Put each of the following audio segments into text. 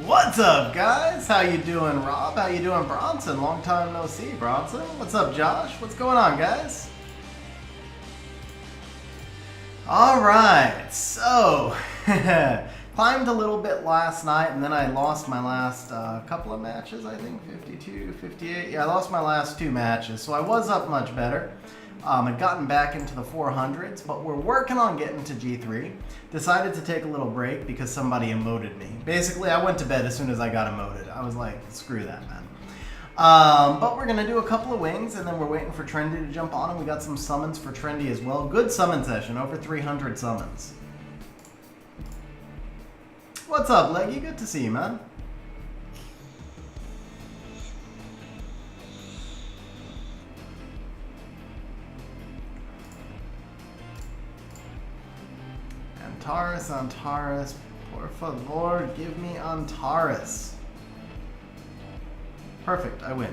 What's up, guys? How you doing, Rob? How you doing, Bronson? Long time no see, Bronson. What's up, Josh? What's going on, guys? All right, so climbed a little bit last night, and then I lost my last couple of matches, I think, 52, 58. Yeah, I lost my last two matches, so I was up much better. I'd gotten back into the 400s, but we're working on getting to G3. Decided to take a little break because somebody emoted me. Basically, I went to bed as soon as I got emoted. I was like, screw that, man. But we're going to do a couple of wings, and then we're waiting for Trendy to jump on, and we got some summons for Trendy as well. Good summon session, over 300 summons. What's up, Leggy? Good to see you, man. Antares, por favor, give me Antares. Perfect, I win.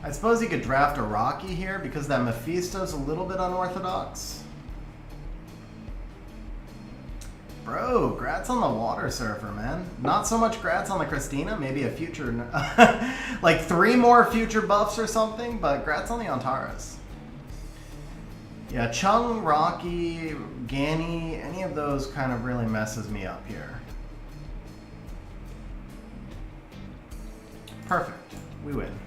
I suppose he could draft a Rocky here because that Mephisto's a little bit unorthodox. Bro, grats on the Water Surfer, man. Not so much grats on the Christina, maybe a future, like 3 more future buffs or something, but grats on the Antares. Yeah, Chung, Rocky, Ganny, any of those kind of really messes me up here. Perfect, we win.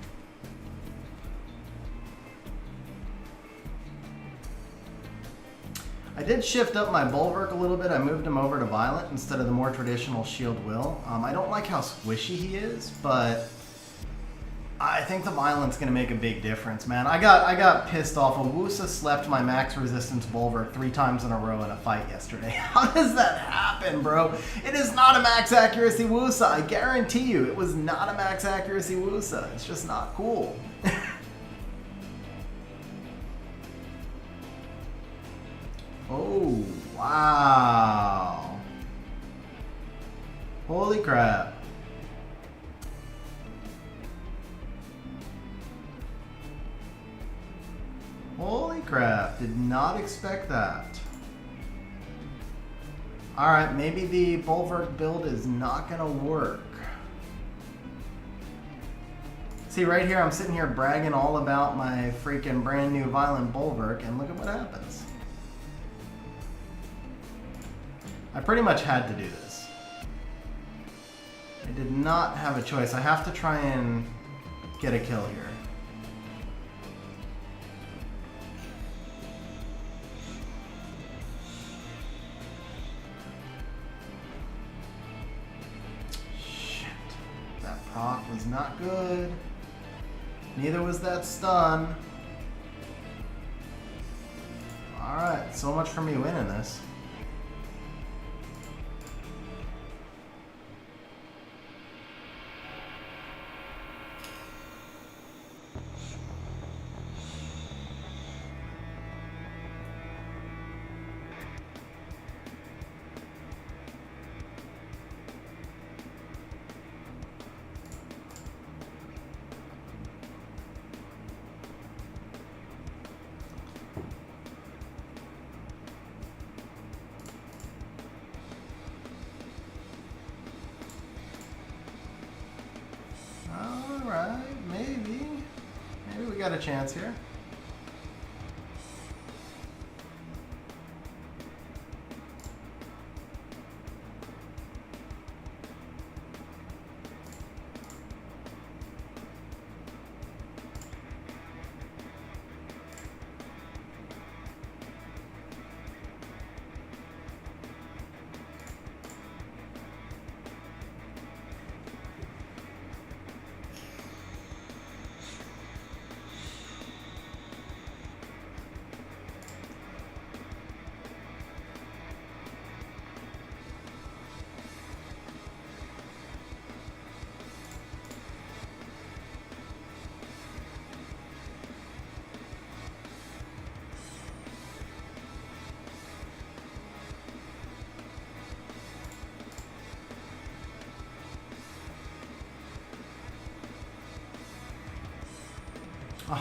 I did shift up my Bulwark a little bit. I moved him over to Violent instead of the more traditional Shield Will. I don't like how squishy he is, but I think the Violent's going to make a big difference, man. I got pissed off. Awusa slept my max resistance Bulwark 3 times in a row in a fight yesterday. How does that happen, bro? It is not a max accuracy Wusa. I guarantee you it was not a max accuracy Wusa. It's just not cool. Oh, wow. Holy crap. Holy crap, did not expect that. Alright, maybe the Bulwark build is not gonna work. See, right here, I'm sitting here bragging all about my freaking brand new Violent Bulwark, and look at what happens. I pretty much had to do this. I did not have a choice. I have to try and get a kill here. Shit. That proc was not good. Neither was that stun. Alright, so much for me winning this. Alright, maybe we got a chance here.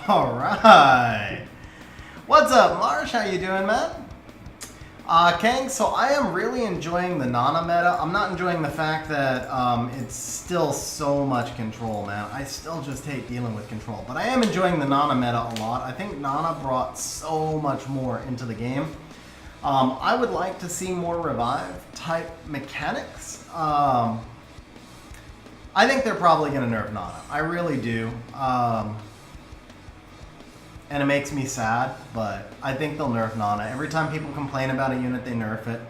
All right. What's up, Marsh? How you doing, man? Kang, so I am really enjoying the Nana meta. I'm not enjoying the fact that it's still so much control, man. I still just hate dealing with control. But I am enjoying the Nana meta a lot. I think Nana brought so much more into the game. I would like to see more revive type mechanics. I think they're probably going to nerf Nana. I really do. And it makes me sad, but I think they'll nerf Nana. Every time people complain about a unit, they nerf it.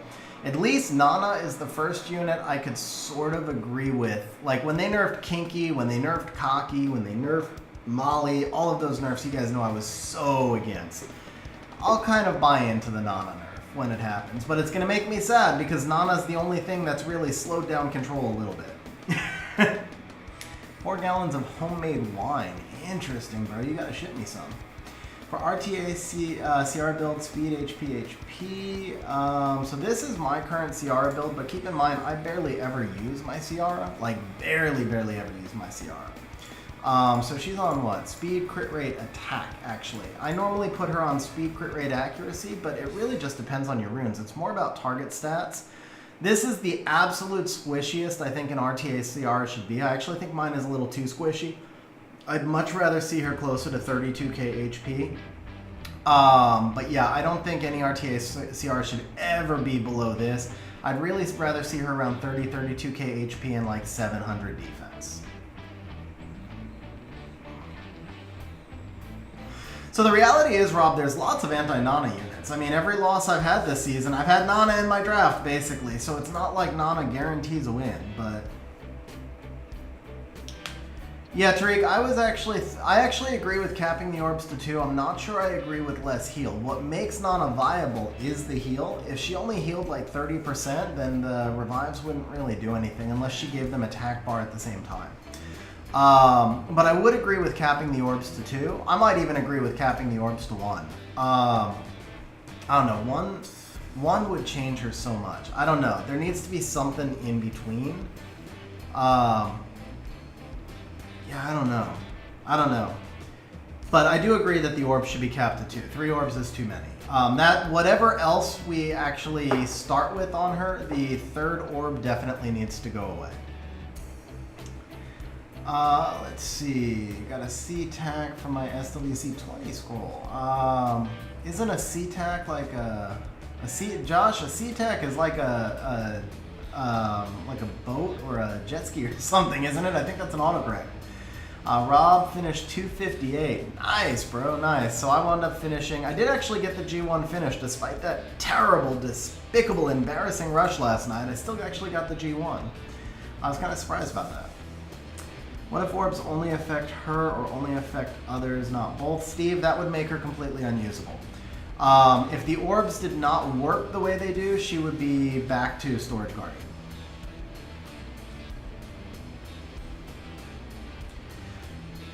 At least Nana is the first unit I could sort of agree with. Like when they nerfed Kinky, when they nerfed Cocky, when they nerfed Molly, all of those nerfs you guys know I was so against. I'll kind of buy into the Nana nerf when it happens, but it's going to make me sad because Nana's the only thing that's really slowed down control a little bit. 4 gallons of homemade wine. Interesting, bro. You gotta ship me some. For RTA Siara build, speed, HP, HP. So this is my current Siara build, but keep in mind, I barely ever use my Siara. Like, barely ever use my Siara. So she's on what? Speed, crit rate, attack, actually. I normally put her on speed, crit rate, accuracy, but it really just depends on your runes. It's more about target stats. This is the absolute squishiest I think an RTA Siara should be. I actually think mine is a little too squishy. I'd much rather see her closer to 32k HP. But yeah, I don't think any RTA Siara should ever be below this. I'd really rather see her around 32k HP and like 700 defense. So the reality is, Rob, there's lots of anti-Nana units. I mean, every loss I've had this season, I've had Nana in my draft, basically. So it's not like Nana guarantees a win, but... Yeah, Tariq, I actually agree with capping the orbs to 2. I'm not sure I agree with less heal. What makes Nana viable is the heal. If she only healed like 30%, then the revives wouldn't really do anything unless she gave them attack bar at the same time. But I would agree with capping the orbs to 2. I might even agree with capping the orbs to 1. I don't know, one would change her so much. I don't know. There needs to be something in between. Yeah, I don't know. But I do agree that the orbs should be capped at 2. 3 orbs is too many. Whatever else we actually start with on her, the 3rd orb definitely needs to go away. Let's see. Got a C-tac from my SWC20 scroll. Isn't a C-tac like a C-tac is like a boat or a jet ski or something, isn't it? I think that's an autocorrect. Rob finished 258. Nice, bro, nice. So I wound up finishing. I did actually get the G1 finished despite that terrible, despicable, embarrassing rush last night. I still actually got the G1. I was kind of surprised about that. What if orbs only affect her or only affect others, not both? Steve, that would make her completely unusable. If the orbs did not work the way they do, she would be back to Storage Guardian.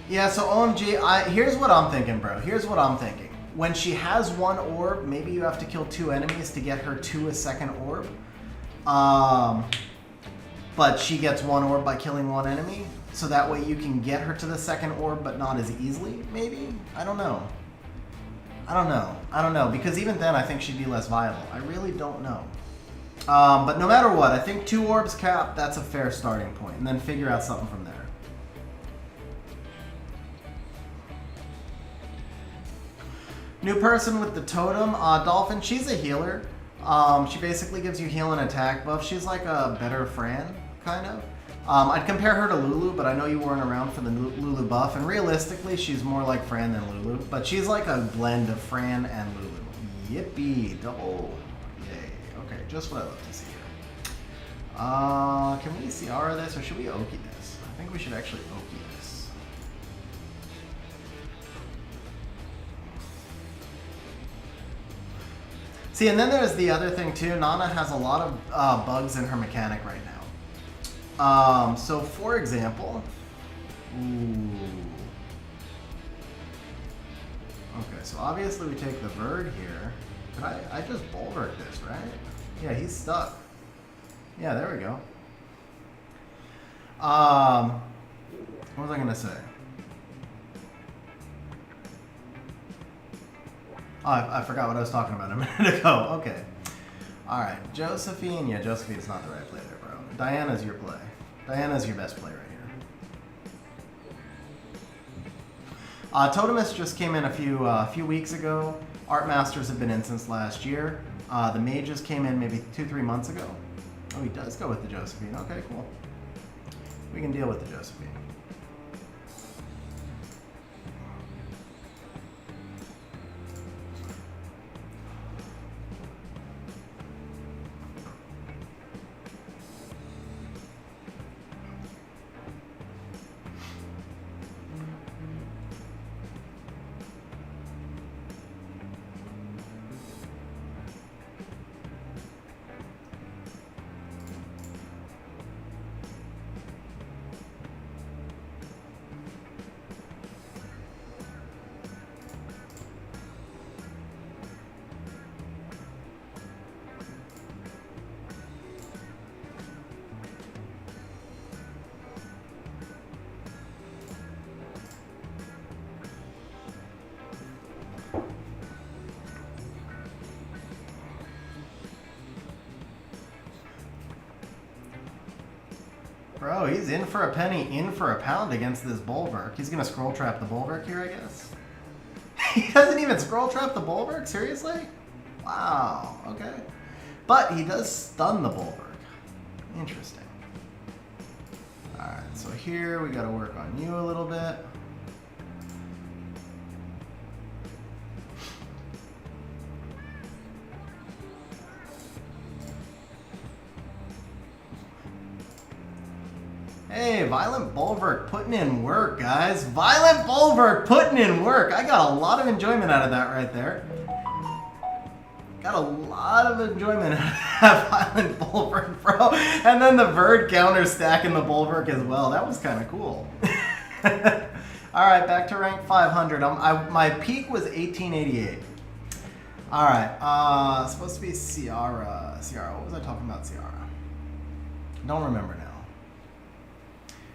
Yeah, so OMG, here's what I'm thinking, bro. Here's what I'm thinking. When she has 1 orb, maybe you have to kill 2 enemies to get her to a 2nd orb. But she gets 1 orb by killing 1 enemy. So that way you can get her to the 2nd orb, but not as easily, maybe? I don't know. Because even then, I think she'd be less viable. I really don't know. But no matter what, I think 2 orbs cap, that's a fair starting point. And then figure out something from there. New person with the totem, Dolphin, she's a healer. She basically gives you heal and attack buff. She's like a better Fran, kind of. I'd compare her to Lulu, but I know you weren't around for the Lulu buff, and realistically, she's more like Fran than Lulu, but she's like a blend of Fran and Lulu. Yippee, double, yay. Okay, just what I love to see here. Can we Siara this, or should we Oki this? I think we should actually Oki this. See, and then there's the other thing too. Nana has a lot of bugs in her mechanic right now. So for example, okay, so obviously we take the bird here. But I just Bulwark this, right? Yeah, he's stuck. Yeah, there we go. What was I gonna say? Oh, I forgot what I was talking about a minute ago. Okay. All right, Josephine. Yeah, Josephine's not the right play there, bro. Diana's your play. Diana's your best play right here. Totemus just came in a few weeks ago. Art Masters have been in since last year. The Mages came in maybe 2-3 months ago. Oh, he does go with the Josephine. Okay, cool. We can deal with the Josephine. Bro, he's in for a penny, in for a pound against this Bulwark. He's going to scroll trap the Bulwark here, I guess. He doesn't even scroll trap the Bulwark? Seriously? Wow, okay. But he does stun the Bulwark. Interesting. Alright, so here we got to work on you a little bit. Hey, Violent Bulwark putting in work, guys. Violent Bulwark putting in work. I got a lot of enjoyment out of that right there. Got a lot of enjoyment out of that Violent Bulwark, bro. And then the Verd counter stacking the Bulwark as well. That was kind of cool. Alright, back to rank 500. My peak was 1888. Alright, supposed to be Siara. Siara, what was I talking about, Siara? Don't remember now.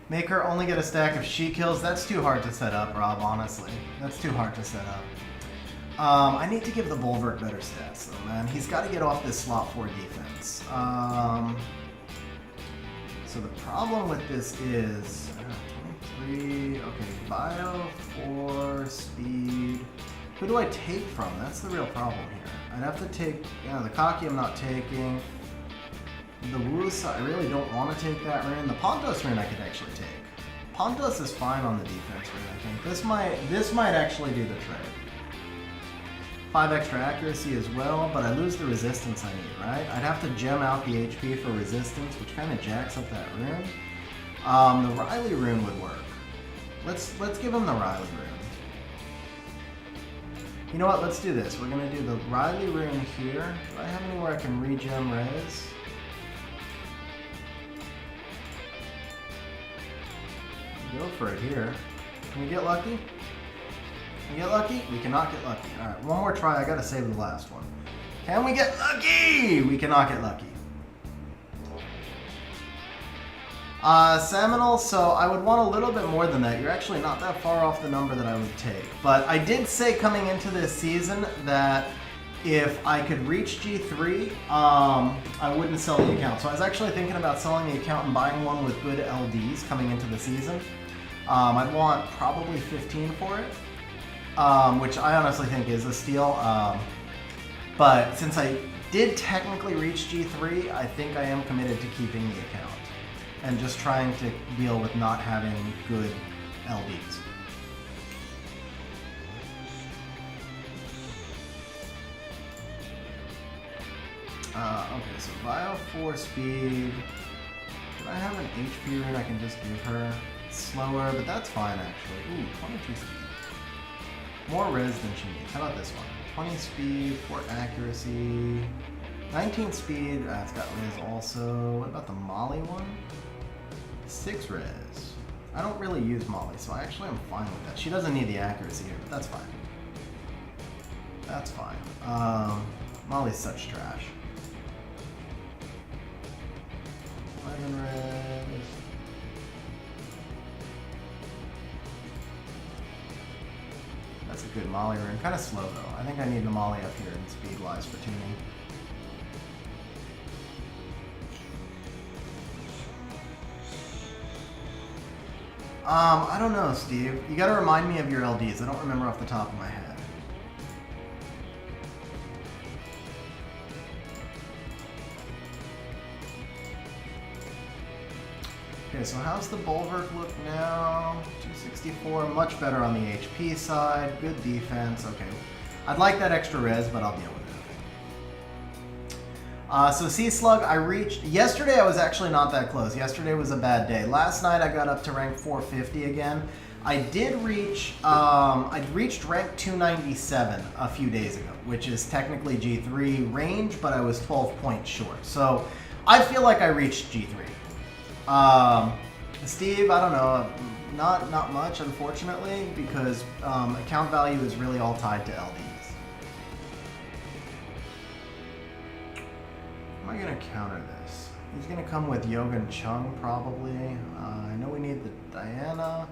Make her only get a stack of she kills. That's too hard to set up, Rob, honestly. That's too hard to set up. I need to give the Bulwark better stats, though, man. He's got to get off this slot 4 defense. So the problem with this is... 23... Okay, bio, 4, speed... Who do I take from? That's the real problem here. I'd have to take... Yeah, the Kaki I'm not taking. The Wusa, I really don't want to take that Rune. The Pontos Rune I could actually take. Pontos is fine on the defense Rune, I think. This might actually do the trick. 5 extra accuracy as well, but I lose the resistance I need, right? I'd have to gem out the HP for resistance, which kind of jacks up that Rune. The Riley Rune would work. Let's give him the Riley Rune. You know what? Let's do this. We're gonna do the Riley Rune here. Do I have anywhere I can regen res? Go for it here. Can we get lucky? Can we get lucky? We cannot get lucky. Alright, one more try. I gotta save the last one. Can we get lucky? We cannot get lucky. Seminole, so I would want a little bit more than that. You're actually not that far off the number that I would take. But I did say coming into this season that if I could reach G3, I wouldn't sell the account. So I was actually thinking about selling the account and buying one with good LDs coming into the season. I'd want probably 15 for it, which I honestly think is a steal. But since I did technically reach G3, I think I am committed to keeping the account and just trying to deal with not having good LDs. Okay, so Bio 4 speed. Should I have an HP rune I can just give her? It's slower, but that's fine actually. Ooh, 22 speed. More res than she needs. How about this one? 20 speed, 4 accuracy. 19 speed, it's got res also. What about the Molly one? 6 res. I don't really use Molly, so I actually am fine with that. She doesn't need the accuracy here, but that's fine. That's fine. Molly's such trash. 11 res. That's a good molly rune. Kind of slow though. I think I need the molly up here in speed-wise for tuning. I don't know, Steve. You gotta remind me of your LDs. I don't remember off the top of my head. Okay, so how's the Bulwark look now? 264, much better on the HP side. Good defense. Okay, I'd like that extra res, but I'll deal with it. So Sea Slug, I reached yesterday. I was actually not that close. Yesterday was a bad day. Last night I got up to rank 450 again. I did reach. I reached rank 297 a few days ago, which is technically G3 range, but I was 12 points short. So I feel like I reached G3. Steve, I don't know, not much, unfortunately, because account value is really all tied to LDs. How am I going to counter this? He's going to come with Yoga and Chung, probably. I know we need the Diana.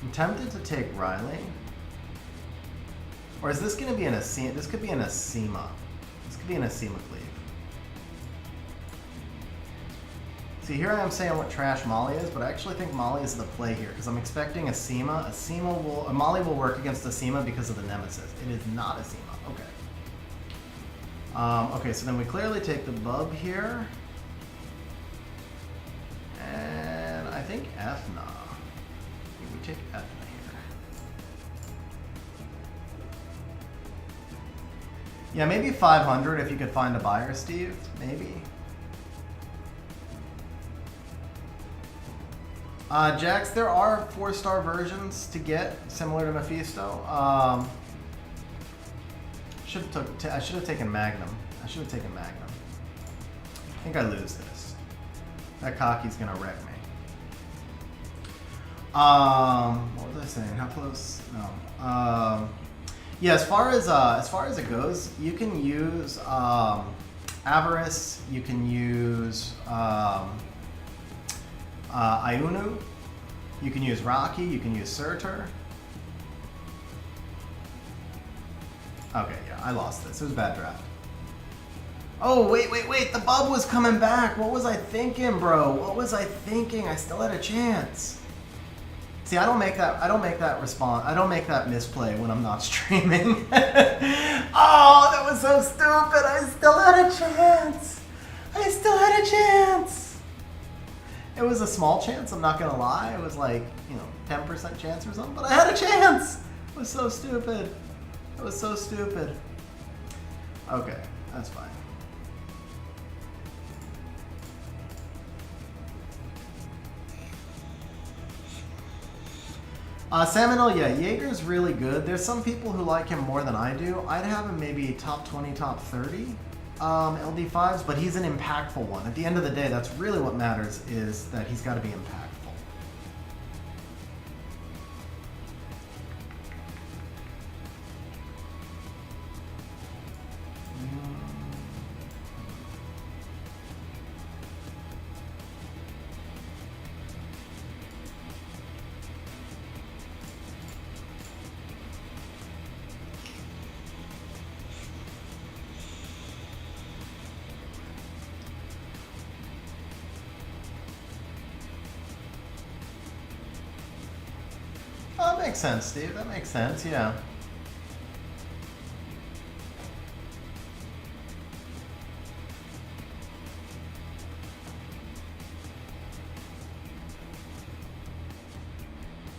I'm tempted to take Riley. Or is this going to be an Asima? This could be an Asima. This could be an Asima cleave. See, here I am saying what trash Molly is, but I actually think Molly is the play here, because I'm expecting Asima. Molly will work against Asima because of the Nemesis. It is not Asima. Okay. Okay, so then we clearly take the Bub here. And I think Ethna. We take Ethna here. Yeah, maybe 500 if you could find a buyer, Steve. Maybe. Jax, there are 4-star versions to get, similar to Mephisto. I should have taken Magnum. I think I lose this. That cocky's gonna wreck me. What was I saying? How close? No. Yeah, as far as it goes, you can use Avarice. You can use Iunu, you can use Rocky, you can use Surtur. Okay, yeah, I lost this. It was a bad draft. Oh, wait, the Bub was coming back. What was I thinking, bro? What was I thinking? I still had a chance. See, I don't make that misplay when I'm not streaming. Oh, that was so stupid. I still had a chance. It was a small chance, I'm not gonna lie. It was like, 10% chance or something, but I had a chance! It was so stupid. Okay, that's fine. Salmonel, yeah, Jaeger's really good. There's some people who like him more than I do. I'd have him maybe top 20, top 30. LD5s, but he's an impactful one. At the end of the day, that's really what matters, is that he's got to be impactful. Oh, that makes sense, Steve. That makes sense, yeah.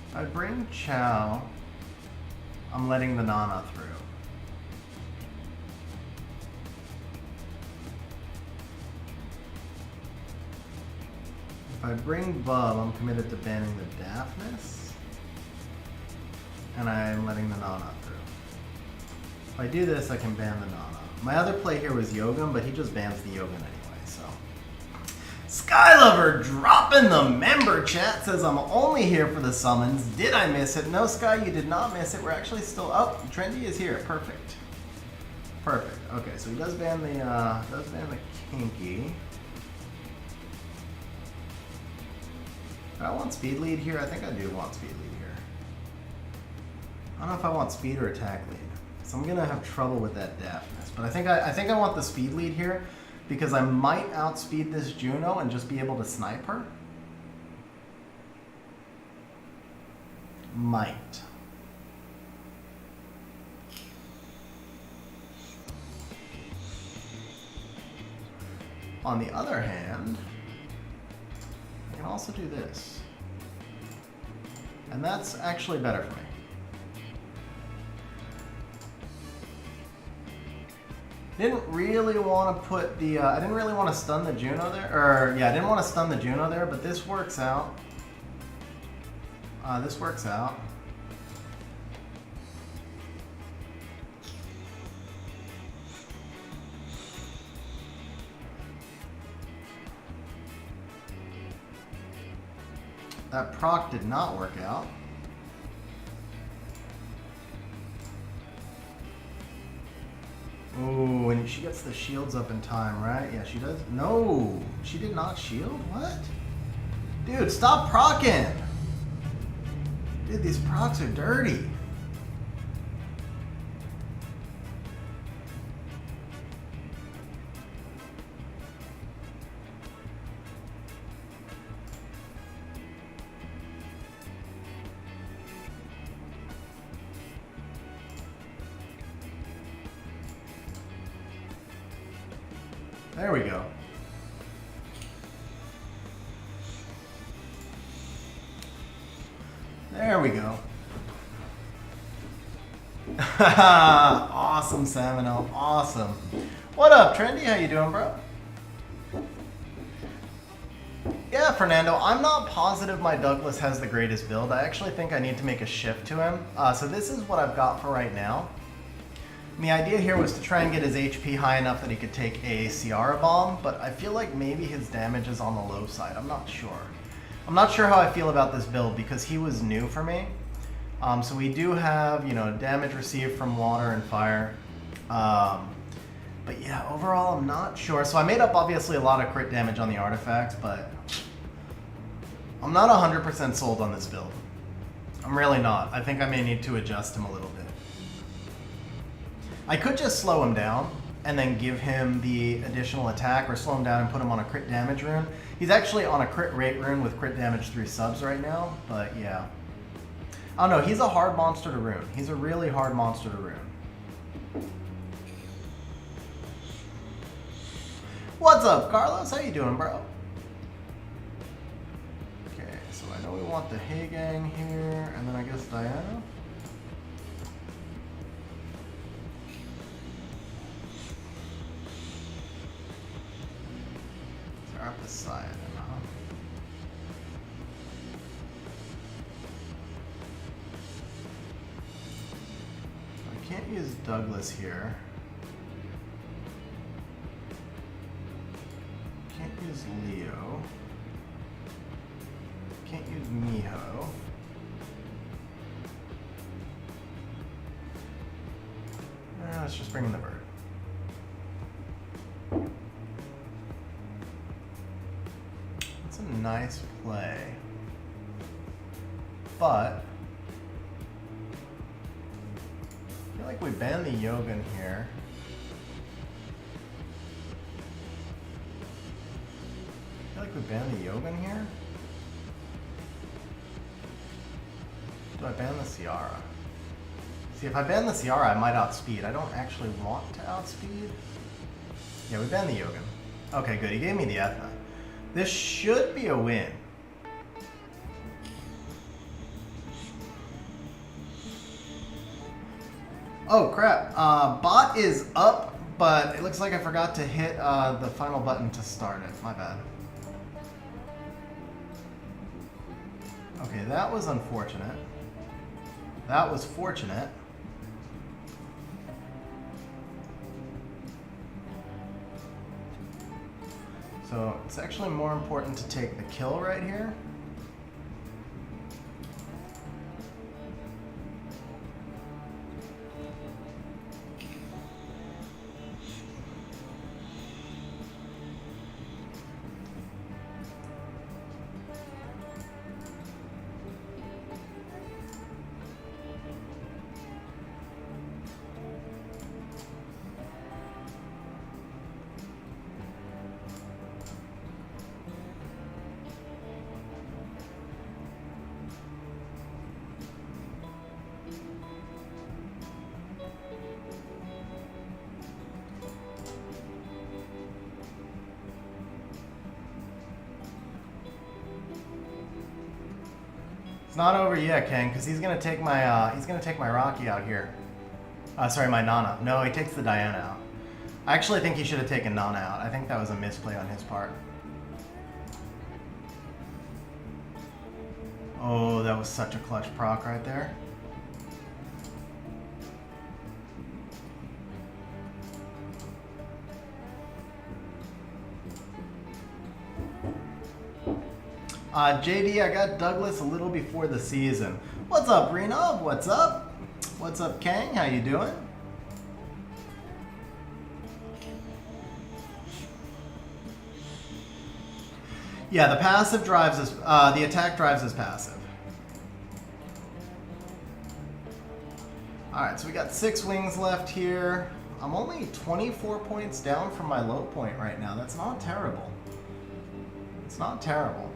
If I bring Chow, I'm letting the Nana through. If I bring Bub, I'm committed to banning the Daphnis. And I'm letting the Nana through. If I do this, I can ban the Nana. My other play here was Yogam, but he just bans the Yogam anyway, so. Skylover dropping the member chat, says I'm only here for the summons. Did I miss it? No, Sky, you did not miss it. We're actually still up. Trendy is here. Perfect. Perfect. Okay, so he does ban the Kinky. Do I want speed lead here? I think I do want speed lead here. I don't know if I want speed or attack lead. So I'm gonna have trouble with that daftness. But I think I want the speed lead here because I might outspeed this Juno and just be able to snipe her. Might. On the other hand, I can also do this. And that's actually better for me. Didn't really want to put the, I didn't really want to stun the Juno there, or yeah, I didn't want to stun the Juno there, but this works out. This works out. That proc did not work out. Ooh, and she gets the shields up in time, right? Yeah, she does. No, she did not shield? What? Dude, stop procking! Dude, these procs are dirty. There we go. There we go. Awesome, Samino. Awesome. What up, Trendy? How you doing, bro? Yeah, Fernando, I'm not positive my Douglas has the greatest build. I actually think I need to make a shift to him. So this is what I've got for right now. And the idea here was to try and get his HP high enough that he could take a Siara bomb, but I feel like maybe his damage is on the low side. I'm not sure. I'm not sure how I feel about this build because he was new for me. So we do have, you know, damage received from water and fire. But yeah, overall I'm not sure. So I made up obviously a lot of crit damage on the artifacts, but I'm not 100% sold on this build. I'm really not. I think I may need to adjust him a little bit. I could just slow him down and then give him the additional attack, or slow him down and put him on a crit damage rune. He's actually on a crit rate rune with crit damage 3 subs right now, but yeah. I don't know, he's a hard monster to rune. He's a really hard monster to rune. What's up, Carlos? How you doing, bro? Okay, so I know we want the Hey Gang here, and then I guess Diana. Poseidon, huh? I can't use Douglas here. Can't use Leo. Can't use Miho. Let's just bring in the bird. Nice play, but I feel like we ban the Yogan here. I feel like we ban the Yogan here. Do I ban the Siara? See, if I ban the Siara, I might outspeed. I don't actually want to outspeed. Yeah, we ban the Yogan. Okay, good. He gave me the Ethna. This should be a win. Oh crap, bot is up, but it looks like I forgot to hit the final button to start it. My bad. Okay, that was unfortunate. That was fortunate. So it's actually more important to take the kill right here. not over yet, Ken, because he's gonna take my Rocky out here. Sorry, my Nana. No, he takes the Diana out. I actually think he should have taken Nana out. I think that was a misplay on his part. Oh, that was such a clutch proc right there. JD, I got Douglas a little before the season. What's up, Rune? What's up? What's up, Kang? How you doing? Yeah, the passive drives as the attack drives as passive. All right, so we got 6 wings left here. I'm only 24 points down from my low point right now. That's not terrible. It's not terrible.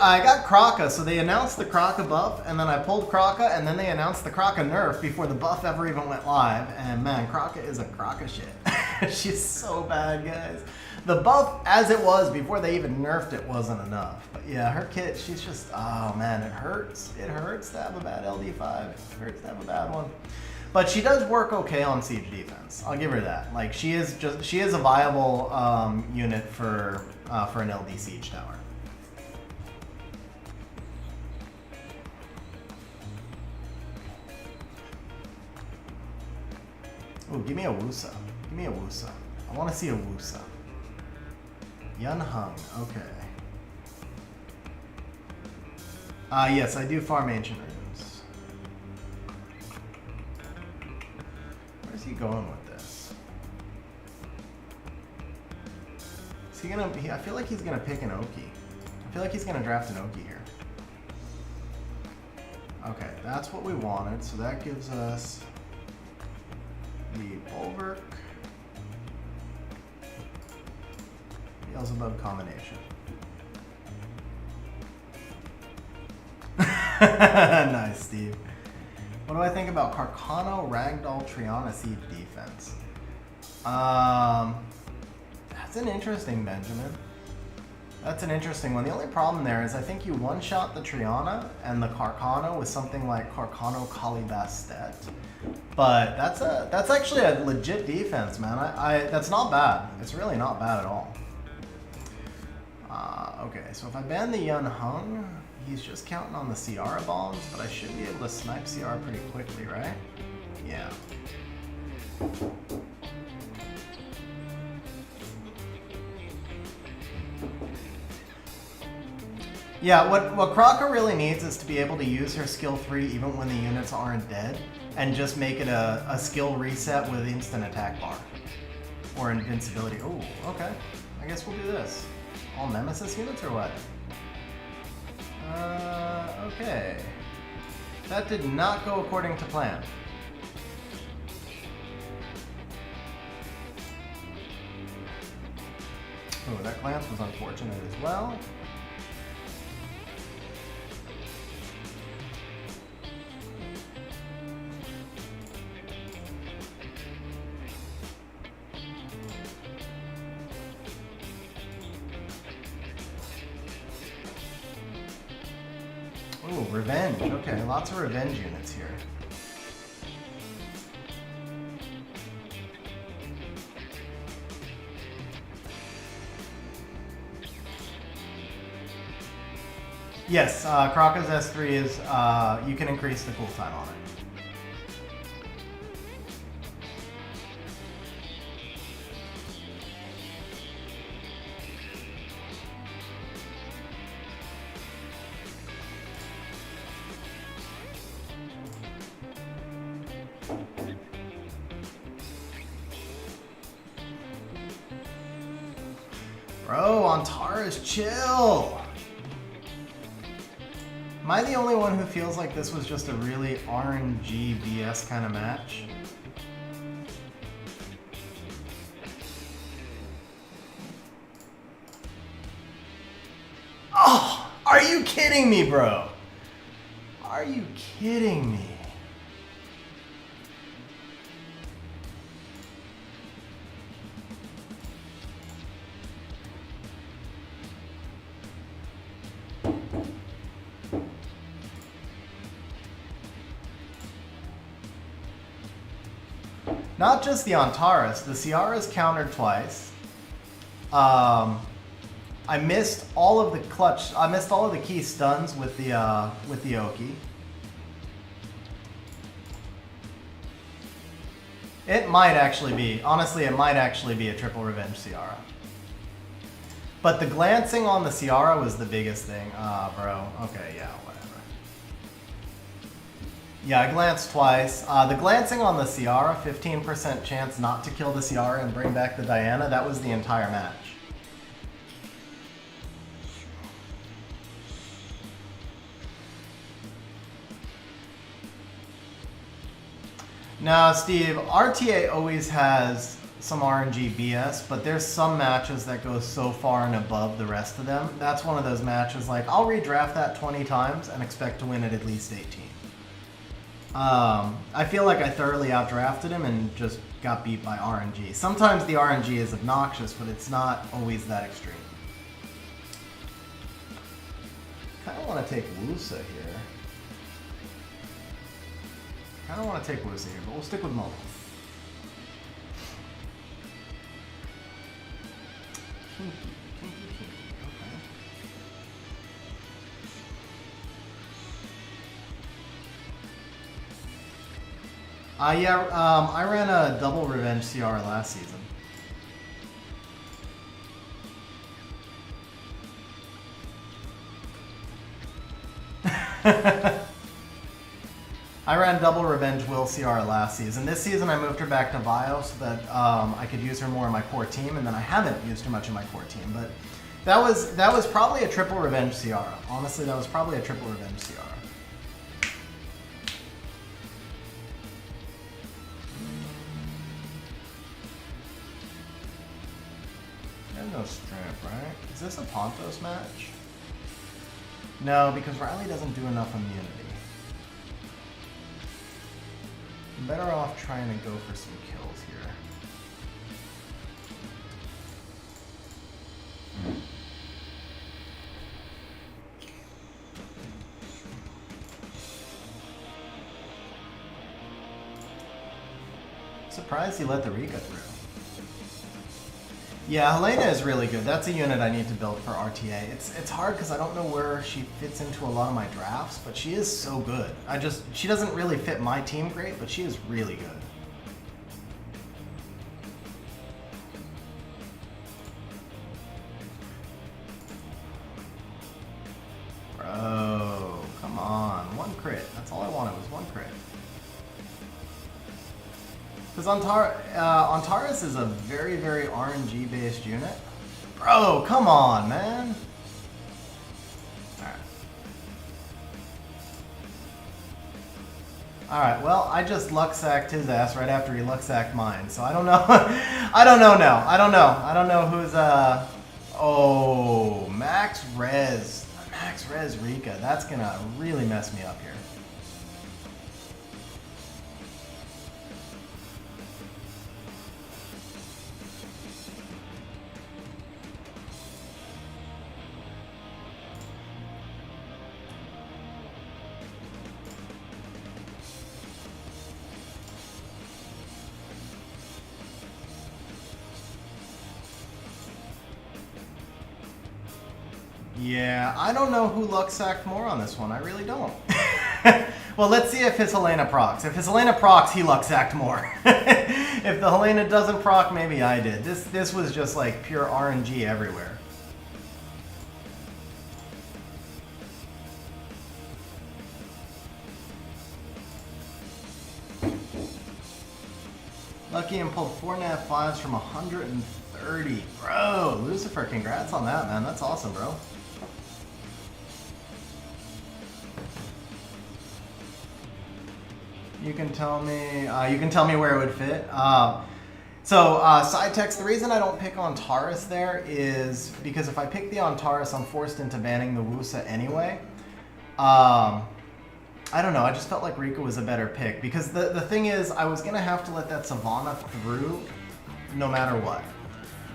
I got Kraka, so they announced the Kraka buff, and then I pulled Kraka, and then they announced the Kraka nerf before the buff ever even went live. And man, Kraka is a Kraka shit. She's so bad, guys. The buff as it was before they even nerfed it wasn't enough. But yeah, her kit, she's just, oh man, it hurts. It hurts to have a bad LD5. It hurts to have a bad one. But she does work okay on siege defense. I'll give her that. Like she is a viable unit for an LD siege tower. Ooh, give me a Wusa. Give me a Wusa. I want to see a Wusa. Yun Hung. Okay. Yes, I do farm ancient runes. Where's he going with this? Is he gonna? I feel like he's gonna pick an Oki. I feel like he's gonna draft an Oki here. Okay, that's what we wanted. So that gives us the Bulwark, Beelzebub combination. Nice, Steve. What do I think about Carcano, Ragdoll, Triana siege defense? That's an interesting, Benjamin. That's an interesting one. The only problem there is I think you one-shot the Triana and the Carcano with something like Carcano Calibastet. But that's actually a legit defense, man. That's not bad. It's really not bad at all. Okay, so if I ban the Yun Hung, he's just counting on the Siara bombs, but I should be able to snipe Siara pretty quickly, right? Yeah. Yeah, what Kraka really needs is to be able to use her skill 3 even when the units aren't dead, and just make it a skill reset with instant attack bar. Or invincibility. Oh, okay. I guess we'll do this. All Nemesis units or what? Okay. That did not go according to plan. Oh, that glance was unfortunate as well. Ooh, revenge. Okay, lots of revenge units here. Yes, Kraka's S3 is, you can increase the cooltime on it. Bro, Antara's chill. Am I the only one who feels like this was just a really RNG BS kind of match? Oh, are you kidding me, bro? Are you kidding me? Not just the Antares, the Siara's countered twice. I missed all of the clutch. I missed all of the key stuns with the Oki. It might actually be, honestly, it might actually be a triple revenge Siara. But the glancing on the Siara was the biggest thing. Bro. Okay, yeah, whatever. Yeah, I glanced twice. The glancing on the Siara, 15% chance not to kill the Siara and bring back the Diana, that was the entire match. Now, Steve, RTA always has some RNG BS, but there's some matches that go so far and above the rest of them. That's one of those matches, like, I'll redraft that 20 times and expect to win it at least 18. I feel like I thoroughly outdrafted him and just got beat by RNG. Sometimes the RNG is obnoxious, but it's not always that extreme. Kind of want to take Wusa here. I don't want to take Wusa here, but we'll stick with Momo. Yeah, I ran a double revenge CR last season. I ran double revenge Will CR last season. This season I moved her back to Vio so that I could use her more in my core team, and then I haven't used her much in my core team. But that was probably a triple revenge Siara. Honestly, that was probably a triple revenge Siara. There's no strength, right? Is this a Pontos match? No, because Riley doesn't do enough immunity. I'm better off trying to go for some kills here. Surprised he let the Rika through. Yeah, Helena is really good. That's a unit I need to build for RTA. It's hard because I don't know where she fits into a lot of my drafts, but she is so good. She doesn't really fit my team great, but she is really good. Bro, come on. One crit. That's all I wanted was one crit. Because Antares is a very, very RNG-based unit. Bro, come on, man. Alright. Alright, well, I just luck-sacked his ass right after he luck-sacked mine, so I don't know. I don't know now. I don't know. I don't know who's, Oh, Max Rez Rika. That's gonna really mess me up here. Yeah, I don't know who luck-sacked more on this one. I really don't. Well, let's see if his Helena procs. If his Helena procs, he luck-sacked more. If the Helena doesn't proc, maybe I did. This was just like pure RNG everywhere. Lucky and pulled 4 nat 5s from 130. Bro, Lucifer, congrats on that, man. That's awesome, bro. You can tell me where it would fit. Side text, the reason I don't pick Antares there is because if I pick the Antares, I'm forced into banning the Wusa anyway. I don't know, I just felt like Rika was a better pick because the thing is, I was gonna have to let that Savannah through no matter what.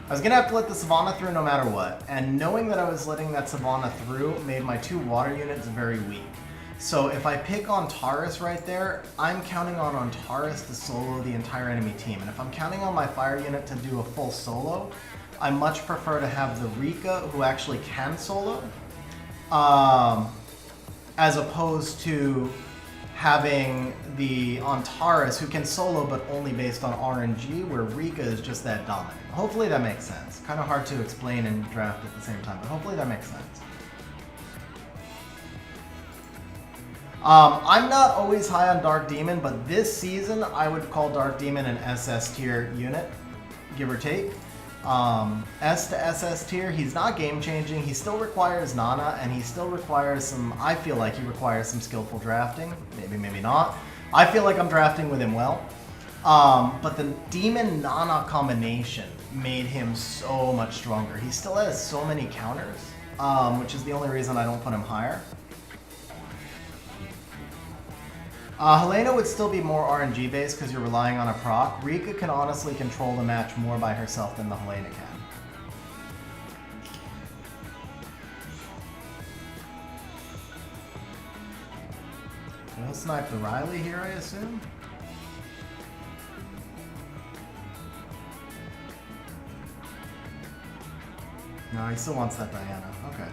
I was gonna have to let the Savannah through no matter what, and knowing that I was letting that Savannah through made my 2 water units very weak. So if I pick Antares right there, I'm counting on Antares to solo the entire enemy team. And if I'm counting on my fire unit to do a full solo, I much prefer to have the Rika, who actually can solo, as opposed to having the Antares, who can solo but only based on RNG, where Rika is just that dominant. Hopefully that makes sense. Kind of hard to explain and draft at the same time, but hopefully that makes sense. I'm not always high on Dark Demon, but this season I would call Dark Demon an SS tier unit, give or take. S to SS tier, he's not game changing, he still requires Nana, and he still requires some, I feel like he requires some skillful drafting, maybe, maybe not. I feel like I'm drafting with him well, but the Demon Nana combination made him so much stronger. He still has so many counters, which is the only reason I don't put him higher. Helena would still be more RNG based because you're relying on a proc. Rika can honestly control the match more by herself than the Helena can. He'll snipe the Riley here, I assume? No, he still wants that Diana. Okay.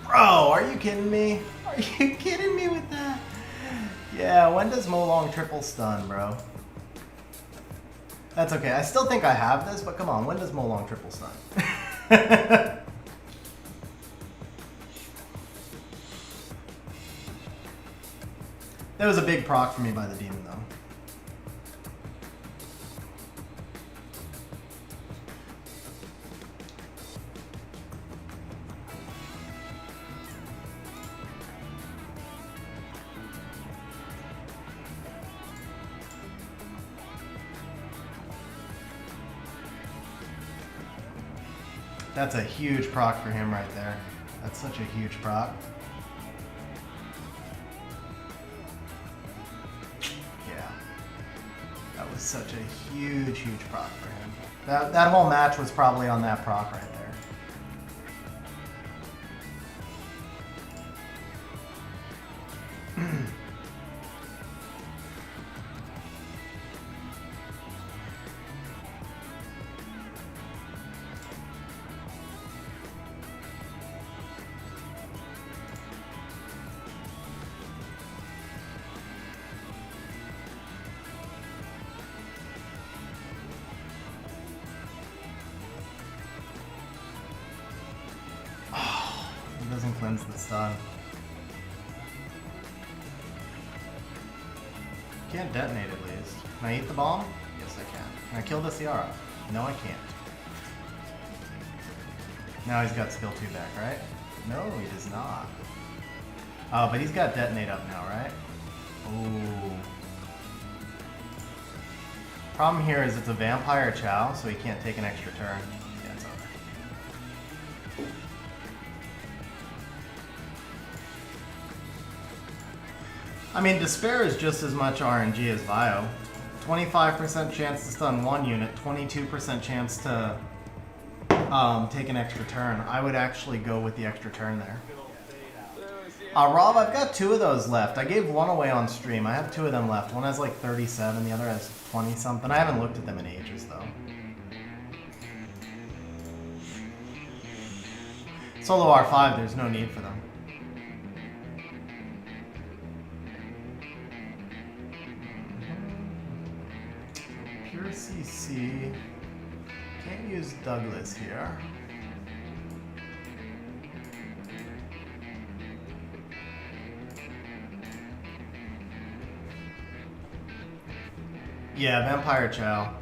Bro, are you kidding me? Are you kidding me with that? Yeah, when does Molong triple stun, bro? That's okay. I still think I have this, but come on, when does Molong triple stun? That was a big proc for me by the demon, though. That's a huge proc for him right there. That's such a huge proc. Yeah. That was such a huge, huge proc for him. That whole match was probably on that proc right there. Doesn't cleanse the stun. Can't detonate at least. Can I eat the bomb? Yes, I can. Can I kill the Siara? No, I can't. Now he's got skill 2 back, right? No, he does not. Oh, but he's got detonate up now, right? Ooh. Problem here is it's a vampire Chow, so he can't take an extra turn. Yeah, it's over. I mean, Despair is just as much RNG as Vio. 25% chance to stun one unit, 22% chance to take an extra turn. I would actually go with the extra turn there. Rob, I've got 2 of those left. I gave one away on stream. I have 2 of them left. One has like 37, the other has 20 something. I haven't looked at them in ages though. Solo R5, there's no need for them. Pure CC. Can't use Douglas here. Yeah, Vampire Chow.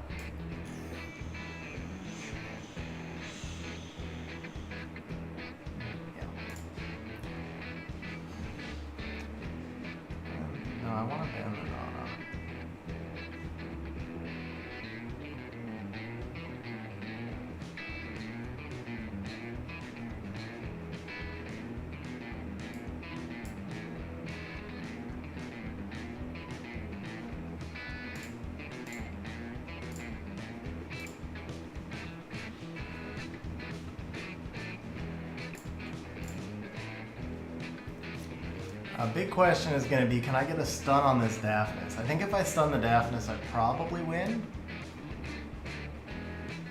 Yeah. No, I want to ban the Nana. A big question is going to be, can I get a stun on this Daphnis? I think if I stun the Daphnis, I probably win.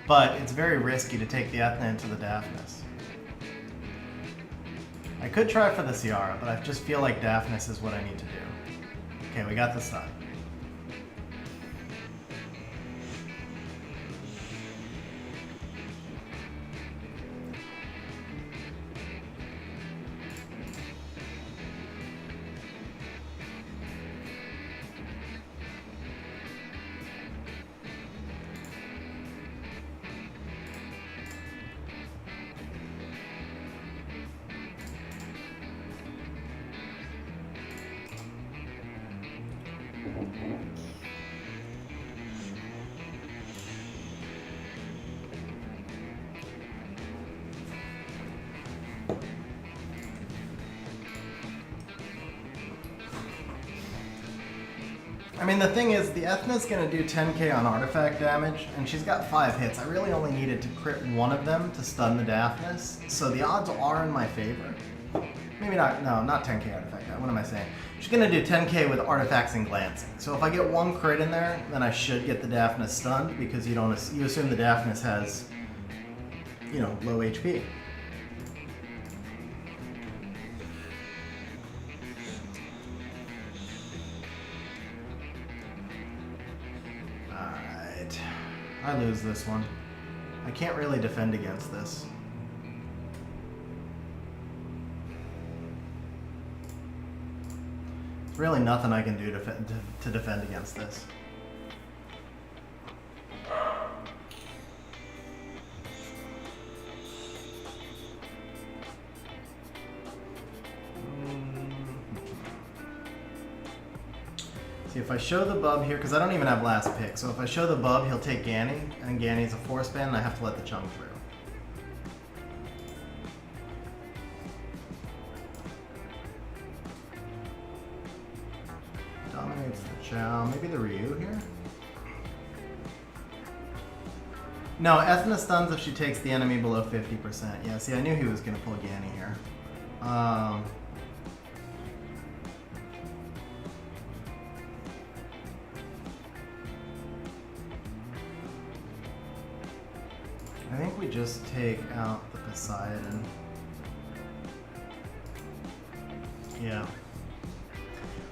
But it's very risky to take the Ethna into the Daphnis. I could try for the Siara, but I just feel like Daphnis is what I need to do. Okay, we got the stun. I mean, the thing is, the Ethna's going to do 10k on artifact damage, and she's got 5 hits. I really only needed to crit one of them to stun the Daphnis, so the odds are in my favor. Maybe not, no, not 10k artifact. What am I saying? She's going to do 10k with artifacts and glancing. So if I get one crit in there, then I should get the Daphnis stunned, because you assume the Daphnis has, you know, low HP. I lose this one. I can't really defend against this. There's really nothing I can do to defend against this. See, if I show the bub here, because I don't even have last pick, so if I show the bub, he'll take Ganny, and Ganny's a force ban, and I have to let the chunk through. Dominates the Chow, maybe the Ryu here? No, Ethna stuns if she takes the enemy below 50%. Yeah, see, I knew he was going to pull Ganny here. I think we just take out the Poseidon. Yeah.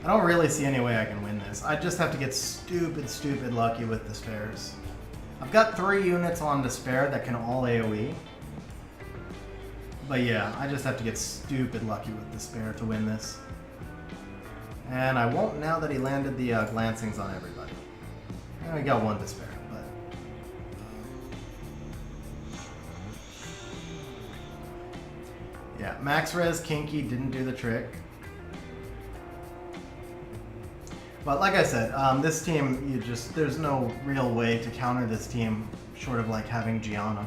I don't really see any way I can win this. I just have to get stupid lucky with Despairs. I've got 3 units on Despair that can all AoE. But yeah, I just have to get stupid lucky with Despair to win this. And I won't now that he landed the glancings on everybody. And we got 1 Despair. Yeah, Max Res Kinky didn't do the trick. But like I said, this team, there's no real way to counter this team short of like having Gianna.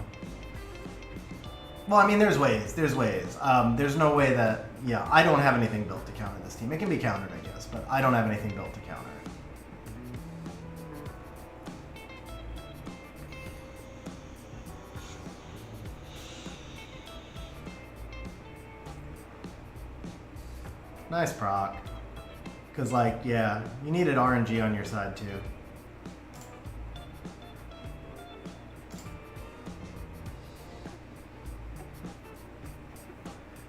Well, I mean, there's ways. There's no way that, yeah, I don't have anything built to counter this team. It can be countered, I guess, but I don't have anything built to counter it. Nice proc. Because, like, yeah, you needed RNG on your side, too.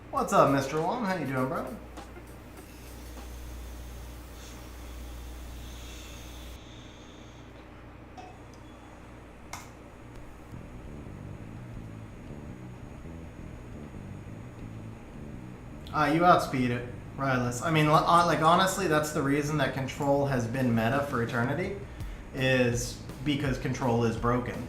What's up, Mr. Wong? How you doing, bro? You outspeed it. Rylus. I mean, like, honestly, that's the reason that Control has been meta for Eternity, is because Control is broken.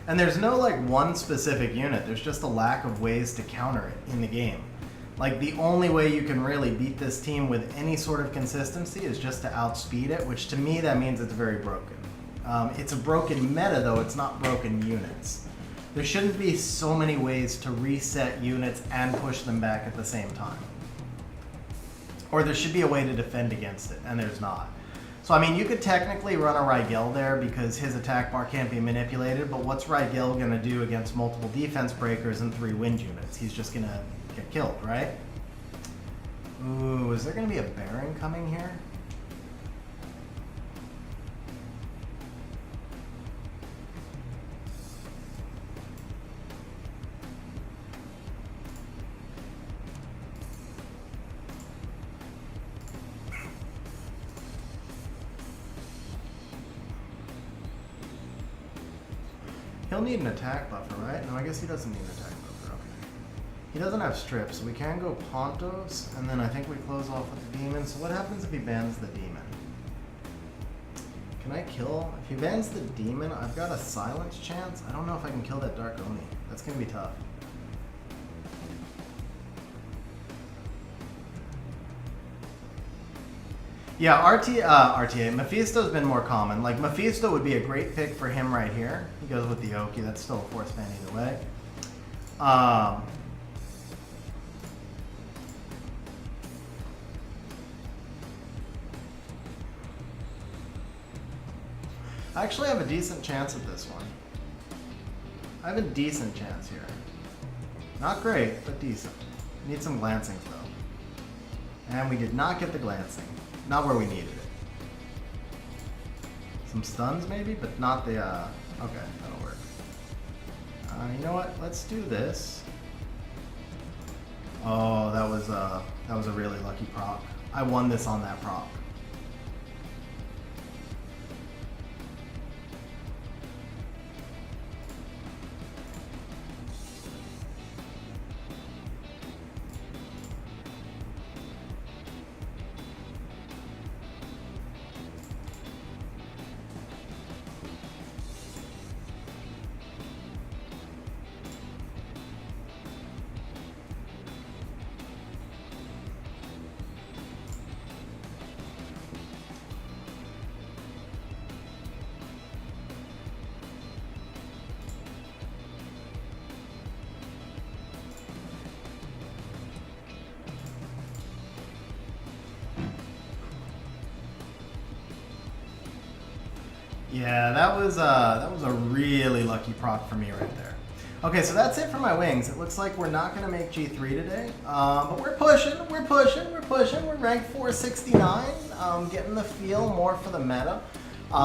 And there's no, like, one specific unit. There's just a lack of ways to counter it in the game. Like, the only way you can really beat this team with any sort of consistency is just to outspeed it, which to me, that means it's very broken. It's a broken meta, though. It's not broken units. There shouldn't be so many ways to reset units and push them back at the same time. Or there should be a way to defend against it, and there's not. So, I mean, you could technically run a Rigel there because his attack bar can't be manipulated, but what's Rigel going to do against multiple defense breakers and 3 wind units? He's just going to get killed, right? Ooh, is there going to be a Baron coming here? He'll need an attack buffer, right? No, I guess he doesn't need an attack buffer, okay. He doesn't have strips, so we can go Pontos, and then I think we close off with the demon. So what happens if he bans the demon? Can I kill? If he bans the demon, I've got a silence chance. I don't know if I can kill that Dark Oni. That's gonna be tough. Yeah, RTA, Mephisto's been more common. Like, Mephisto would be a great pick for him right here. He goes with the Oki. That's still a force ban either way. I actually have a decent chance at this one. I have a decent chance here. Not great, but decent. Need some glancings, though. And we did not get the glancing. Not where we needed it. Some stuns maybe, but not the, okay, that'll work. You know what, let's do this. Oh, that was a really lucky proc. I won this on that proc. Yeah, that was a really lucky proc for me right there. Okay, so that's it for my wings. It looks like we're not going to make G3 today, but we're pushing. We're ranked 469, getting the feel more for the meta.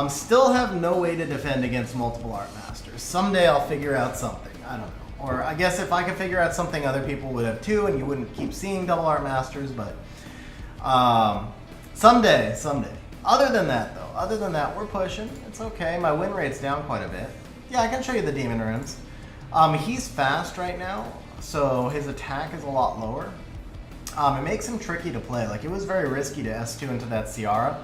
Still have no way to defend against multiple Art Masters. Someday I'll figure out something. I don't know. Or I guess if I could figure out something, other people would have too, and you wouldn't keep seeing double Art Masters, but someday. Other than that, we're pushing. It's okay. My win rate's down quite a bit. Yeah, I can show you the demon runes. He's fast right now, so his attack is a lot lower. It makes him tricky to play. Like, it was very risky to S2 into that Siara.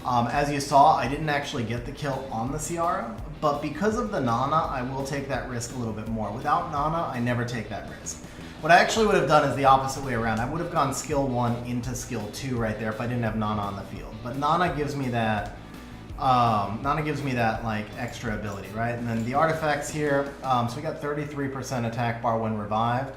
As you saw, I didn't actually get the kill on the Siara, but because of the Nana, I will take that risk a little bit more. Without Nana, I never take that risk. What I actually would have done is the opposite way around. I would have gone skill 1 into skill 2 right there if I didn't have Nana on the field. But Nana gives me that, like extra ability, right? And then the artifacts here, so we got 33% attack bar when revived.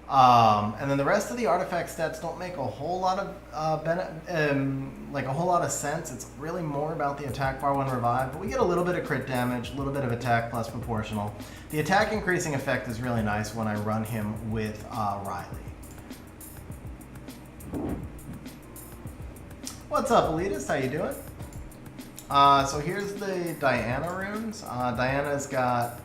And then the rest of the artifact stats don't make a whole lot of a whole lot of sense. It's really more about the attack bar when revived, but we get a little bit of crit damage, a little bit of attack plus proportional. The attack increasing effect is really nice when I run him with Riley. What's up, Elitist? How you doing? So here's the Diana runes. Diana's got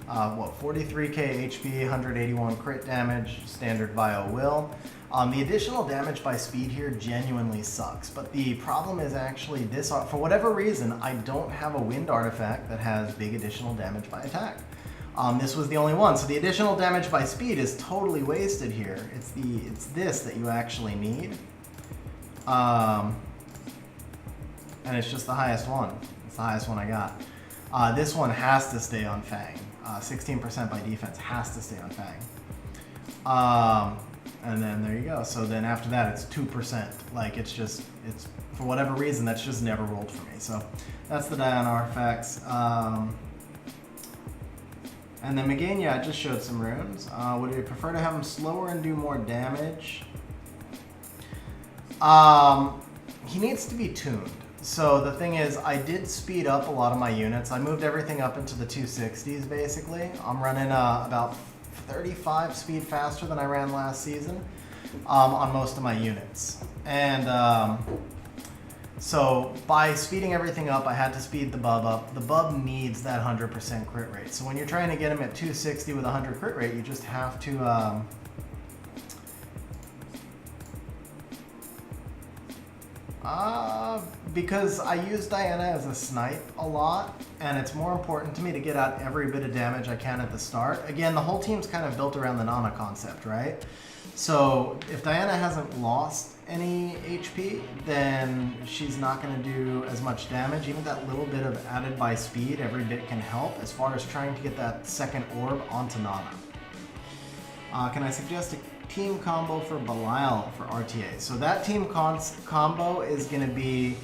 43k HP, 181 crit damage, standard bio will. The additional damage by speed here genuinely sucks, but the problem is actually this, for whatever reason, I don't have a wind artifact that has big additional damage by attack. This was the only one, so the additional damage by speed is totally wasted here. It's this that you actually need. And it's just the highest one. It's the highest one I got. This one has to stay on Fang. 16% by defense has to stay on Fang. And then there you go. So then after that, it's 2%. Like, it's for whatever reason, that's just never rolled for me. So that's the Diana artifacts. And then Megania, I just showed some runes. Would you prefer to have them slower and do more damage? He needs to be tuned. So the thing is, I did speed up a lot of my units. I moved everything up into the 260s basically. I'm running about 35 speed faster than I ran last season on most of my units. And so by speeding everything up, I had to speed the bub up. The bub needs that 100% crit rate. So when you're trying to get him at 260 with 100 crit rate, you just have to because I use Diana as a snipe a lot, and it's more important to me to get out every bit of damage I can at the start. Again, the whole team's kind of built around the Nana concept, right? So if Diana hasn't lost any HP, then she's not going to do as much damage. Even that little bit of added by speed, every bit can help as far as trying to get that second orb onto Nana. Can I suggest a team combo for Belial for RTA? So that team combo is going to be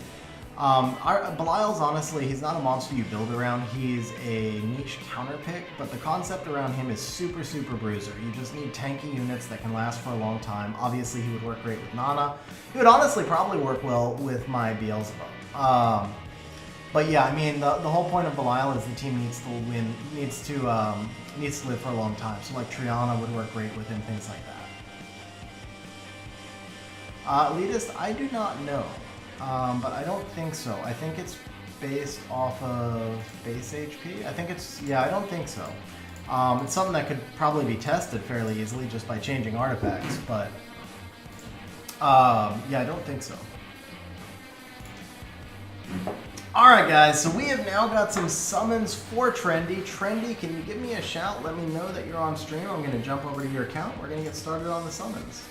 Belial's honestly, he's not a monster you build around. He's a niche counter pick, but the concept around him is super bruiser. You just need tanky units that can last for a long time. Obviously, he would work great with Nana. He would honestly probably work well with my Beelzebub. But yeah, I mean, the whole point of Belial is the team needs to win, needs to live for a long time. So like Triana would work great with him, things like that. Elitist, I do not know. But I don't think so. I think it's based off of base HP. I think it's, yeah, I don't think so. It's something that could probably be tested fairly easily just by changing artifacts, but yeah, I don't think so. Alright guys, so we have now got some summons for Trendy. Trendy, can you give me a shout? Let me know that you're on stream. I'm going to jump over to your account. We're going to get started on the summons.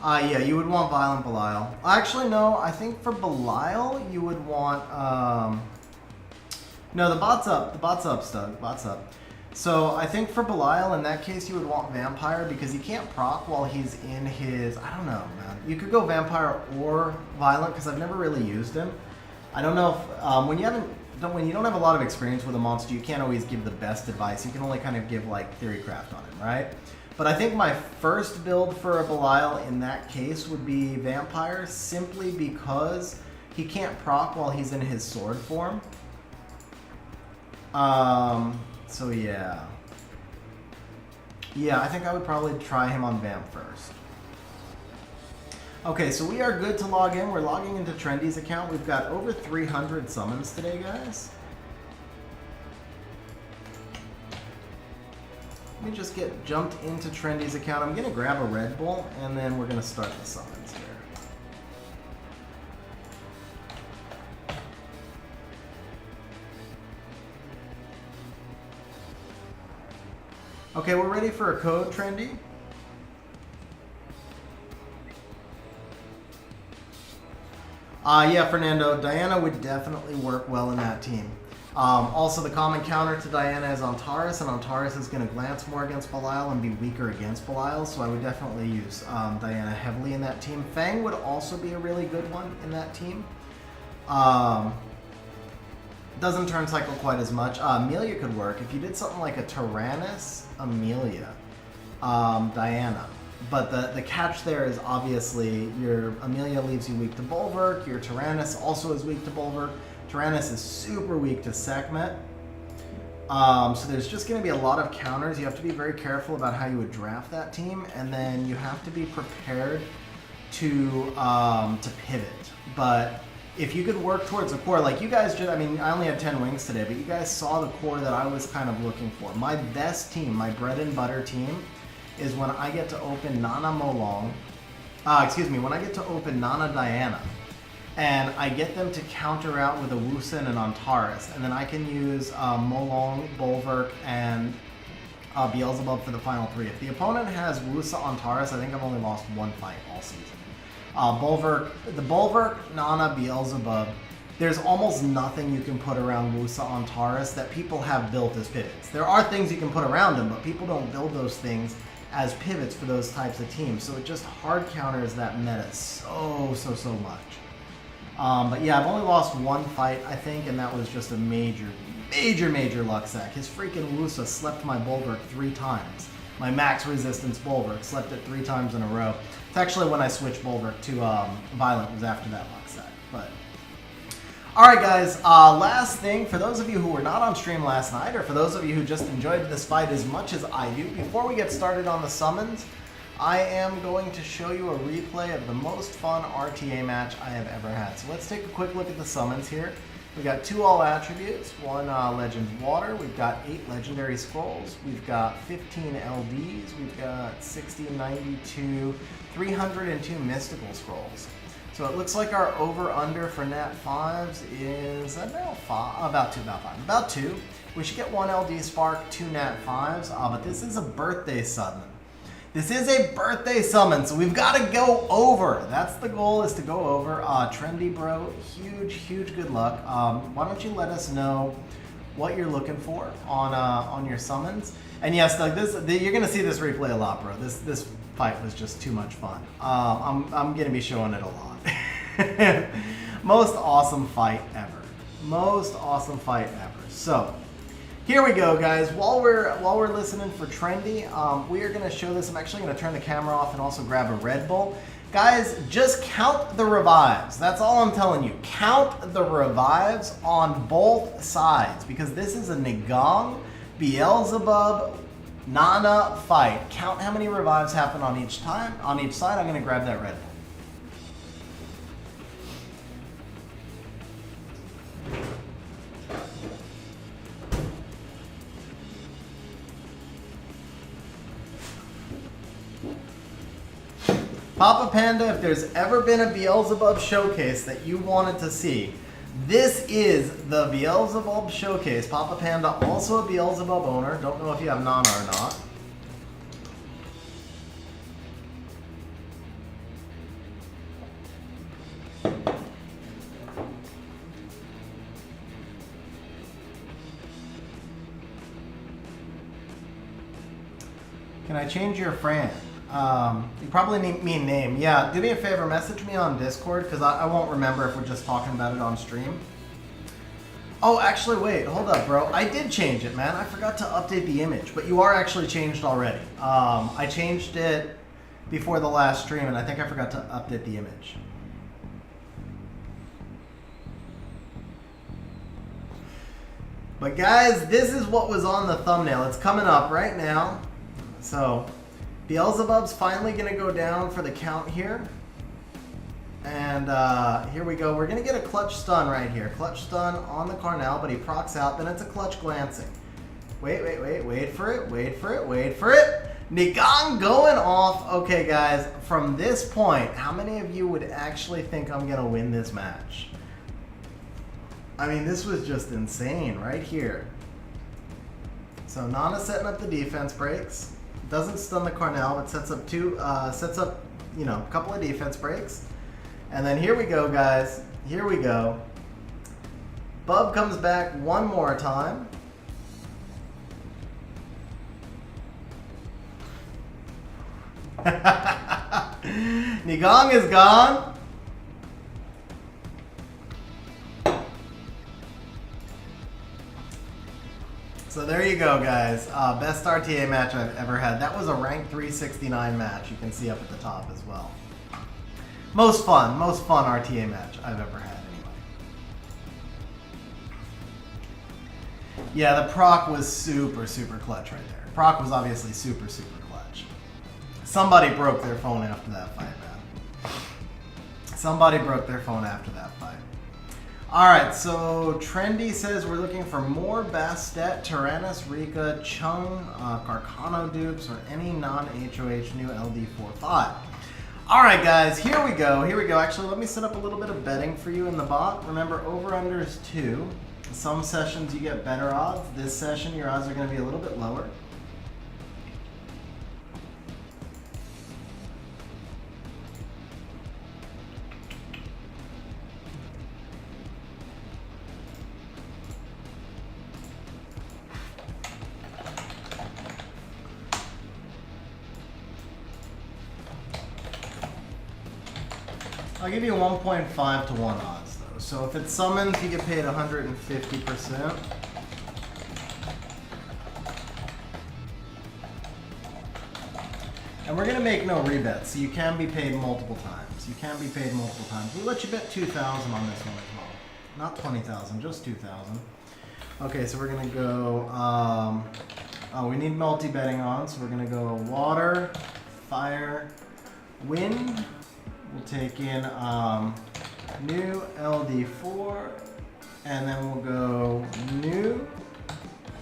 Yeah, you would want Violent Belial. Actually, no, I think for Belial, you would want, no, the bot's up. The bot's up, Stug. Bot's up. So I think for Belial, in that case, you would want Vampire because he can't proc while he's in his, I don't know, man. You could go Vampire or Violent because I've never really used him. I don't know if, when you don't have a lot of experience with a monster, you can't always give the best advice. You can only kind of give, like, Theorycraft on him, right? But I think my first build for a Belial in that case would be Vampire, simply because he can't proc while he's in his sword form. So yeah. Yeah, I think I would probably try him on Vamp first. Okay, so we are good to log in. We're logging into Trendy's account. We've got over 300 summons today, guys. Let me just get jumped into Trendy's account. I'm going to grab a Red Bull, and then we're going to start the summons here. Okay, we're ready for a code, Trendy. Yeah, Fernando, Diana would definitely work well in that team. Also, the common counter to Diana is Antares, and Antares is going to glance more against Belial and be weaker against Belial, so I would definitely use Diana heavily in that team. Fang would also be a really good one in that team. Doesn't turn cycle quite as much. Amelia could work. If you did something like a Tyrannus, Amelia, Diana. But the catch there is obviously your Amelia leaves you weak to Bulwark, your Tyrannus also is weak to Bulwark. Tyrannus is super weak to Sekhmet. So there's just going to be a lot of counters. You have to be very careful about how you would draft that team, and then you have to be prepared to pivot. But if you could work towards a core, like you guys just, I mean, I only had 10 wings today, but you guys saw the core that I was kind of looking for. My best team, my bread and butter team, is when I get to open Nana Molong, when I get to open Nana Diana, and I get them to counter out with a Wusa and an Antares, and then I can use Molong, Bulwark, and Beelzebub for the final three. If the opponent has Wusa, Antares, I think I've only lost one fight all season. The Bulwark, Nana, Beelzebub there's almost nothing you can put around Wusa on Taurus that people have built as pivots. There are things you can put around them, but people don't build those things as pivots for those types of teams. So it just hard counters that meta so much. But yeah, I've only lost one fight, I think, and that was just a major luck sack. His freaking Wusa slept my Bulwark 3 times. My max resistance Bulwark slept it 3 times in a row. It's actually when I switched Bulwark to Violent was after that luck sack. But alright guys, last thing, for those of you who were not on stream last night, or for those of you who just enjoyed this fight as much as I do, before we get started on the summons, I am going to show you a replay of the most fun RTA match I have ever had. So let's take a quick look at the summons here. We got 2 all attributes, 1 Legends Water, we've got 8 Legendary Scrolls, we've got 15 LDs, we've got 60, 92, 302 Mystical Scrolls. So it looks like our over-under for Nat 5s is about 2. We should get 1 LD Spark, 2 Nat 5s, but this is a birthday summon. This is a birthday summon, so we've got to go over. That's the goal, is to go over. Trendy bro, huge good luck. Why don't you let us know what you're looking for on your summons? And yes, Doug, you're gonna see this replay a lot, bro. This fight was just too much fun. I'm gonna be showing it a lot. Most awesome fight ever. Most awesome fight ever. So here we go, guys. While we're listening for Trendy, we are going to show this. I'm actually going to turn the camera off and also grab a Red Bull. Guys, just count the revives. That's all I'm telling you. Count the revives on both sides, because this is a Nigong, Beelzebub, Nana fight. Count how many revives happen on each side. I'm going to grab that Red Bull. Papa Panda, if there's ever been a Beelzebub showcase that you wanted to see, this is the Beelzebub showcase. Papa Panda, also a Beelzebub owner. Don't know if you have Nana or not. Can I change your Fran? You probably mean name. Yeah, do me a favor, message me on Discord, because I won't remember if we're just talking about it on stream. Oh, actually, wait, hold up, bro. I did change it, man. I forgot to update the image, but you are actually changed already. I changed it before the last stream, and I think I forgot to update the image. But guys, this is what was on the thumbnail. It's coming up right now. So Beelzebub's finally going to go down for the count here. And here we go. We're going to get a clutch stun right here. Clutch stun on the Carnal, but he procs out. Then it's a clutch glancing. Wait for it. Nigong going off. Okay, guys, from this point, how many of you would actually think I'm going to win this match? I mean, this was just insane right here. So Nana setting up the defense breaks. Doesn't stun the Carnal, but sets up a couple of defense breaks. And then here we go, guys. Here we go. Bub comes back one more time. Nigong is gone. So there you go, guys. Best RTA match I've ever had. That was a rank 369 match. You can see up at the top as well. Most fun RTA match I've ever had, anyway. Yeah, the proc was super clutch right there. Proc was obviously super clutch. Somebody broke their phone after that fight, man. Somebody broke their phone after that fight. Alright, so Trendy says we're looking for more Bastet, Tyrannus, Rika, Chung, Carcano dupes, or any non-HOH new LD45. Alright guys, here we go. Actually, let me set up a little bit of betting for you in the bot. Remember, over-under is 2. Some sessions you get better odds. This session, your odds are going to be a little bit lower. I'll give you 1.5 to 1 odds though. So if it's summoned, you get paid 150%. And we're gonna make no rebets, so you can be paid multiple times. You can be paid multiple times. We'll let you bet 2,000 on this one as well. Not 20,000, just 2,000. Okay, so we're gonna go, oh, we need multi-betting on, so we're gonna go water, fire, wind. We'll take in new LD4, and then we'll go new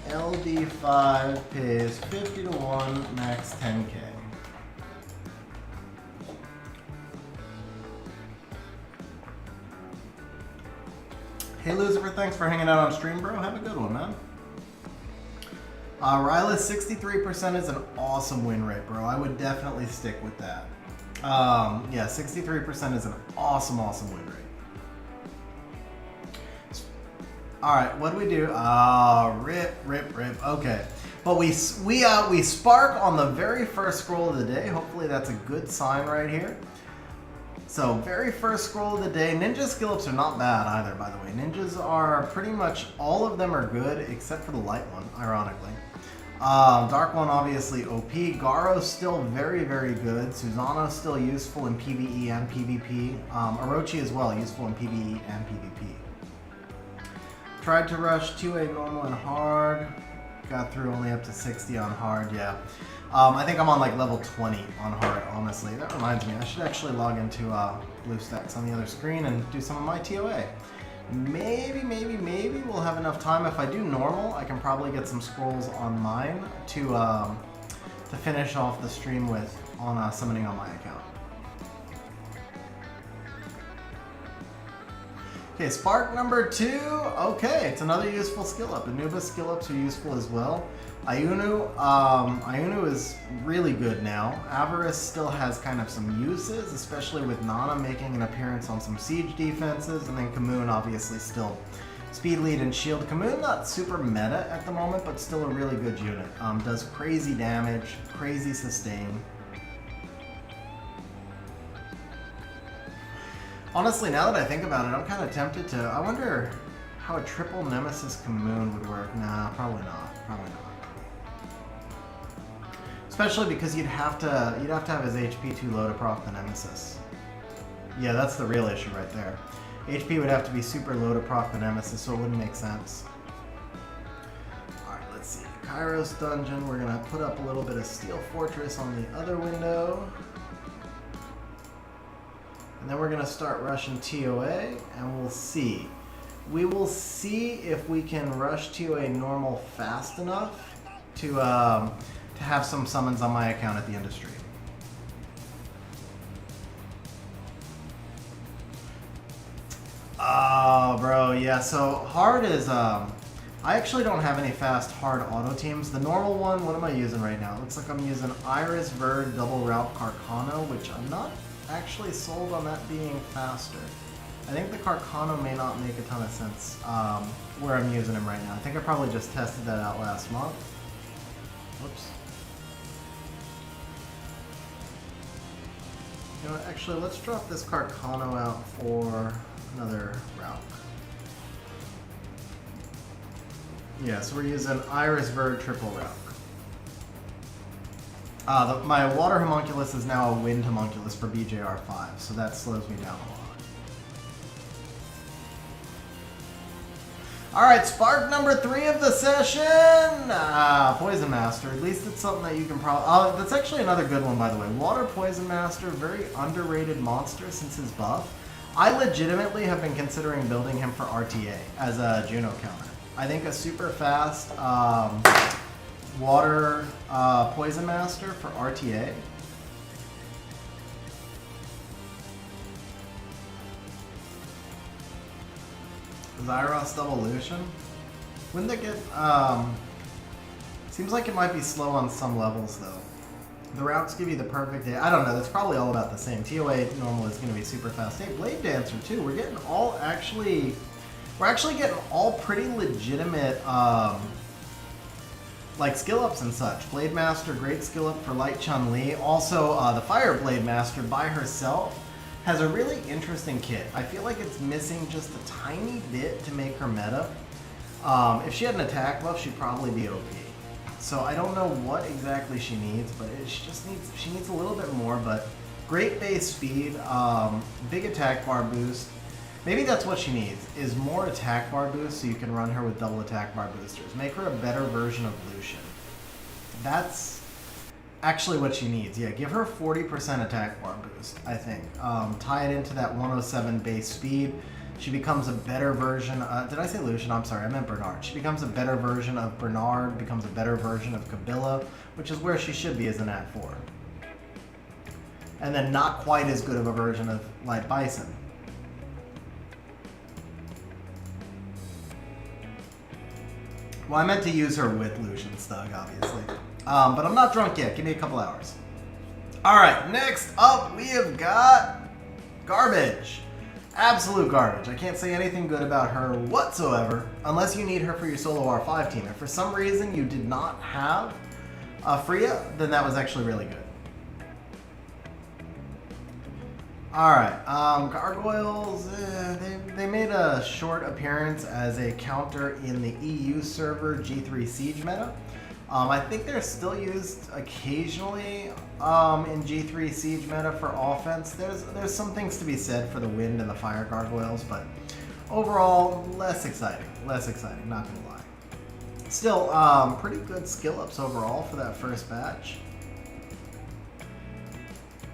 LD5 pays 50 to 1, max 10K. Hey Lucifer, thanks for hanging out on stream, bro. Have a good one, man. Ryla, 63% is an awesome win rate, bro. I would definitely stick with that. Yeah, 63% is an awesome win rate. All right, what do we do? Rip. Okay, but we spark on the very first scroll of the day. Hopefully that's a good sign right here. So very first scroll of the day. Ninja skill ups are not bad either, by the way. Ninjas are pretty much all of them are good except for the light one, ironically. Dark one obviously OP. Garo's still very good. Susano's still useful in PvE and PvP. Orochi as well, useful in PvE and PvP. Tried to rush 2A normal and hard. Got through only up to 60 on hard, yeah. I think I'm on like level 20 on hard, honestly. That reminds me, I should actually log into BlueStacks on the other screen and do some of my TOA. Maybe we'll have enough time. If I do normal, I can probably get some scrolls on mine to finish off the stream with on summoning on my account. Okay, spark number 2. Okay, it's another useful skill up. Anubis skill ups are useful as well. Ayunu is really good now. Avarice still has kind of some uses, especially with Nana making an appearance on some siege defenses, and then Kamoon obviously still speed lead and shield. Kamoon not super meta at the moment, but still a really good unit. Does crazy damage, crazy sustain. Honestly, now that I think about it, I'm kind of tempted to. I wonder how a triple Nemesis Kamoon would work. Nah, probably not. Probably not. Especially because you'd have to have his HP too low to proc the Nemesis. Yeah, that's the real issue right there. HP would have to be super low to proc the Nemesis, so it wouldn't make sense. Alright, let's see. Kairos Dungeon, we're gonna put up a little bit of Steel Fortress on the other window. And then we're gonna start rushing TOA, and we'll see. We will see if we can rush TOA normal fast enough to have some summons on my account at the end of stream. Oh, bro, yeah, so hard is, I actually don't have any fast hard auto teams. The normal one, what am I using right now? It looks like I'm using Iris, Verd, Double Route, Carcano, which I'm not actually sold on that being faster. I think the Carcano may not make a ton of sense where I'm using him right now. I think I probably just tested that out last month. Whoops. You know what, actually, let's drop this Carcano out for another route. Yeah, so we're using Iris Verd triple route. My water homunculus is now a wind homunculus for BJR5, so that slows me down a lot. Alright, spark number 3 of the session! Poison Master. At least it's something that you can probably... that's actually another good one, by the way. Water Poison Master, very underrated monster since his buff. I legitimately have been considering building him for RTA as a Juno counter. I think a super fast water Poison Master for RTA. Zyros Devolution? Wouldn't that get, seems like it might be slow on some levels though. The routes give you the perfect day. I don't know, that's probably all about the same. TOA normal is gonna be super fast. Hey, Blade Dancer too. We're getting all we're actually getting all pretty legitimate, like skill ups and such. Blade Master, great skill up for Light Chun-Li. Also, the Fire Blade Master by herself has a really interesting kit. I feel like it's missing just a tiny bit to make her meta. If she had an attack buff, she'd probably be OP. So I don't know what exactly she needs, but she needs a little bit more. But great base speed, big attack bar boost. Maybe that's what she needs, is more attack bar boost so you can run her with double attack bar boosters. Make her a better version of Lucian. That's actually what she needs. Yeah, give her 40% attack bar boost, I think. Tie it into that 107 base speed. She becomes a better version, did I say Lucian? I'm sorry, I meant Bernard. She becomes a better version of Bernard, becomes a better version of Kabila, which is where she should be as an Nat 4. And then not quite as good of a version of Light Bison. Well, I meant to use her with Lucian Stug, obviously. But I'm not drunk yet. Give me a couple hours. Alright, next up we have got Garbage. Absolute garbage. I can't say anything good about her whatsoever, unless you need her for your solo R5 team. If for some reason you did not have Freya, then that was actually really good. Alright, Gargoyles, they made a short appearance as a counter in the EU server G3 Siege meta. I think they're still used occasionally in G3 Siege meta for offense. There's some things to be said for the wind and the fire gargoyles, but overall, less exciting, not gonna lie. Still, pretty good skill ups overall for that first batch.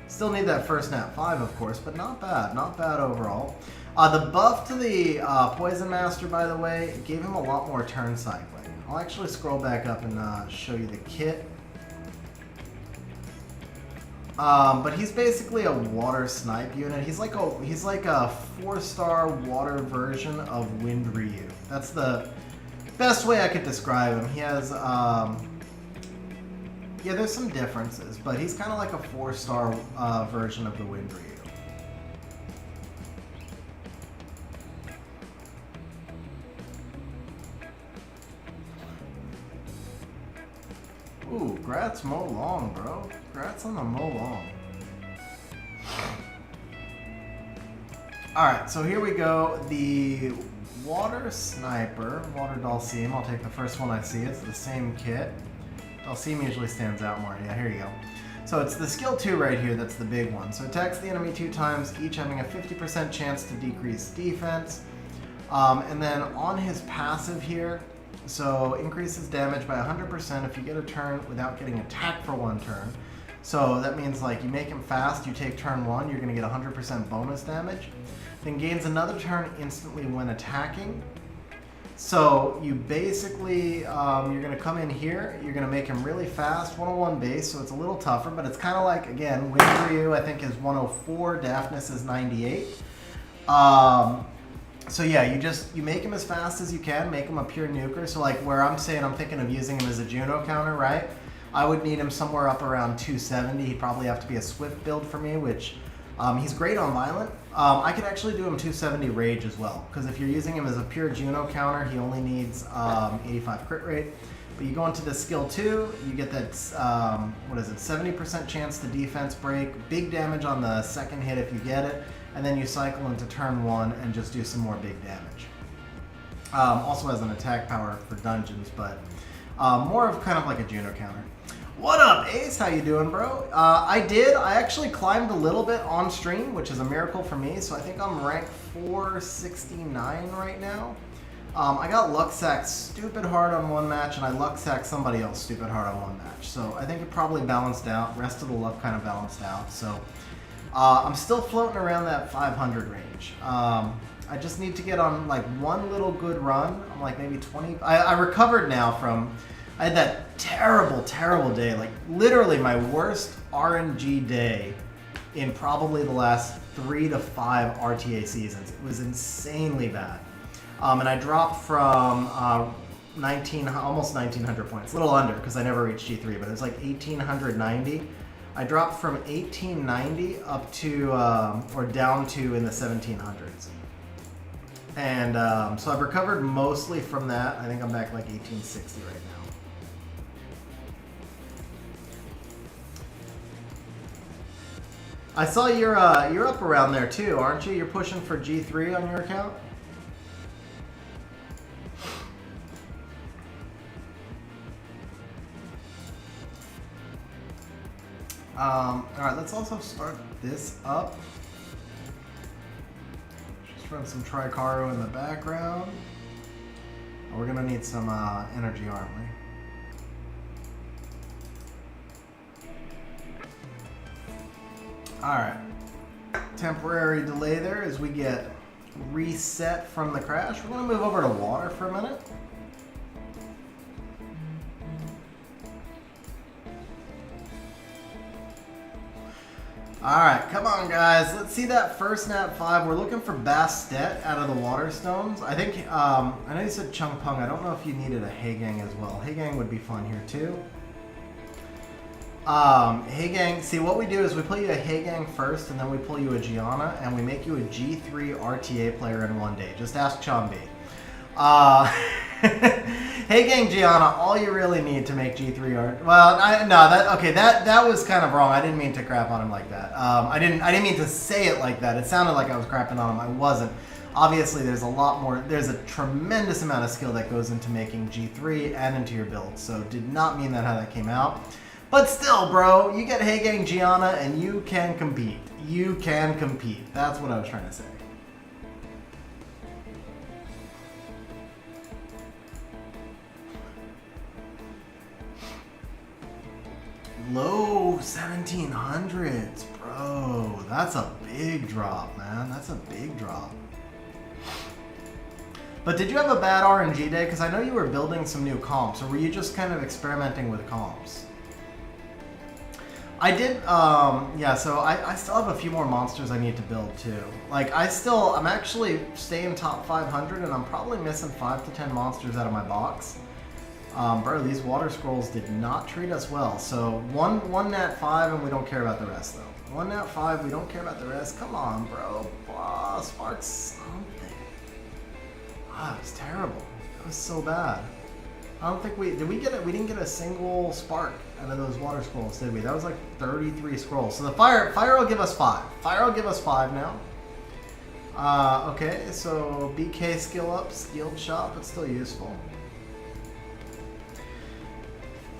Still need that first nat 5, of course, but not bad overall. The buff to the Poison Master, by the way, gave him a lot more turn cycling. I'll actually scroll back up and show you the kit. But he's basically a water snipe unit. He's like a 4-star water version of Wind Ryu. That's the best way I could describe him. He has yeah, there's some differences, but he's kind of like a 4-star version of the Wind Ryu. Ooh, grats Mo Long, bro. Grats on the Mo Long. Alright, so here we go. The Water Sniper, Water Dalsim. I'll take the first one I see. It's the same kit. Dalsim usually stands out more. Yeah, here you go. So it's the skill 2 right here that's the big one. So attacks the enemy 2 times, each having a 50% chance to decrease defense. And then on his passive here, so increases damage by 100% if you get a turn without getting attacked for 1 turn. So that means like you make him fast, you take turn 1, you're going to get 100% bonus damage. Then gains another turn instantly when attacking. So you basically, you're going to come in here, you're going to make him really fast, 101 base, so it's a little tougher, but it's kind of like, again, Wind Ryu I think is 104, Daphnis is 98. So yeah, you make him as fast as you can, make him a pure nuker. So like where I'm saying I'm thinking of using him as a Juno counter, right? I would need him somewhere up around 270. He'd probably have to be a Swift build for me, which he's great on Violent. I could actually do him 270 Rage as well, because if you're using him as a pure Juno counter, he only needs 85 crit rate. But you go into the skill 2, you get that, 70% chance to defense break, big damage on the second hit if you get it, and then you cycle into turn 1 and just do some more big damage. Also has an attack power for dungeons, but more of kind of like a Juno counter. What up, Ace? How you doing, bro? I actually climbed a little bit on stream, which is a miracle for me, so I think I'm ranked 469 right now. I got luck sacked stupid hard on one match, and I luck sacked somebody else stupid hard on one match. So I think it probably balanced out. Rest of the luck kind of balanced out. So I'm still floating around that 500 range. I just need to get on like one little good run. I'm like maybe 20. I recovered now from, I had that terrible, terrible day. Like literally my worst RNG day in probably the last 3 to 5 RTA seasons. It was insanely bad. And I dropped from almost 1900 points, a little under because I never reached G3, but it was like 1890. I dropped from 1890 up to, or down to in the 1700s. And so I've recovered mostly from that. I think I'm back like 1860 right now. I saw you're up around there too, aren't you? You're pushing for G3 on your account? Alright, let's also start this up. Just run some Tricaro in the background. We're gonna need some energy, aren't we? Alright. Temporary delay there as we get reset from the crash. We're gonna move over to water for a minute. Alright, come on guys, let's see that first nat 5. We're looking for Bastet out of the water stones. I think, I know you said Chung Pung. I don't know if you needed a Heigang as well. Heigang would be fun here too. Heigang, see what we do is we pull you a Heigang first and then we pull you a Gianna and we make you a G3 RTA player in one day. Just ask Chambi. Heigang Gianna, all you really need to make G3 art. Well, that was kind of wrong. I didn't mean to crap on him like that. I didn't mean to say it like that. It sounded like I was crapping on him. I wasn't. Obviously, there's a lot more. There's a tremendous amount of skill that goes into making G3 and into your build. So, did not mean that how that came out. But still, bro, you get Heigang Gianna and you can compete. You can compete. That's what I was trying to say. Low 1700s, bro. That's a big drop, man. That's a big drop. But did you have a bad RNG day? Because I know you were building some new comps, or were you just kind of experimenting with comps? I did, yeah, so I still have a few more monsters I need to build too. Like, I'm actually staying top 500 and I'm probably missing 5 to 10 monsters out of my box. Bro, these water scrolls did not treat us well. So, one nat 5 and we don't care about the rest though. One nat 5, we don't care about the rest. Come on, bro. Spark something. Ah, it was terrible. It was so bad. I don't think we didn't get a single spark out of those water scrolls, did we? That was like 33 scrolls. So the fire will give us 5. Fire will give us 5 now. Okay, so BK skill up, skilled shop, it's still useful.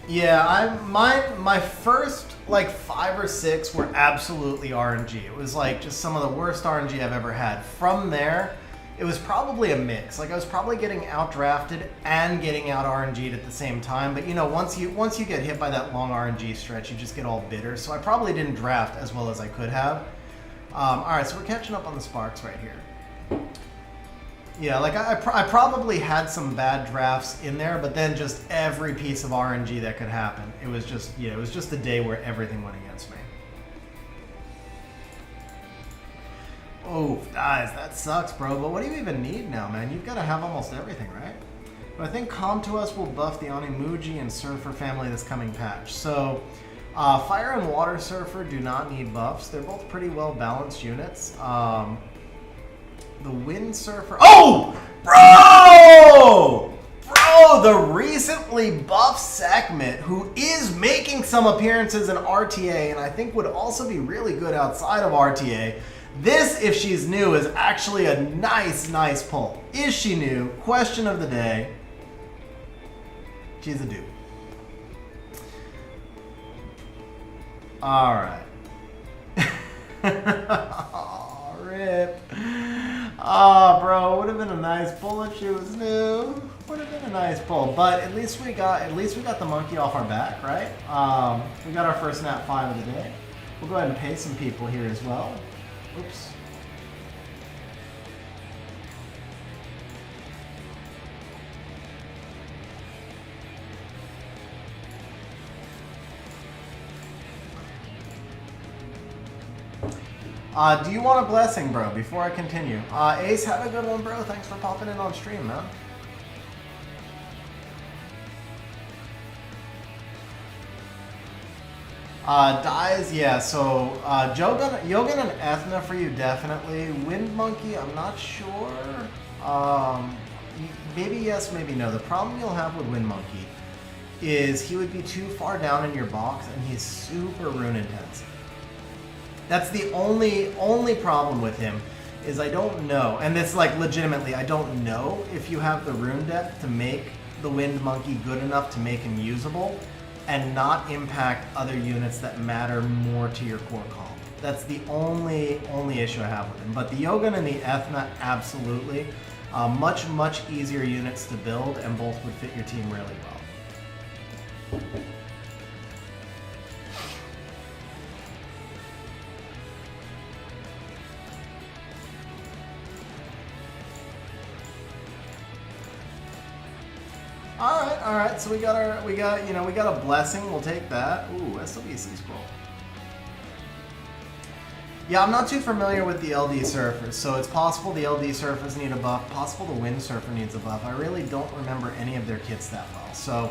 Yeah, my first like 5 or 6 were absolutely RNG. It was like just some of the worst RNG I've ever had. From there, it was probably a mix. Like I was probably getting outdrafted and getting out RNG'd at the same time. But you know, once you get hit by that long RNG stretch, you just get all bitter. So I probably didn't draft as well as I could have. All right, so we're catching up on the sparks right here. Yeah, like I probably had some bad drafts in there, but then just every piece of RNG that could happen. It was just, yeah, it was just the day where everything went against me. Oh, guys, that sucks, bro. But what do you even need now, man? You've got to have almost everything, right? But I think Come To Us will buff the Onimuji and Surfer family this coming patch. So, Fire and Water Surfer do not need buffs. They're both pretty well balanced units. The Wind Surfer... Oh! Bro! Bro, the recently buffed Sekhmet, who is making some appearances in RTA, and I think would also be really good outside of RTA. This, if she's new, is actually a nice pull. Is she new? Question of the day. She's a dude. Alright. Oh, rip. Oh, bro, would have been a nice pull if she was new. Would have been a nice pull, but at least we got the monkey off our back, right? We got our first nat 5 of the day. We'll go ahead and pay some people here as well. Oops. Do you want a blessing, bro, before I continue? Ace, have a good one, bro. Thanks for popping in on stream, man. Dies, yeah, so Yogan and Ethna for you, definitely. Wind Monkey, I'm not sure. Maybe yes, maybe no. The problem you'll have with Wind Monkey is he would be too far down in your box and he's super rune intensive. That's the only problem with him, is I don't know, and it's like legitimately, I don't know if you have the rune deck to make the Wind Monkey good enough to make him usable and not impact other units that matter more to your core comp. That's the only issue I have with him. But the Yogun and the Ethna, absolutely. Much easier units to build, and both would fit your team really well. All right. So we got a blessing. We'll take that. Ooh, SWC scroll. Yeah, I'm not too familiar with the LD Surfers, so it's possible the LD Surfers need a buff, possible the Wind Surfer needs a buff. I really don't remember any of their kits that well. So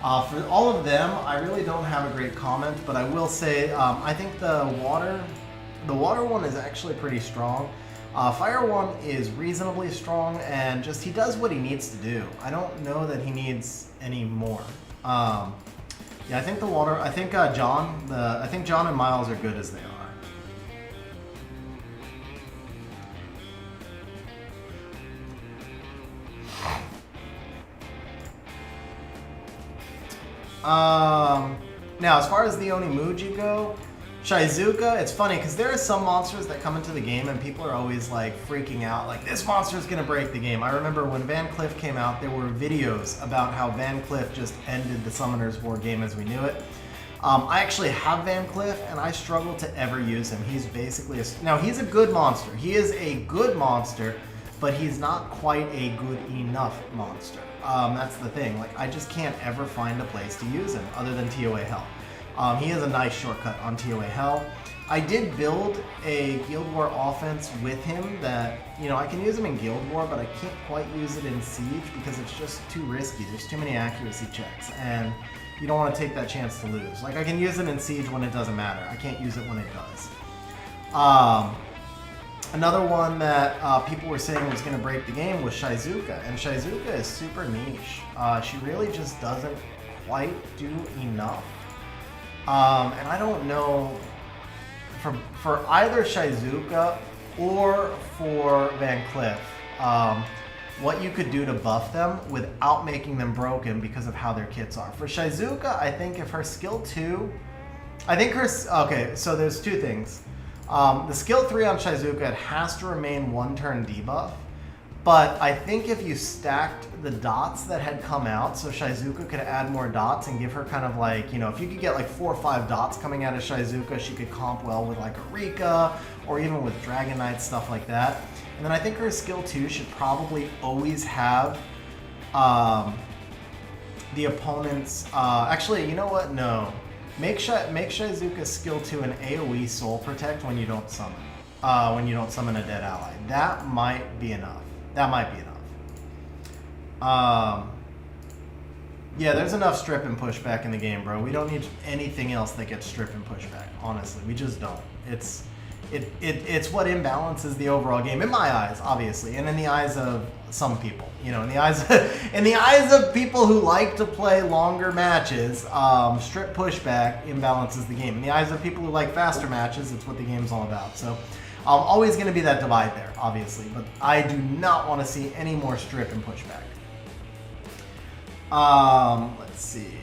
for all of them, I really don't have a great comment, but I will say I think the water one is actually pretty strong. Fire one is reasonably strong, and just he does what he needs to do. I don't know that he needs any more. Yeah, I think the water. I think John and Miles are good as they are. Now, as far as the Onimuji go, Shizuka, it's funny because there are some monsters that come into the game and people are always like freaking out, like this monster is going to break the game. I remember when Van Cliff came out, there were videos about how Van Cliff just ended the Summoner's War game as we knew it. I actually have Van Cliff and I struggle to ever use him. He's basically now he's a good monster. He is a good monster, but he's not quite a good enough monster. That's the thing. Like, I just can't ever find a place to use him other than TOA Hell. He has a nice shortcut on TOA Hell. I did build a Guild War offense with him that, you know, I can use him in Guild War, but I can't quite use it in Siege because it's just too risky. There's too many accuracy checks, and you don't want to take that chance to lose. Like, I can use it in Siege when it doesn't matter. I can't use it when it does. Another one that people were saying was going to break the game was Shizuka, and Shizuka is super niche. She really just doesn't quite do enough. And I don't know, for either Shizuka or for Van Cliff, what you could do to buff them without making them broken because of how their kits are. For Shizuka, I think if her skill 2, okay, so there's two things. The skill 3 on Shizuka, it has to remain one turn debuff, but I think if you stacked the dots that had come out, so Shizuka could add more dots and give her kind of like, you know, if you could get like 4 or 5 dots coming out of Shizuka, she could comp well with like Erika, or even with Dragon Knight, stuff like that. And then I think her skill 2 should probably always have the opponent's, actually, you know what, no. Make Shizuka's skill 2 an AoE Soul Protect when you don't summon. When you don't summon a dead ally. That might be enough. Yeah, there's enough strip and pushback in the game, bro. We don't need anything else that gets strip and pushback. Honestly, we just don't. It's what imbalances the overall game, in my eyes, obviously, and in the eyes of some people. You know, in the eyes of people who like to play longer matches, strip pushback imbalances the game. In the eyes of people who like faster matches, it's what the game's all about. So, always going to be that divide there, obviously, but I do not want to see any more strip and pushback. Let's see.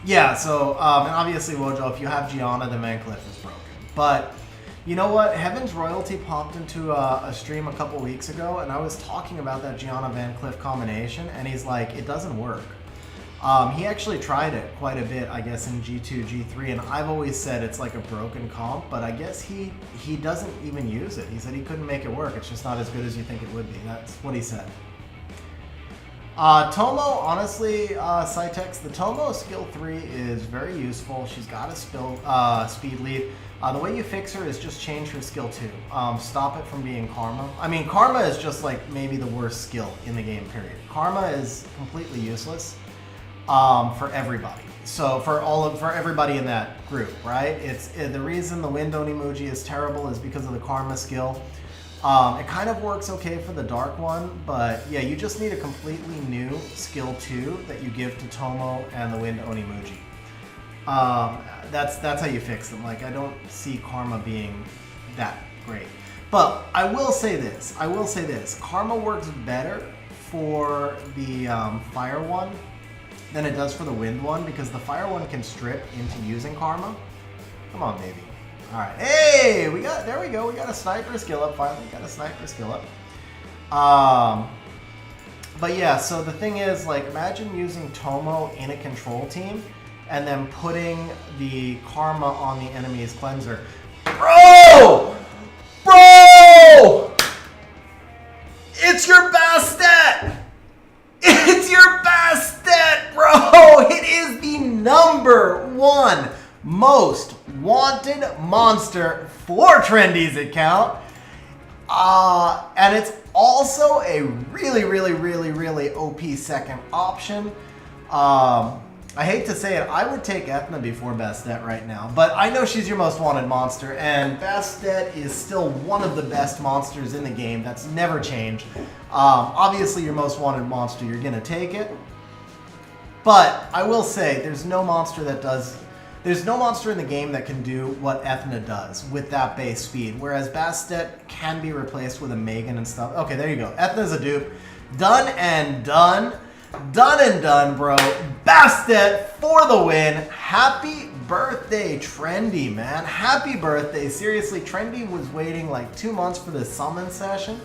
Yeah, so, and obviously, Wojo, if you have Gianna, then Van Cliff is broken. But, you know what? Heaven's Royalty popped into a stream a couple weeks ago, and I was talking about that Gianna Van Cliff combination, and he's like, it doesn't work. He actually tried it quite a bit, I guess, in G2, G3, and I've always said it's like a broken comp, but I guess he doesn't even use it. He said he couldn't make it work. It's just not as good as you think it would be. That's what he said. Tomo, honestly, Cytex, the Tomo skill 3 is very useful. She's got a speed lead. The way you fix her is just change her skill 2. Stop it from being Karma. I mean, Karma is just like maybe the worst skill in the game, period. Karma is completely useless for everybody. So for everybody in that group, right? It's the reason the Wind Onimuji is terrible is because of the Karma skill. It kind of works okay for the Dark one, but yeah, you just need a completely new skill 2 that you give to Tomo and the Wind Onimuji. That's how you fix them. Like, I don't see Karma being that great. But I will say this. Karma works better for the fire one than it does for the wind one, because the fire one can strip into using Karma. Come on, baby. All right. Hey, there we go. We got a sniper skill up finally. But yeah, so the thing is, like, imagine using Tomo in a control team and then putting the Karma on the enemy's cleanser. Bro! It's your best stat! It's your best stat, bro! It is the #1 most wanted monster for Trendy's account. And it's also a really OP second option. I hate to say it, I would take Ethna before Bastet right now, but I know she's your most wanted monster, and Bastet is still one of the best monsters in the game. That's never changed. Obviously, your most wanted monster, you're gonna take it. But I will say, there's no monster in the game that can do what Ethna does with that base speed, whereas Bastet can be replaced with a Megan and stuff. Okay, there you go. Ethna's a dupe. Done and done. Done and done, bro. Bastet for the win. Happy birthday, Trendy, man. Happy birthday. Seriously, Trendy was waiting like 2 months for this summon session,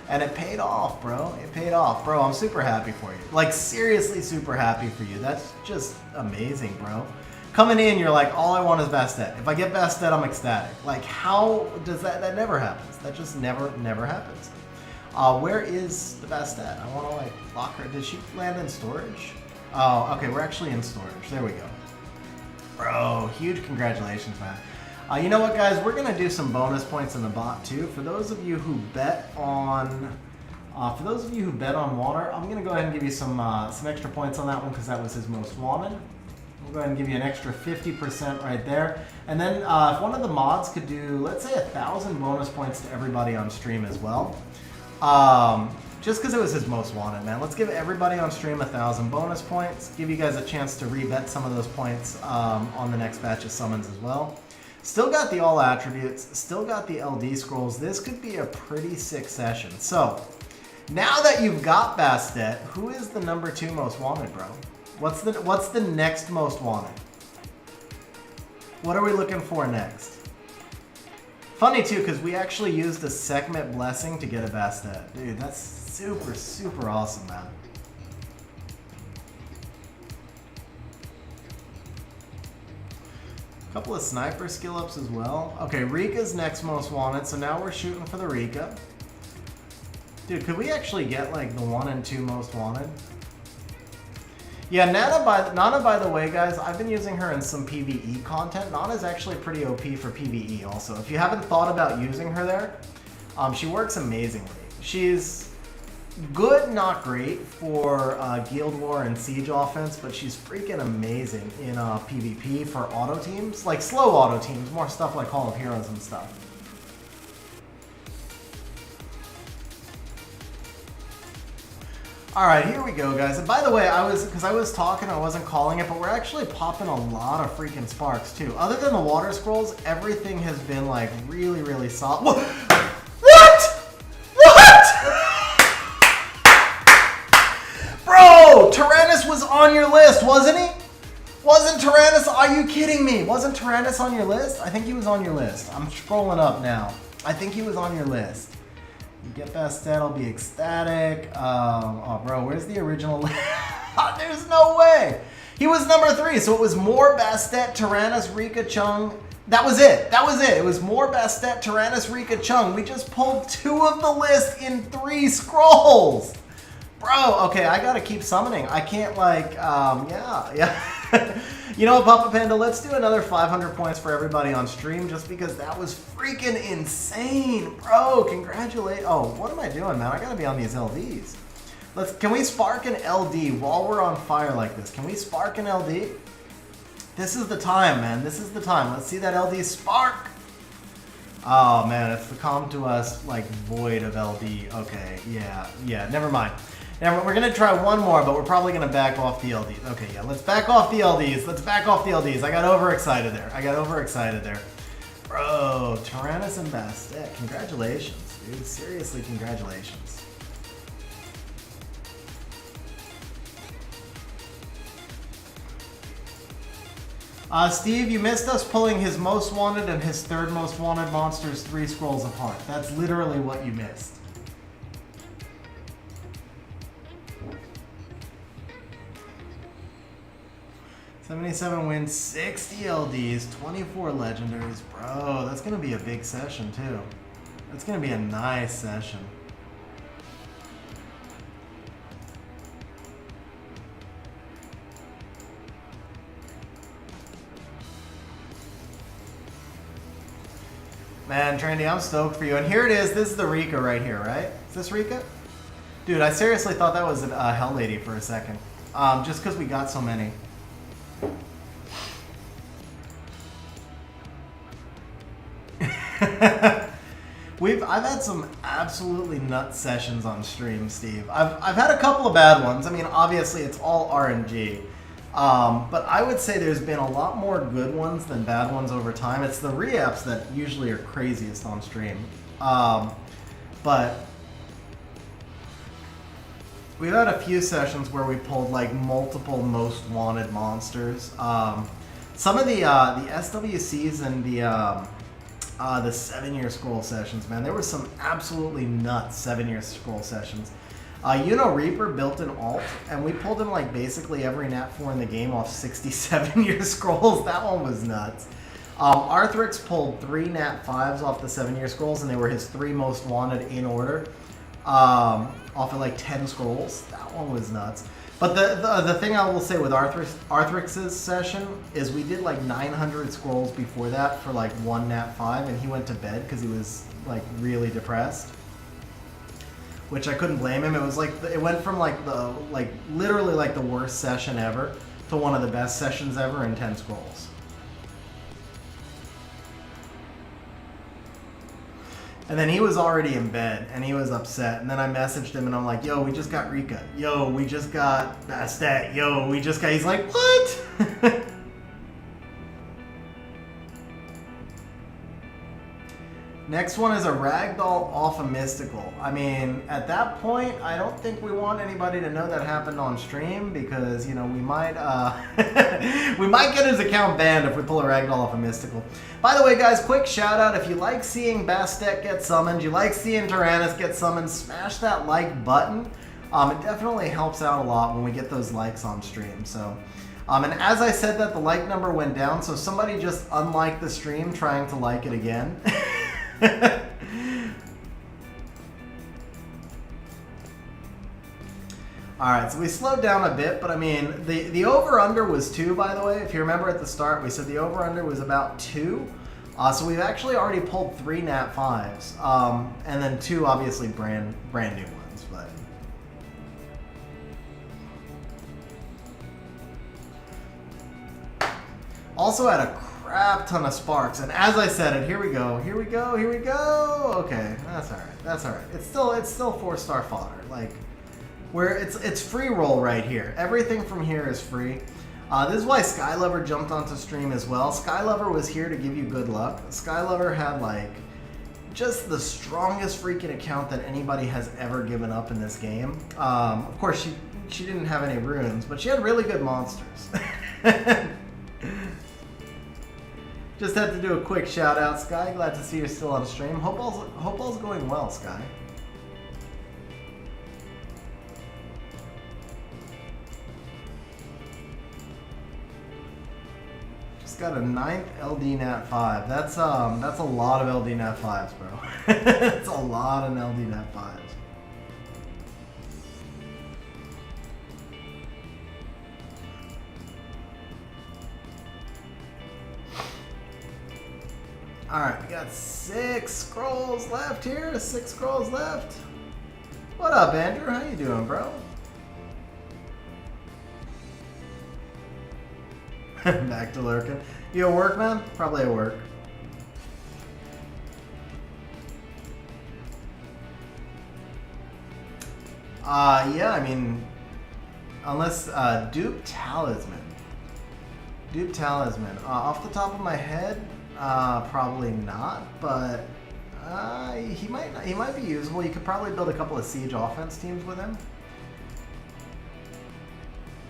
and it paid off, bro. It paid off. Bro, I'm super happy for you. Like, seriously super happy for you. That's just amazing, bro. Coming in, you're like, all I want is Bastet. If I get Bastet, I'm ecstatic. Like, how does that? That never happens. That just never happens. Where is the Bastet? I want to, like, lock her. Did she land in storage? Oh, okay, we're actually in storage. There we go. Bro, huge congratulations, man. You know what, guys? We're going to do some bonus points in the bot, too. For those of you who bet on... Water, I'm going to go ahead and give you some extra points on that one, because that was his most wanted. We'll go ahead and give you an extra 50% right there. And then if one of the mods could do, let's say, 1,000 bonus points to everybody on stream as well. Just because it was his most wanted, man. Let's give everybody on stream 1,000 bonus points. Give you guys a chance to rebet some of those points on the next batch of summons as well. Still got the all attributes. Still got the LD scrolls. This could be a pretty sick session. So, now that you've got Bastet, who is the #2 most wanted, bro? What's the next most wanted? What are we looking for next? Funny too, because we actually used a Sekhmet blessing to get a Bastet. Dude, that's super awesome, man. A couple of sniper skill ups as well. Okay, Rika's next most wanted, so now we're shooting for the Rika. Dude, could we actually get like the 1 and 2 most wanted? Yeah, Nana, by the way, guys, I've been using her in some PvE content. Nana's actually pretty OP for PvE also. If you haven't thought about using her there, she works amazingly. She's good, not great for Guild War and Siege offense, but she's freaking amazing in PvP for auto teams. Like slow auto teams, more stuff like Hall of Heroes and stuff. All right, here we go, guys. And by the way, I was talking, I wasn't calling it, but we're actually popping a lot of freaking sparks too. Other than the water scrolls, everything has been like really solid. What? Bro, Tyrannus was on your list, wasn't he? Wasn't Tyrannus? Are you kidding me? Wasn't Tyrannus on your list? I think he was on your list. I'm scrolling up now. I think he was on your list. You get Bastet, I'll be ecstatic. Oh, bro, where's the original list? There's no way. He was #3, so it was more Bastet, Tyrannus, Rika, Chung. That was it. It was more Bastet, Tyrannus, Rika, Chung. We just pulled 2 of the list in 3 scrolls. Bro, okay, I gotta keep summoning. I can't, like, yeah. You know what, Papa Panda, let's do another 500 points for everybody on stream, just because that was freaking insane. Bro, congratulate. Oh, what am I doing, man? I gotta be on these LDs. Can we spark an LD while we're on fire like this? Can we spark an LD? This is the time, man. This is the time. Let's see that LD spark. Oh, man, it's the come to us, like, void of LD. Okay, yeah, never mind. And we're going to try one more, but we're probably going to back off the LDs. Okay, yeah, let's back off the LDs. Let's back off the LDs. I got overexcited there. Bro, Tyrannus and Bastet. Congratulations, dude. Seriously, congratulations. Steve, you missed us pulling his most wanted and his third most wanted monsters 3 scrolls apart. That's literally what you missed. $77 wins, 60 LDs, 24 legendaries. Bro, that's going to be a big session too. That's going to be a nice session. Man, Trendy, I'm stoked for you. And here it is. This is the Rika right here, right? Is this Rika? Dude, I seriously thought that was a Hell Lady for a second. Just because we got so many. I've had some absolutely nuts sessions on stream, Steve. I've had a couple of bad ones. I mean, obviously it's all RNG. But I would say there's been a lot more good ones than bad ones over time. It's the re-apps that usually are craziest on stream. But we've had a few sessions where we pulled like multiple most wanted monsters. Some of the SWCs and the 7-year scroll sessions, man, there were some absolutely nuts 7-year scroll sessions. Reaper built an alt, and we pulled him like basically every nat 4 in the game off 67-year scrolls. That one was nuts. Arthrix pulled 3 nat 5s off the 7-year scrolls, and they were his 3 most wanted in order. Off of like 10 scrolls. That one was nuts. But the thing I will say with Arthrix's session is we did like 900 scrolls before that for like 1 nat 5, and he went to bed because he was like really depressed. Which I couldn't blame him. It was like it went from literally like the worst session ever to one of the best sessions ever in 10 scrolls. And then he was already in bed and he was upset. And then I messaged him and I'm like, yo, we just got Rika. Yo, we just got Bastet. Yo, we just got. He's like, what? Next one is a ragdoll off a mystical. I mean, at that point, I don't think we want anybody to know that happened on stream because, we might we might get his account banned if we pull a ragdoll off a mystical. By the way, guys, quick shout out. If you like seeing Bastet get summoned, you like seeing Tyrannus get summoned, smash that like button. It definitely helps out a lot when we get those likes on stream. So, and as I said that, the like number went down, so somebody just unliked the stream trying to like it again. Alright, so we slowed down a bit, but I mean, the over-under was 2, by the way. If you remember at the start, we said the over-under was about 2. So we've actually already pulled 3 nat 5s, and then 2 obviously brand new ones. But also had a crap ton of sparks, and as I said it, here we go. Okay, that's alright. It's still 4-star fodder. Like, where it's free roll right here. Everything from here is free. This is why Skylover jumped onto stream as well. Skylover was here to give you good luck. Skylover had like just the strongest freaking account that anybody has ever given up in this game. Of course, she didn't have any runes, but she had really good monsters. Just had to do a quick shout out, Sky. Glad to see you're still on stream. Hope all's going well, Sky. Just got a 9th LD Nat 5. That's a lot of LD Nat 5s, bro. That's a lot of LD Nat 5s. Alright, we got 6 scrolls left here. 6 scrolls left. What up, Andrew? How you doing, bro? Back to lurking. You at work, man? Probably at work. Yeah, I mean, unless dupe talisman. Dupe talisman. Off the top of my head, probably not, but he might be usable. You could probably build a couple of siege offense teams with him.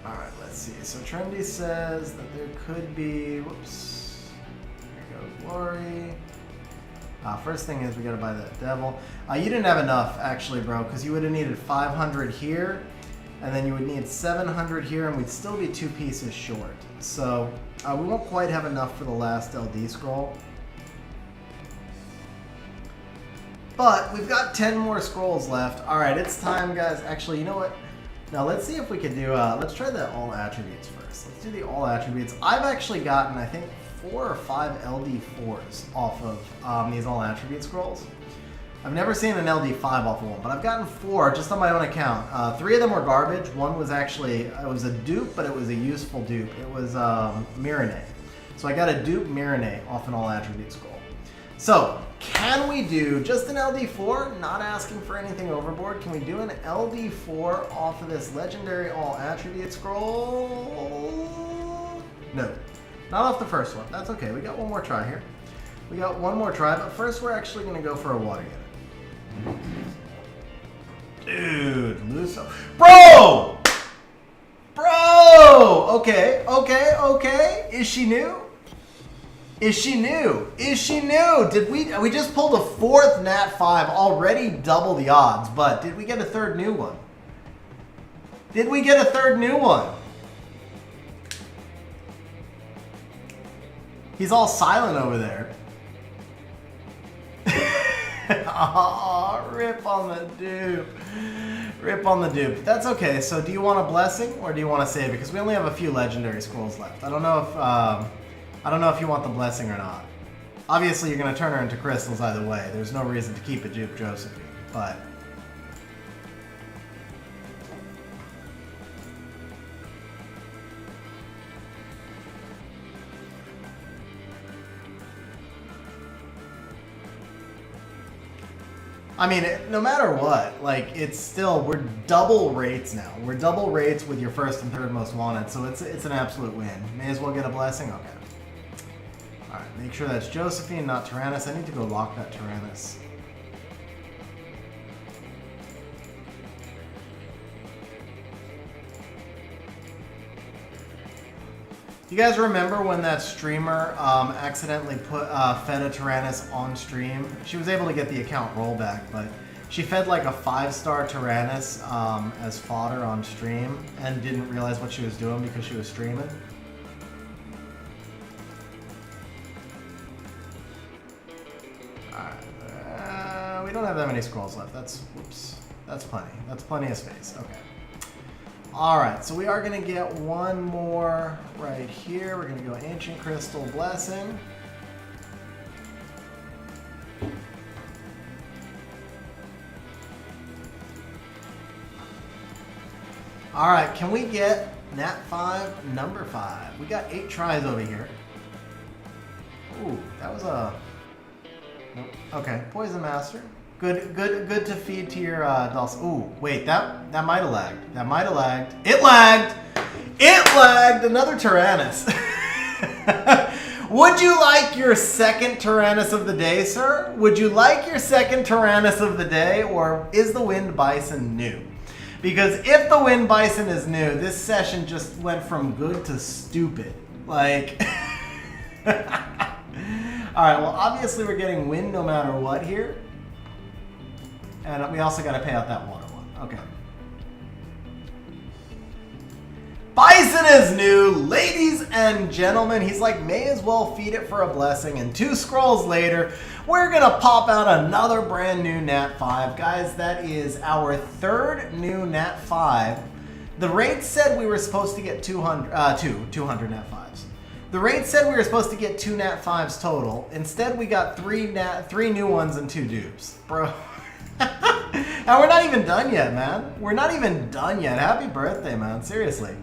All right, let's see. So Trendy says that there could be. Whoops. There we go. Glory. First thing is we gotta buy that devil. You didn't have enough actually, bro, because you would have needed 500 here, and then you would need 700 here, and we'd still be 2 pieces short. So we won't quite have enough for the last LD scroll. But we've got 10 more scrolls left. All right, it's time, guys. Actually, you know what? Now let's see if we can do, let's try the all attributes first. Let's do the all attributes. I've actually gotten, I think, 4 or 5 LD4s off of these all attribute scrolls. I've never seen an LD5 off of one, but I've gotten 4 just on my own account. 3 of them were garbage. One was actually, it was a dupe, but it was a useful dupe. It was Mirane. So I got a dupe Mirane off an all attribute scroll. So can we do just an LD4, not asking for anything overboard? Can we do an LD4 off of this legendary all attribute scroll? No. Not off the first one. That's okay. We got one more try here. We got one more try, but first we're actually going to go for a water unit. Dude, Luso. Bro! Bro! Okay, okay, okay. Is she new? Is she new? Is she new? Did we just pulled a 4th Nat 5, already double the odds, but did we get a 3rd new one? Did we get a 3rd new one? He's all silent over there. Oh, rip on the dupe. Rip on the dupe. That's okay. So do you want a blessing or do you want to save it? Because we only have a few legendary scrolls left. I don't know if you want the blessing or not. Obviously, you're going to turn her into crystals either way. There's no reason to keep a dupe Josephine, but I mean, no matter what, like, it's still, we're double rates now. We're double rates with your 1st and 3rd most wanted, so it's an absolute win. May as well get a blessing? Okay. Alright, make sure that's Josephine, not Tyrannus. I need to go lock that Tyrannus. You guys remember when that streamer accidentally fed a Tyrannus on stream? She was able to get the account rollback, but she fed like a 5-star Tyrannus as fodder on stream and didn't realize what she was doing because she was streaming. Alright, we don't have that many scrolls left. That's, whoops, that's plenty. That's plenty of space. Okay. Alright, so we are going to get one more right here. We're going to go Ancient Crystal Blessing. Alright, can we get Nat 5, number 5? We got 8 tries over here. Ooh, that was a... Nope. Okay, Poison Master. Good to feed to your dolls. Ooh, wait, that might have lagged. That might have lagged. It lagged! It lagged! Another Tyrannus. Would you like your 2nd Tyrannus of the day, sir? Would you like your 2nd Tyrannus of the day, or is the Wind Bison new? Because if the Wind Bison is new, this session just went from good to stupid. Like... Alright, well, obviously we're getting wind no matter what here. And we also got to pay out that water one. Okay. Bison is new, ladies and gentlemen. He's like, may as well feed it for a blessing. And 2 scrolls later, we're going to pop out another brand new Nat 5. Guys, that is our 3rd new Nat 5. The rate said we were supposed to get 200 Nat 5s. The rate said we were supposed to get 2 Nat 5s total. Instead, we got 3 new ones and 2 dupes. Bro. And we're not even done yet, man. We're not even done yet. Happy birthday, man. Seriously.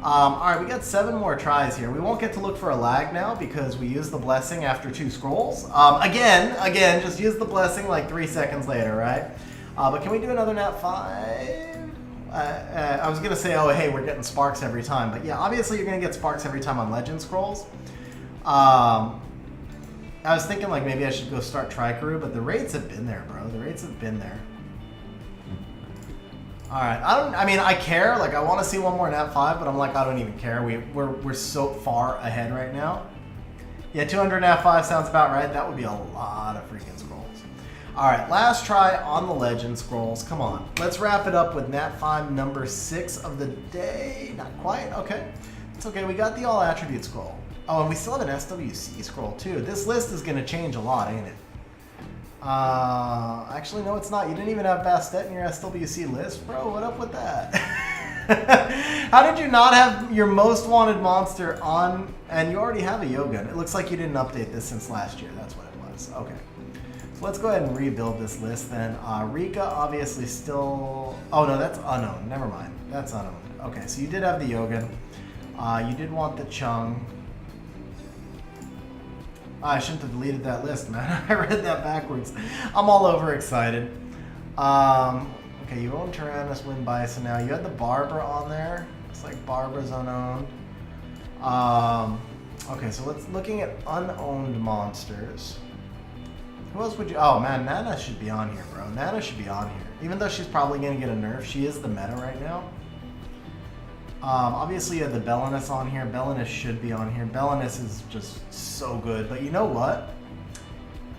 Alright, we got 7 more tries here. We won't get to look for a lag now because we used the blessing after 2 scrolls. Again, just use the blessing like 3 seconds later, right? But can we do another Nat 5? I was going to say, oh, hey, we're getting sparks every time. But yeah, obviously you're going to get sparks every time on Legend Scrolls. I was thinking like maybe I should go start Tricrew, but the rates have been there, bro. The rates have been there. All right, I mean, I care. Like, I want to see one more Nat 5, but I'm like, I don't even care. We're so far ahead right now. Yeah, 200 Nat 5 sounds about right. That would be a lot of freaking scrolls. All right, last try on the Legend Scrolls. Come on, let's wrap it up with Nat 5 number 6 of the day. Not quite. Okay, it's okay. We got the All Attribute Scroll. Oh, and we still have an SWC scroll too. This list is going to change a lot, ain't it? Actually, no, it's not. You didn't even have Bastet in your SWC list, bro. What up with that? How did you not have your most wanted monster on, and you already have a Yogun? It looks like you didn't update this since last year. That's what it was. Okay. So let's go ahead and rebuild this list then. Rika, obviously still... Oh, no, that's unknown. Never mind. That's unknown. Okay, so you did have the Yogun. You did want the Chung. I shouldn't have deleted that list, man. I read that backwards. I'm all overexcited. Okay, you own Tyrannus, win Bison now. You had the Barbara on there. Looks like Barbara's unowned. Okay, so let's looking at unowned monsters. Who else would you... Oh, man, Nana should be on here, bro. Nana should be on here. Even though she's probably going to get a nerf, she is the meta right now. Obviously, you had the Belinus on here. Belinus should be on here. Belinus is just so good. But you know what?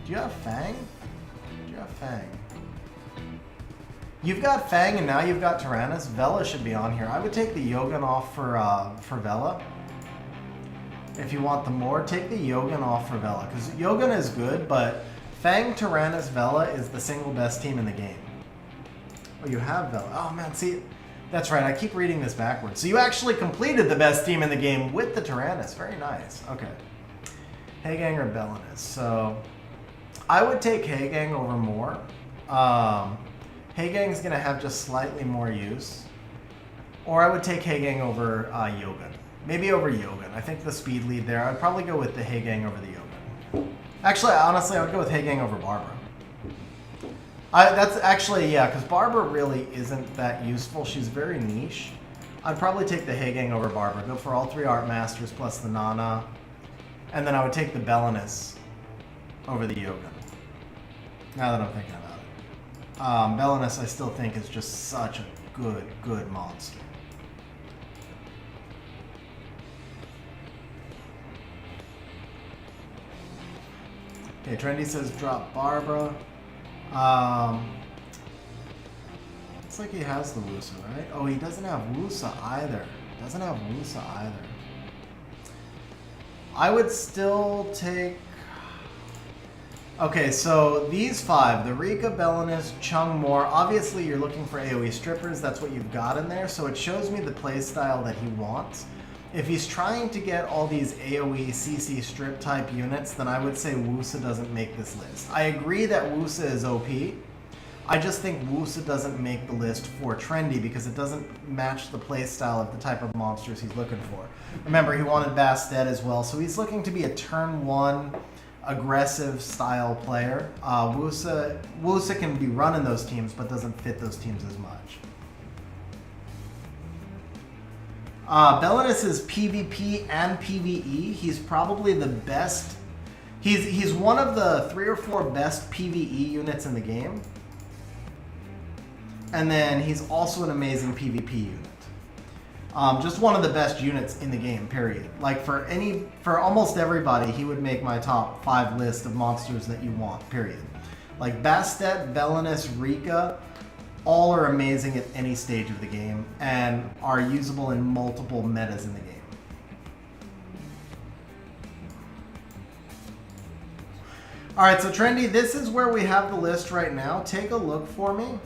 Do you have Fang? Do you have Fang? You've got Fang, and now you've got Tyrannus. Vela should be on here. I would take the Yogun off for Vela. If you want the more, take the Yogun off for Vela. Because Yogun is good, but Fang, Tyrannus, Vela is the single best team in the game. Oh, you have Vela. Oh, man, see... That's right, I keep reading this backwards. So you actually completed the best team in the game with the Tyrannus. Very nice. Okay. Heigang or Belinus. So I would take Heigang over more. Heigang's going to have just slightly more use. Or I would take Heigang over Yogun. Maybe over Yogun. I think the speed lead there. I'd probably go with the Heigang over the Yogun. Actually, honestly, I would go with Heigang over Barbara. That's actually, yeah, because Barbara really isn't that useful. She's very niche. I'd probably take the Heigang over Barbara. Go for all 3 Art Masters plus the Nana. And then I would take the Belinus over the Yogun. Now that I'm thinking about it. Belinus I still think is just such a good monster. Okay, Trendy says drop Barbara. Looks like he has the Wusa, right? Oh, he doesn't have Wusa either. Doesn't have Wusa either. I would still take... Okay, so these 5, the Rika, Belinus, Chung, Moore. Obviously, you're looking for AoE strippers. That's what you've got in there. So it shows me the playstyle that he wants. If he's trying to get all these AoE CC strip type units, then I would say Wusa doesn't make this list. I agree that Wusa is OP. I just think Wusa doesn't make the list for Trendy because it doesn't match the playstyle of the type of monsters he's looking for. Remember, he wanted Bastet as well, so he's looking to be a turn 1 aggressive style player. Wusa can be running those teams, but doesn't fit those teams as much. Belinus is PvP and PvE. He's probably the best. He's one of the 3 or 4 best PvE units in the game. And then he's also an amazing PvP unit. Just one of the best units in the game, period. Like for almost everybody, he would make my top 5 list of monsters that you want, period. Like Bastet, Belinus, Rika, all are amazing at any stage of the game and are usable in multiple metas in the game. Alright, so Trendy, this is where we have the list right now. Take a look for me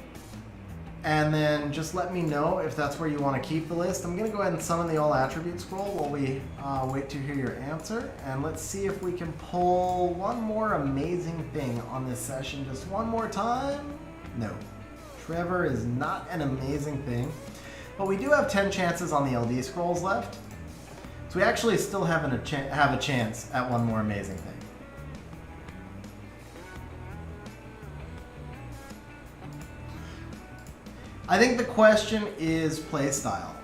and then just let me know if that's where you want to keep the list. I'm going to go ahead and summon the All Attribute Scroll while we wait to hear your answer. And let's see if we can pull one more amazing thing on this session just one more time. No. Trevor is not an amazing thing, but we do have 10 chances on the LD scrolls left, so we actually still have a chance at one more amazing thing. I think the question is playstyle.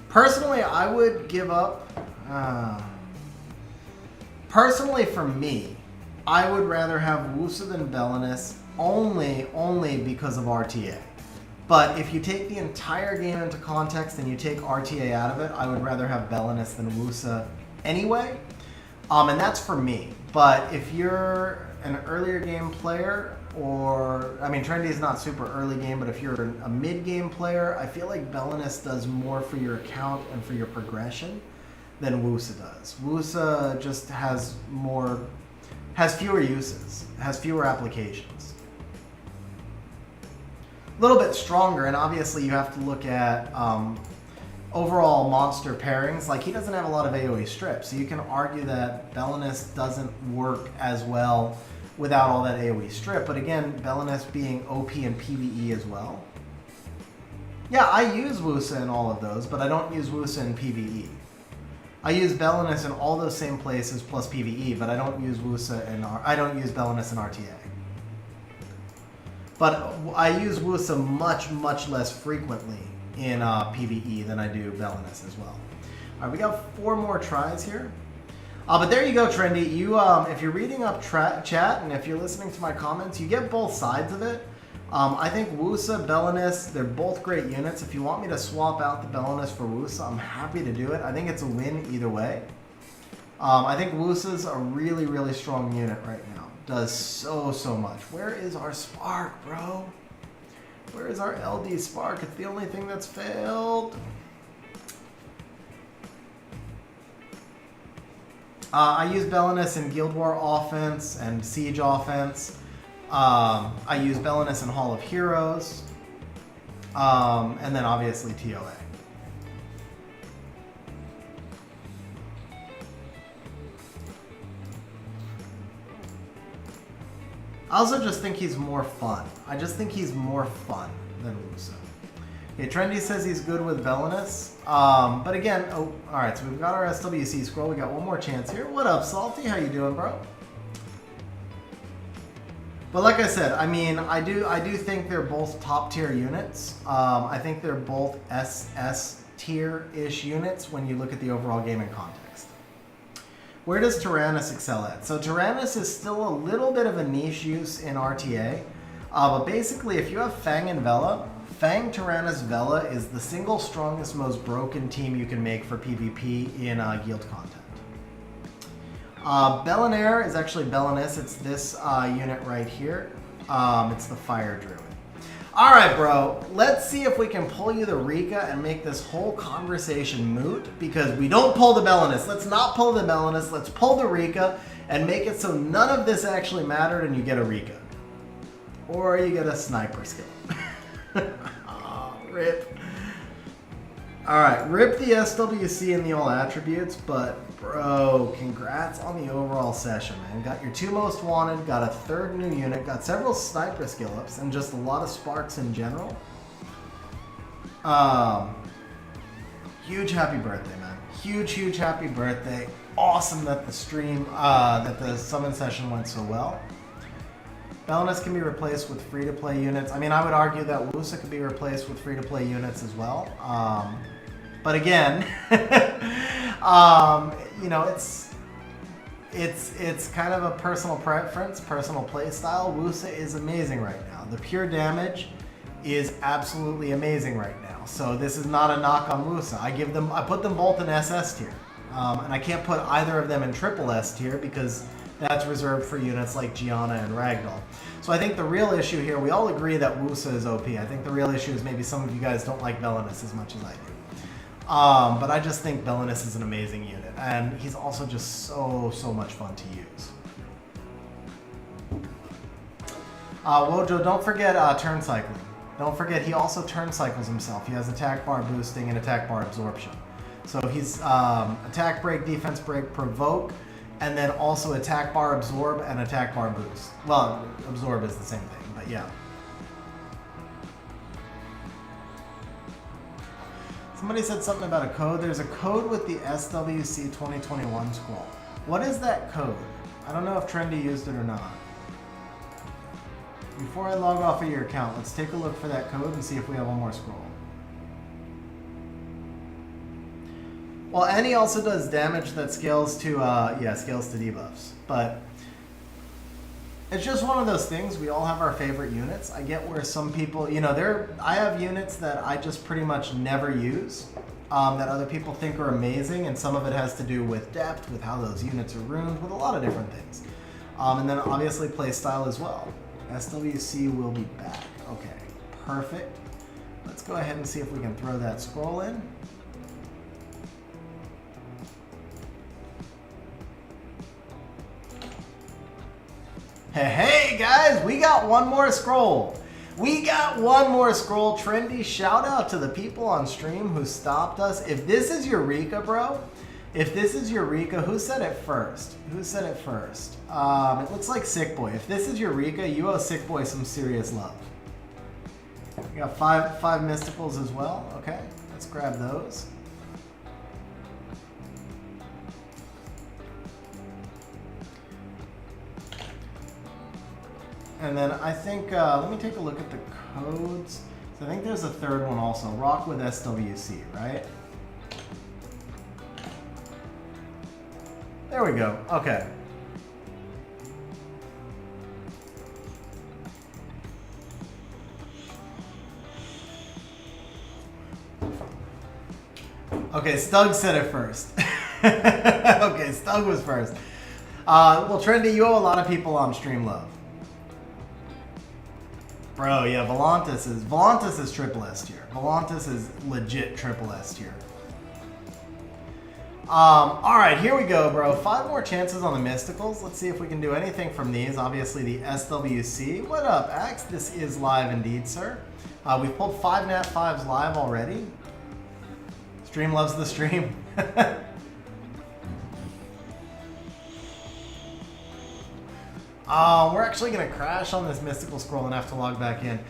Personally, I would give up. Personally, for me, I would rather have Wusa than Belinus only because of RTA. But if you take the entire game into context and you take RTA out of it, I would rather have Belinus than Wusa anyway. And that's for me. But if you're an earlier game player, or, I mean, Trendy is not super early game, but if you're a mid-game player, I feel like Belinus does more for your account and for your progression than Wusa does. Wusa just has fewer uses, has fewer applications. A little bit stronger, and obviously you have to look at overall monster pairings. Like, he doesn't have a lot of AoE strips, so you can argue that Belinus doesn't work as well without all that AoE strip. But again, Belinus being OP in PvE as well. Yeah, I use Wusa in all of those, but I don't use Wusa in PvE. I use Belinus in all those same places plus PvE, but I don't use Wusa in I don't use Belinus in RTA. But I use Wusa much less frequently in PvE than I do Belinus as well. All right, we got 4 more tries here. But there you go, Trendy. You, if you're reading up chat and if you're listening to my comments, you get both sides of it. I think Wusa, Belinus, they're both great units. If you want me to swap out the Belinus for Wusa, I'm happy to do it. I think it's a win either way. I think Wusa's a really strong unit right now. Does so much. Where is our Spark, bro? Where is our LD Spark? It's the only thing that's failed. I use Belinus in Guild War offense and Siege offense. I use Belinus in Hall of Heroes. And then obviously TOA. I also just think he's more fun. I just think he's more fun than Wusa. Okay, Trendy says he's good with Belinus. But again, oh, all right, so we've got our SWC scroll. We got one more chance here. What up, Salty? How you doing, bro? But like I said, I mean, I do think they're both top tier units. I think they're both SS tier-ish units when you look at the overall gaming context. Where does Tyrannus excel at? So Tyrannus is still a little bit of a niche use in RTA. But basically, if you have Fang and Vela, Fang, Tyrannus, Vela is the single strongest, most broken team you can make for PvP in guild content. Belinair is actually Belinus. It's this unit right here. It's the Fire Druid. All right, bro. Let's see if we can pull you the Rika and make this whole conversation moot, because we don't pull the Belinus. Let's not pull the Belinus. Let's pull the Rika and make it so none of this actually mattered and you get a Rika. Or you get a sniper skill. Oh, rip. Alright, rip the SWC and the all attributes, but bro, congrats on the overall session, man. Got your 2 most wanted, got a 3rd new unit, got several sniper skill ups, and just a lot of sparks in general. Huge happy birthday, man. Huge happy birthday. Awesome that the stream, that the summon session went so well. Belinus can be replaced with free-to-play units. I mean, I would argue that Wusa could be replaced with free-to-play units as well. But again, you know, it's kind of a personal preference, personal play style. Wusa is amazing right now. The pure damage is absolutely amazing right now. So this is not a knock on Wusa. I put them both in SS tier, and I can't put either of them in triple S tier because that's reserved for units like Gianna and Ragdoll. So I think the real issue here, we all agree that Wusa is OP. I think the real issue is maybe some of you guys don't like Belinus as much as I do. But I just think Belinus is an amazing unit, and he's also just so much fun to use. Wojo, don't forget turn cycling. Don't forget he also turn cycles himself. He has attack bar boosting and attack bar absorption. So he's attack break, defense break, provoke, and then also attack bar absorb and attack bar boost. Well, absorb is the same thing, but yeah. Somebody said something about a code. There's a code with the SWC 2021 scroll. What is that code? I don't know if Trendy used it or not. Before I log off of your account, let's take a look for that code and see if we have one more scroll. Well, Annie also does damage that scales to, scales to debuffs. But it's just one of those things. We all have our favorite units. I get where some people, you know, I have units that I just pretty much never use, that other people think are amazing, and some of it has to do with depth, with how those units are ruined, with a lot of different things. And then obviously play style as well. SWC will be back. Okay, perfect. Let's go ahead and see if we can throw that scroll in. Hey guys, we got one more scroll. We got one more scroll. Trendy, shout out to the people on stream who stopped us. If this is Eureka, bro, if this is Eureka, who said it first? Who said it first? It looks like Sick Boy. If this is Eureka, you owe Sick Boy some serious love. We got five mysticals as well. Okay, let's grab those. And then I think, let me take a look at the codes. So I think there's a third one also. Rock with SWC, right? There we go. Okay. Okay, Stug said it first. Okay, Stug was first. Well, Trendy, you owe a lot of people on stream love. Bro, yeah, Volantis is triple S tier. Volantis is legit triple S tier. Alright, here we go, bro. 5 more chances on the Mysticals. Let's see if we can do anything from these. Obviously, the SWC. What up, Axe? This is live indeed, sir. We've pulled 5 Nat 5s live already. Stream loves the stream. We're actually going to crash on this mystical scroll and have to log back in.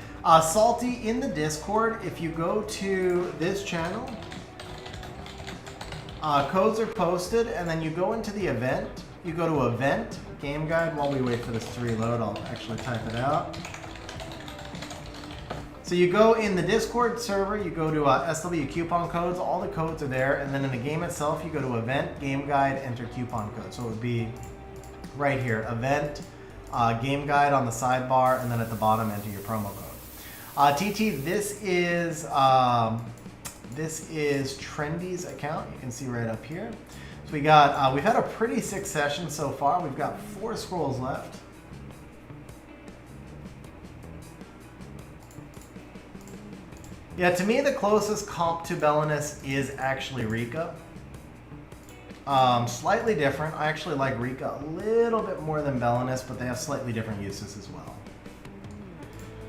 Salty, in the Discord, if you go to this channel, codes are posted, and then you go into the event. You go to event, game guide. While we wait for this to reload, I'll actually type it out. So you go in the Discord server, you go to SW coupon codes, all the codes are there, and then in the game itself, you go to event, game guide, enter coupon code. So it would be right here, event, game guide on the sidebar, and then at the bottom, enter your promo code. TT, this is Trendy's account. You can see right up here. So we got, we've had a pretty sick session so far. We've got 4 scrolls left. Yeah, to me, the closest comp to Belinus is actually Rika. Slightly different. I actually like Rika a little bit more than Belinus, but they have slightly different uses as well.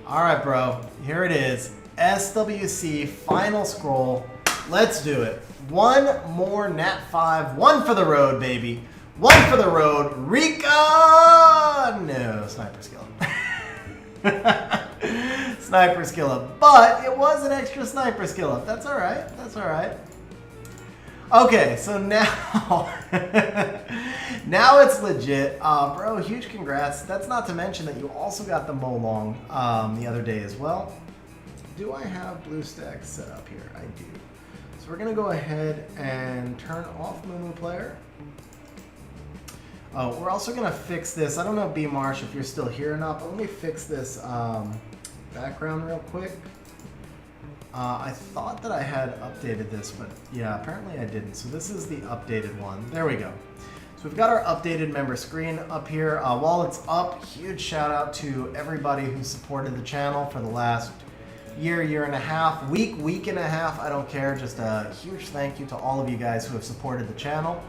All right, bro. Here it is. SWC final scroll. Let's do it. One more Nat 5. One for the road, baby. One for the road. Rika! No, sniper skill. Sniper skill up. But it was an extra sniper skill up. That's all right. That's all right. Okay, so now, now it's legit. Bro, huge congrats. That's not to mention that you also got the Molong the other day as well. Do I have BlueStacks set up here? I do. So we're going to go ahead and turn off Moo Player. Oh, we're also going to fix this. I don't know, B Marsh, if you're still here or not, but let me fix this background real quick. I thought that I had updated this, but yeah, apparently I didn't. So this is the updated one. There we go. So we've got our updated member screen up here. While it's up, huge shout out to everybody who supported the channel for the last year and a half, week and a half, I don't care. Just a huge thank you to all of you guys who have supported the channel,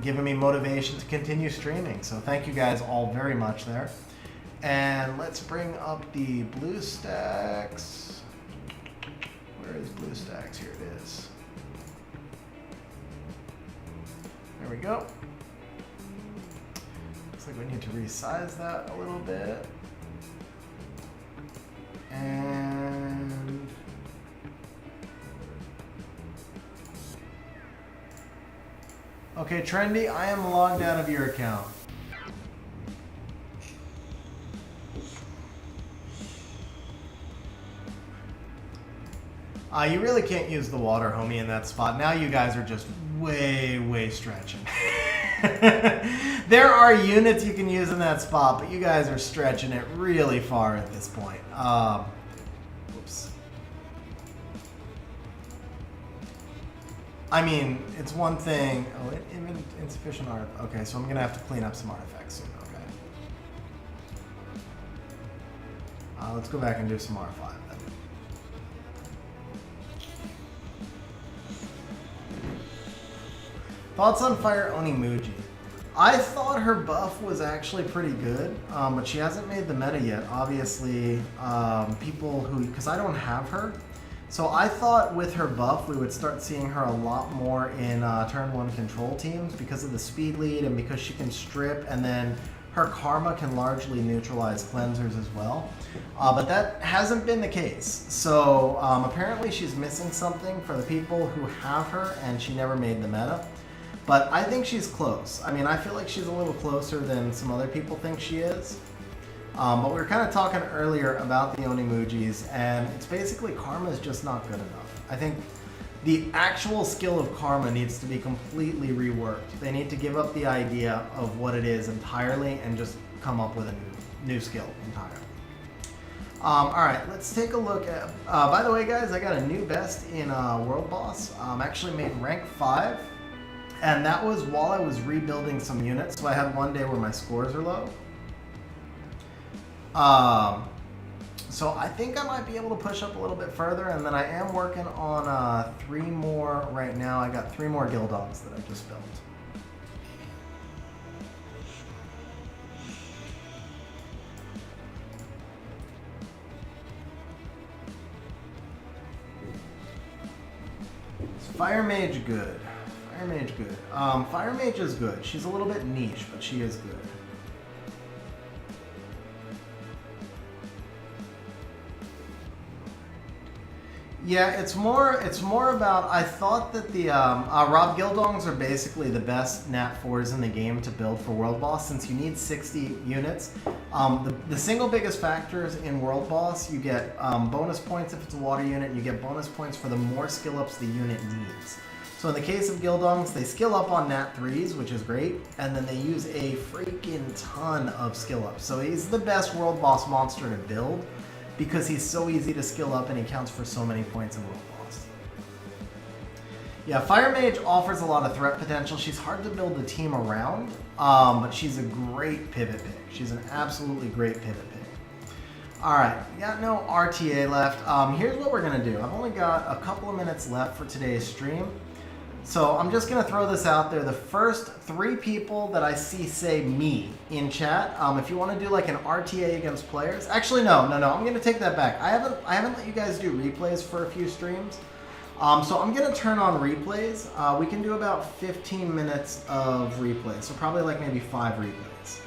giving me motivation to continue streaming. So thank you guys all very much there. And let's bring up the BlueStacks. Where is BlueStacks? Here it is. There we go. Looks like we need to resize that a little bit. And okay, Trendy, I am logged out of your account. You really can't use the water, homie, in that spot. Now you guys are just way stretching. There are units you can use in that spot, but you guys are stretching it really far at this point. Whoops. I mean, it's one thing. Oh, insufficient art. Okay, so I'm gonna have to clean up some artifacts soon. Okay. Let's go back and do some R5 then. Thoughts on Fire Onimuji? I thought her buff was actually pretty good, but she hasn't made the meta yet. Obviously, people who, because I don't have her, so I thought with her buff we would start seeing her a lot more in turn 1 control teams because of the speed lead and because she can strip, and then her karma can largely neutralize cleansers as well. But that hasn't been the case. So apparently she's missing something for the people who have her, and she never made the meta. But I think she's close. I mean, I feel like she's a little closer than some other people think she is. But we were kind of talking earlier about the Onimujis, and it's basically karma is just not good enough. I think the actual skill of karma needs to be completely reworked. They need to give up the idea of what it is entirely and just come up with a new skill entirely. Alright, let's take a look at... by the way, guys, I got a new best in World Boss. Actually made rank 5. And that was while I was rebuilding some units, so I had one day where my scores are low. So I think I might be able to push up a little bit further, and then I am working on 3 more right now. I got 3 more Guild Dogs that I just built. Is Fire Mage good? Fire Mage good. Fire Mage is good. She's a little bit niche, but she is good. Yeah, it's more about, I thought that the Rob Gildongs are basically the best Nat 4s in the game to build for World Boss, since you need 60 units. The single biggest factors in World Boss, you get bonus points if it's a water unit, and you get bonus points for the more skill ups the unit needs. So in the case of Gildongs, they skill up on Nat 3s, which is great, and then they use a freaking ton of skill ups. So he's the best World Boss monster to build, because he's so easy to skill up and he counts for so many points in World Boss. Yeah, Fire Mage offers a lot of threat potential. She's hard to build a team around, but she's a great pivot pick. She's an absolutely great pivot pick. Alright, we got no RTA left. Here's what we're going to do. I've only got a couple of minutes left for today's stream. So I'm just going to throw this out there. The first 3 people that I see say me in chat, if you want to do like an RTA against players. Actually, no. I'm going to take that back. I haven't let you guys do replays for a few streams. So I'm going to turn on replays. We can do about 15 minutes of replays. So probably like maybe 5 replays.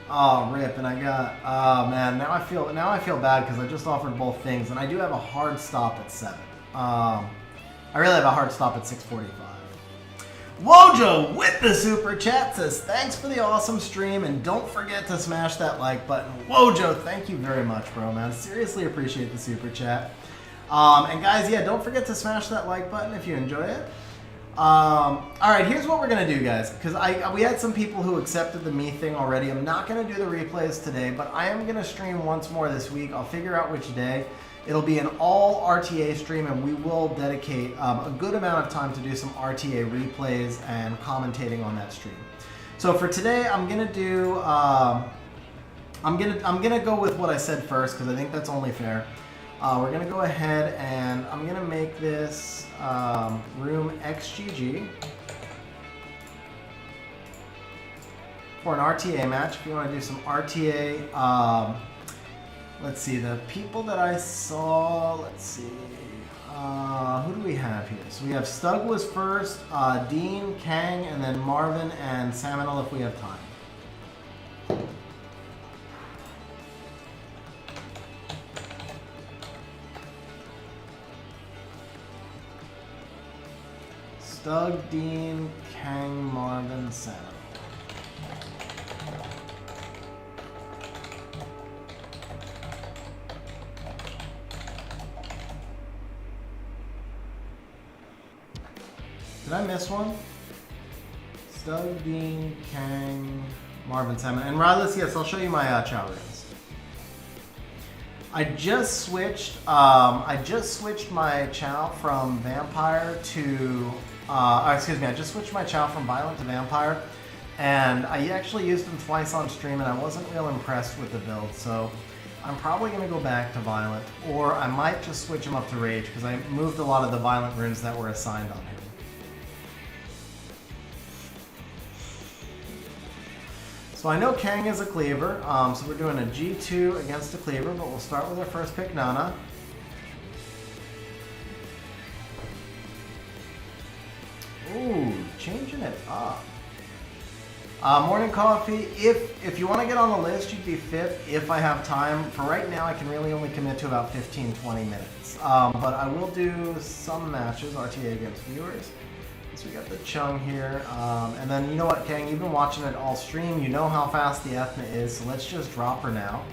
Oh, rip, and I got, oh man, now I feel bad because I just offered both things, and I do have a hard stop at 7. I really have a hard stop at 6:45. Wojo with the super chat says, thanks for the awesome stream, and don't forget to smash that like button. Wojo, thank you very much, bro, man. Seriously appreciate the super chat. And guys, yeah, don't forget to smash that like button if you enjoy it. Alright, here's what we're going to do, guys, because we had some people who accepted the me thing already. I'm not going to do the replays today, but I am going to stream once more this week. I'll figure out which day. It'll be an all RTA stream, and we will dedicate a good amount of time to do some RTA replays and commentating on that stream. So for today, I'm gonna do I'm gonna go with what I said first because I think that's only fair. We're gonna go ahead and I'm gonna make this room XGG for an RTA match. If you want to do some RTA. Let's see, the people that I saw, let's see, who do we have here? So we have Stug was first, Dean, Kang, and then Marvin and Saminal if we have time. Stug, Dean, Kang, Marvin, Saminal. Did I miss one? Stug, Dean, Kang, Marvin, Simon, and Rylus. Yes, I'll show you my Chow runes. I just switched my Chow from Vampire to, excuse me, I just switched my Chow from Violent to Vampire, and I actually used them twice on stream, and I wasn't real impressed with the build, so I'm probably going to go back to Violent, or I might just switch him up to Rage, because I moved a lot of the Violent runes that were assigned on him. So I know Kang is a cleaver, so we're doing a G2 against a cleaver, but we'll start with our first pick, Nana. Ooh, changing it up. Morning coffee. If you want to get on the list, you'd be 5th if I have time. For right now, I can really only commit to about 15-20 minutes. But I will do some matches, RTA against viewers. So we got the Chung here. And then, you know what, Kang, you've been watching it all stream. You know how fast the Ethna is, so let's just drop her now.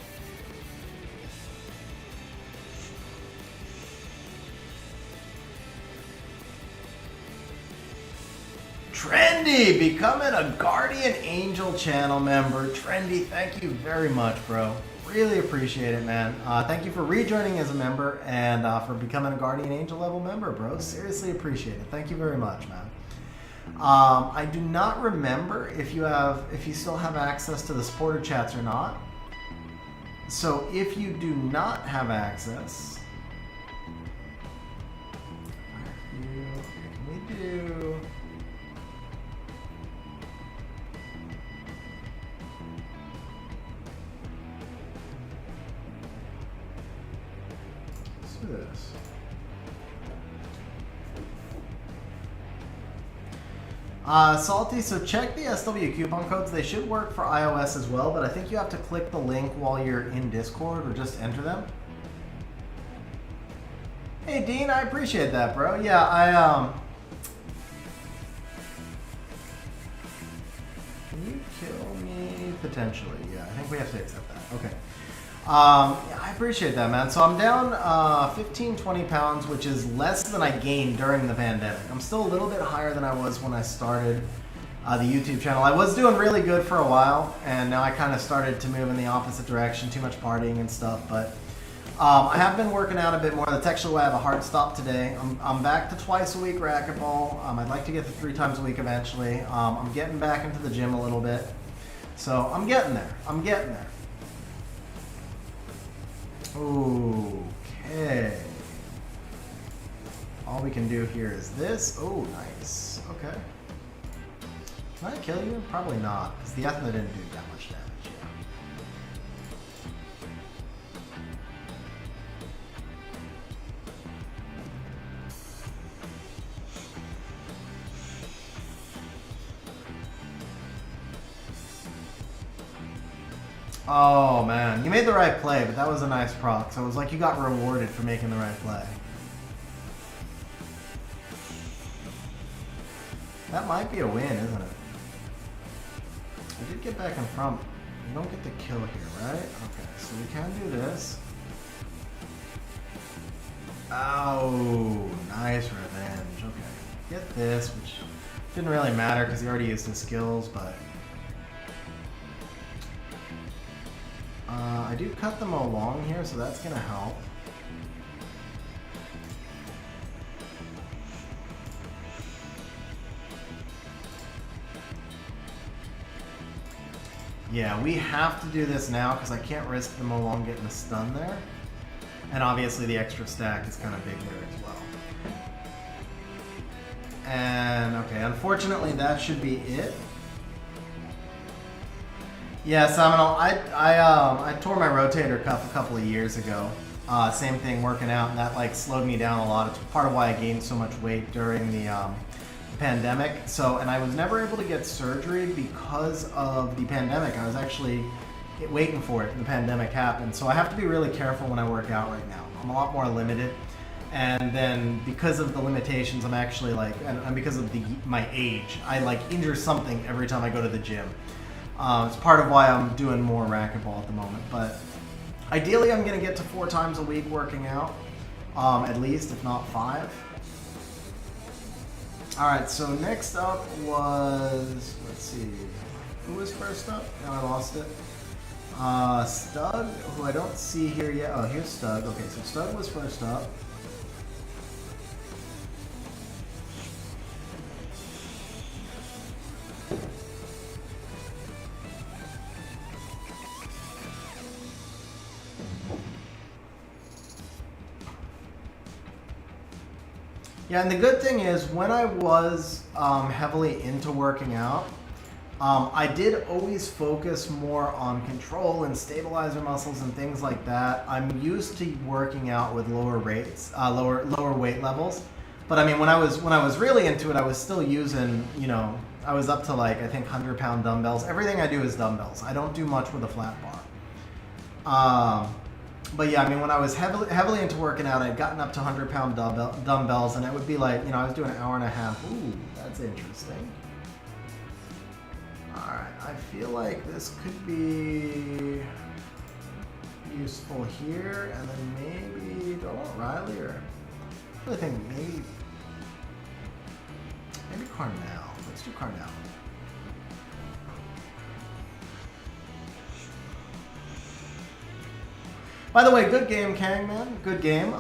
Trendy, becoming a Guardian Angel channel member. Trendy, thank you very much, bro. Really appreciate it, man. Thank you for rejoining as a member and for becoming a Guardian Angel level member, bro. Seriously appreciate it. Thank you very much, man. I do not remember if you still have access to the supporter chats or not. So if you do not have access, what can we do? This. Salty, so check the SW coupon codes. They should work for iOS as well, but I think you have to click the link while you're in Discord or just enter them. Hey Dean, I appreciate that, bro. Yeah, Can you kill me? Potentially, yeah. I think we have to accept that. Okay. Yeah, I appreciate that, man. So I'm down 15-20 pounds, which is less than I gained during the pandemic. I'm still a little bit higher than I was when I started the YouTube channel. I was doing really good for a while, and now I kind of started to move in the opposite direction, too much partying and stuff, but I have been working out a bit more. That's actually why I have a hard stop today. I'm back to twice a week racquetball. I'd like to get to 3 times a week eventually. I'm getting back into the gym a little bit. So I'm getting there. I'm getting there. Okay. All we can do here is this. Oh, nice. Okay. Can I kill you? Probably not, because the Ethna didn't do that much damage. Oh man, you made the right play, but that was a nice proc. So it was like you got rewarded for making the right play. That might be a win, isn't it? We did get back in front. We don't get the kill here, right? Okay, so we can do this. Oh, nice revenge. Okay, get this, which didn't really matter because he already used his skills, but I do cut them along here, so that's gonna help. Yeah, we have to do this now because I can't risk the Molong getting a stun there. And obviously the extra stack is kind of big there as well. And okay, unfortunately that should be it. Yeah, Seminole, I tore my rotator cuff a couple of years ago. Same thing, working out, and that like slowed me down a lot. It's part of why I gained so much weight during the pandemic. So, and I was never able to get surgery because of the pandemic. I was actually waiting for it. The pandemic happened. So I have to be really careful when I work out right now. I'm a lot more limited. And then because of the limitations, I'm actually like, and because of my age, I like injure something every time I go to the gym. It's part of why I'm doing more racquetball at the moment. But ideally, I'm going to get to 4 times a week working out, at least, if not 5. Alright, so next up was, let's see, who was first up? Now I lost it. Stug, who I don't see here yet. Oh, here's Stug. Okay, so Stug was first up. Yeah, and the good thing is, when I was heavily into working out, I did always focus more on control and stabilizer muscles and things like that. I'm used to working out with lower rates, lower weight levels. But I mean, when I was really into it, I was still using, you know, I was up to like, I think 100-pound dumbbells. Everything I do is dumbbells. I don't do much with a flat bar. But yeah, I mean, when I was heavily into working out, I'd gotten up to 100-pound dumbbells, and it would be like, you know, I was doing an hour and a half. Ooh, that's interesting. All right, I feel like this could be useful here, and then maybe, do I want Riley, or I really think maybe Carnell. Let's do Carnell. By the way, good game, Kang, man. Good game.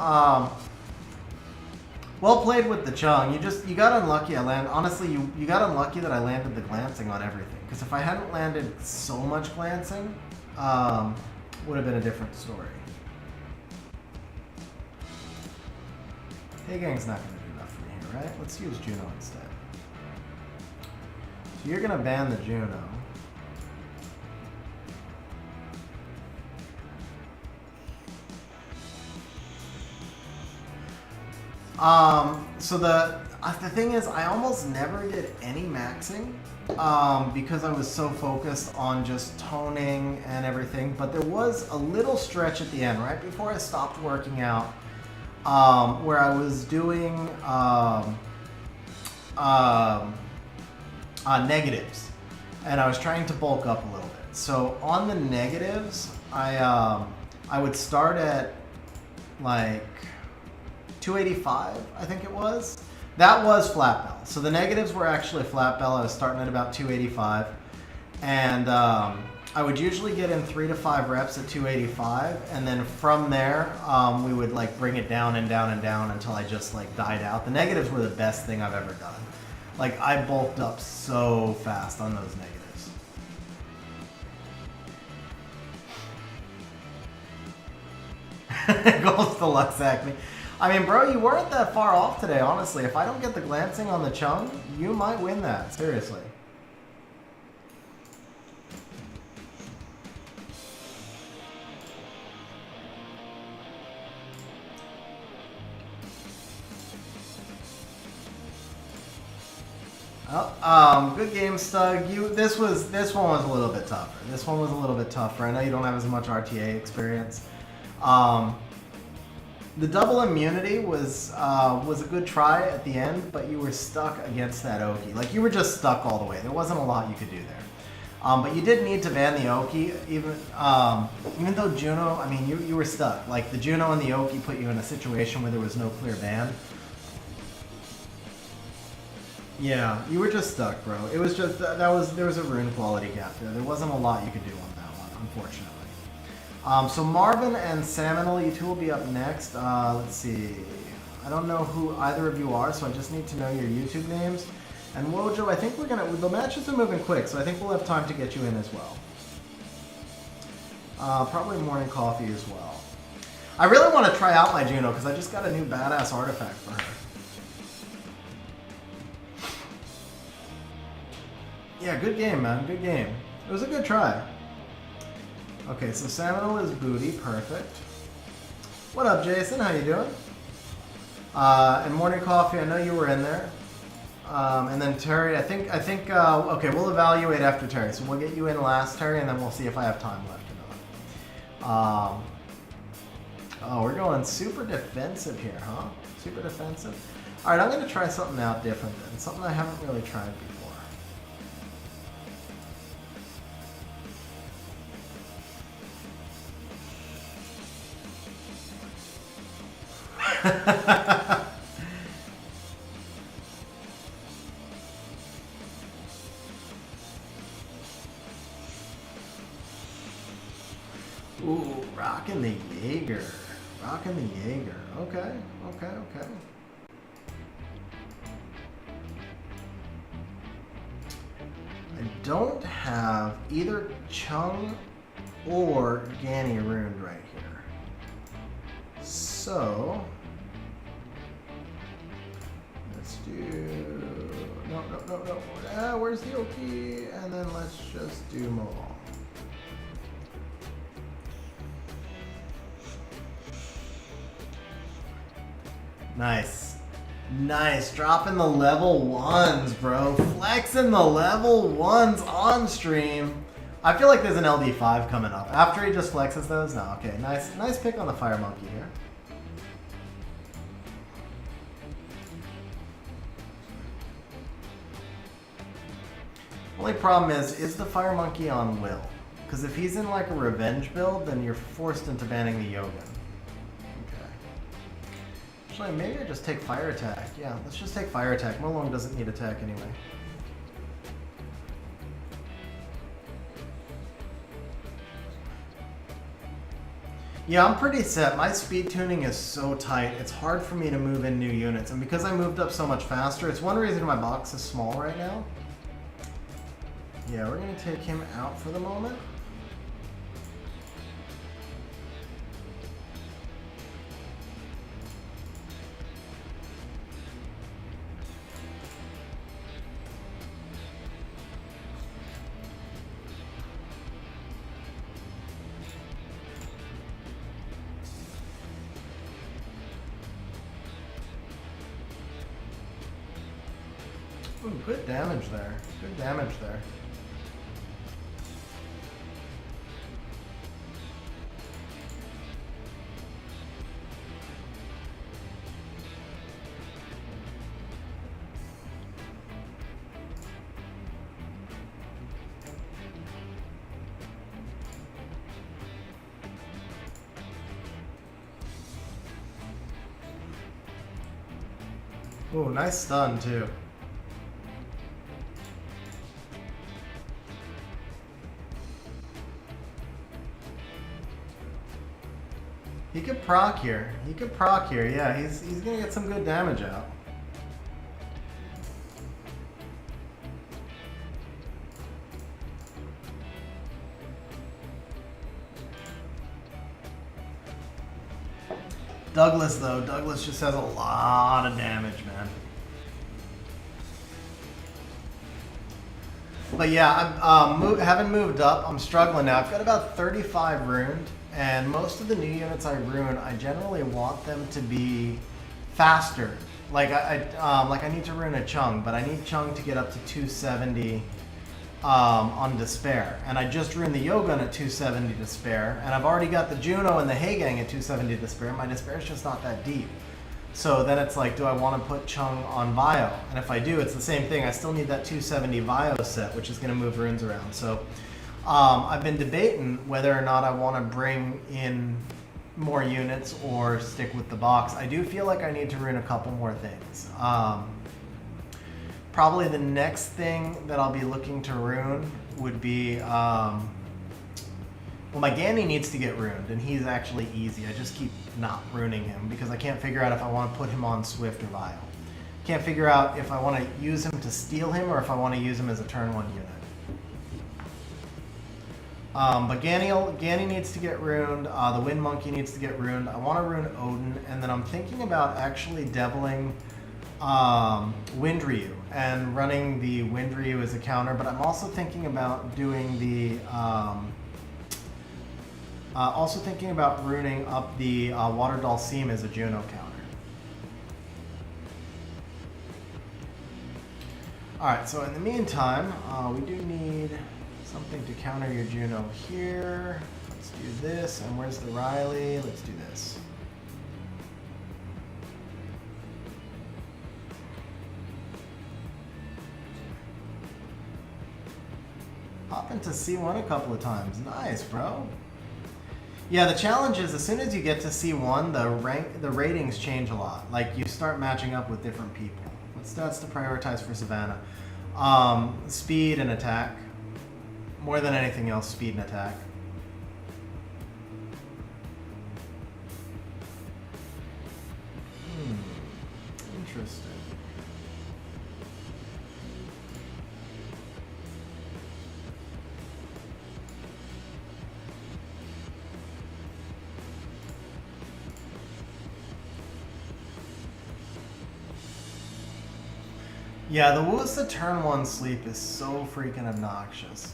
Well played with the Chung. You got unlucky. Honestly, you got unlucky that I landed the glancing on everything. Because if I hadn't landed so much glancing, would have been a different story. Hey Gang's not going to do enough for me here, right? Let's use Juno instead. So you're going to ban the Juno. So the thing is, I almost never did any maxing because I was so focused on just toning and everything. But there was a little stretch at the end, right before I stopped working out, where I was doing negatives, and I was trying to bulk up a little bit. So on the negatives, I would start at like 285, I think it was. That was flat bell. So the negatives were actually flat bell. I was starting at about 285. And I would usually get in 3 to 5 reps at 285. And then from there, we would like bring it down and down and down until I just like died out. The negatives were the best thing I've ever done. Like, I bulked up so fast on those negatives. Goals deluxe acne. I mean, bro, you weren't that far off today, honestly. If I don't get the glancing on the Chung, you might win that, seriously. Oh, good game, Stug. This one was a little bit tougher. I know you don't have as much RTA experience. The double immunity was a good try at the end, but you were stuck against that Oki. Like, you were just stuck all the way. There wasn't a lot you could do there. But you did need to ban the Oki, even though Juno, I mean, you were stuck. Like, the Juno and the Oki put you in a situation where there was no clear ban. Yeah, you were just stuck, bro. It was just, there was a rune quality gap there. There wasn't a lot you could do on that one, unfortunately. So Marvin and Saminal, you two will be up next. Let's see. I don't know who either of you are, so I just need to know your YouTube names. And Wojo, I think the matches are moving quick, so I think we'll have time to get you in as well. Probably morning coffee as well. I really want to try out my Juno, because I just got a new badass artifact for her. Yeah, good game, man. Good game. It was a good try. Okay, so Saminal is booty. Perfect. What up, Jason? How you doing? And morning coffee, I know you were in there. And then Terry, I think, okay, we'll evaluate after Terry. So we'll get you in last, Terry, and then we'll see if I have time left or not. Oh, we're going super defensive here, huh? Super defensive. All right, I'm going to try something out different then. Something I haven't really tried before. Ooh, rocking the Jaeger. Rocking the Jaeger. Okay, okay, okay. I don't have either Chung or Ganny runed right here. So let's do no. Where's the Oki? And then let's just do Moal. Nice. Nice. Dropping the level 1s, bro. Flexing the level 1s on stream. I feel like there's an LD5 coming up. After he just flexes those? No, okay. Nice pick on the Fire Monkey here. Only problem is the Fire Monkey on Will? Because if he's in like a revenge build, then you're forced into banning the Yogan. Actually, maybe I just take Fire Attack. Yeah, let's just take Fire Attack. Molong doesn't need attack anyway. Yeah, I'm pretty set. My speed tuning is so tight, it's hard for me to move in new units. And because I moved up so much faster, it's one reason my box is small right now. Yeah, we're going to take him out for the moment. Ooh, good damage there. Good damage there. Ooh, nice stun too. He could proc here. He could proc here. Yeah, he's gonna get some good damage out. Douglas though, Douglas just has a lot of damage, man. But yeah, I'm haven't moved up. I'm struggling now. I've got about 35 runed. And most of the new units I rune, I generally want them to be faster. Like I need to rune a Chung, but I need Chung to get up to 270 on Despair. And I just ruined the Yogun at 270 Despair, and I've already got the Juno and the Heigang at 270 Despair. My Despair is just not that deep. So then it's like, do I want to put Chung on Bio? And if I do, it's the same thing. I still need that 270 Bio set, which is going to move runes around. So I've been debating whether or not I want to bring in more units or stick with the box. I do feel like I need to rune a couple more things. Probably the next thing that I'll be looking to rune would be, well, my Ganny needs to get runed, and he's actually easy. I just keep not runing him because I can't figure out if I want to put him on Swift or Vile. Can't figure out if I want to use him to steal him or if I want to use him as a turn 1 unit. But Ganny needs to get ruined, the Wind Monkey needs to get ruined. I want to rune Odin, and then I'm thinking about actually deviling Wind Ryu and running the Wind Ryu as a counter, but I'm also thinking about doing the, runing up the Water Dalsim as a Juno counter. Alright, so in the meantime, we do need something to counter your Juno here. Let's do this. And where's the Riley? Let's do this. Hop into C1 a couple of times. Nice, bro. Yeah, the challenge is as soon as you get to C1, the ratings change a lot. Like you start matching up with different people. What stats to prioritize for Savannah? Speed and attack. More than anything else, speed and attack. Interesting. Yeah, the Wusa turn 1 sleep is so freaking obnoxious.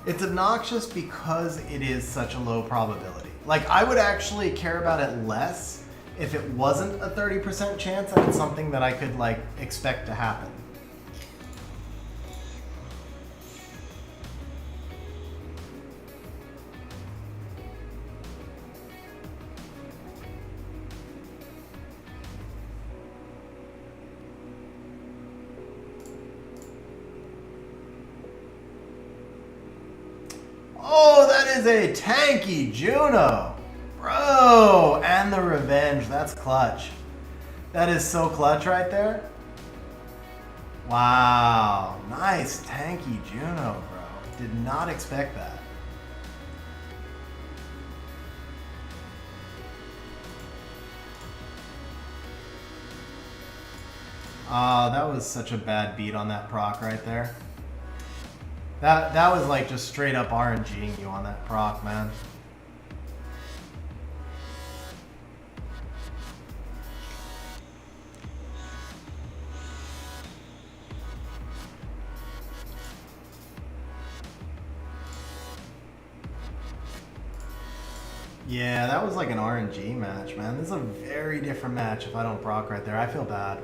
It's obnoxious because it is such a low probability. Like, I would actually care about it less if it wasn't a 30% chance and it's something that I could, like, expect to happen. Oh, that is a tanky Juno. Bro, and the revenge. That's clutch. That is so clutch right there. Wow. Nice tanky Juno, bro. Did not expect that. That was such a bad beat on that proc right there. That was like just straight up RNGing you on that proc, man. Yeah, that was like an RNG match, man. This is a very different match if I don't proc right there. I feel bad.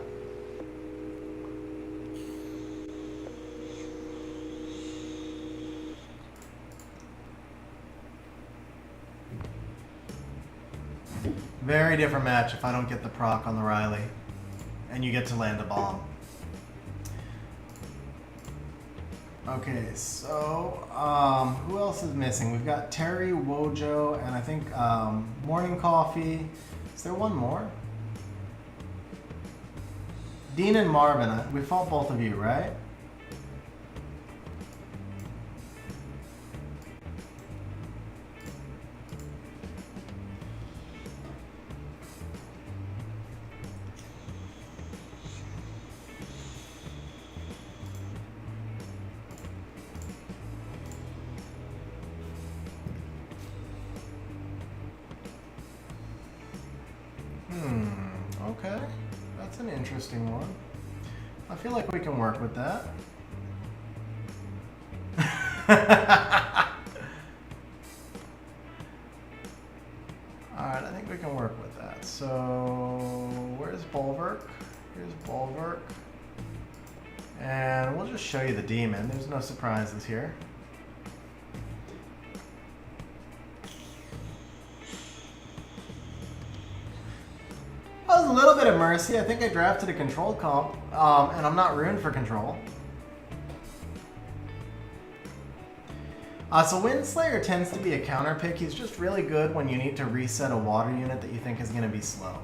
Very different match if I don't get the proc on the Riley and you get to land a bomb. Okay, so who else is missing? We've got Terry, Wojo, and I think Morning Coffee. Is there one more? Dean and Marvin. We fought both of you, right? Okay, that's an interesting one. I feel like we can work with that. Alright, I think we can work with that. So, where's Bulwark? Here's Bulwark. And we'll just show you the demon. There's no surprises here. That was a little bit of mercy. I think I drafted a control comp, and I'm not Rune for control. So Windslayer tends to be a counter pick. He's just really good when you need to reset a water unit that you think is going to be slow.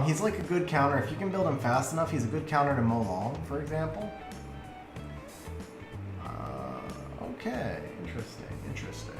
He's like a good counter. If you can build him fast enough, he's a good counter to Mo Long, for example. Okay, interesting, interesting.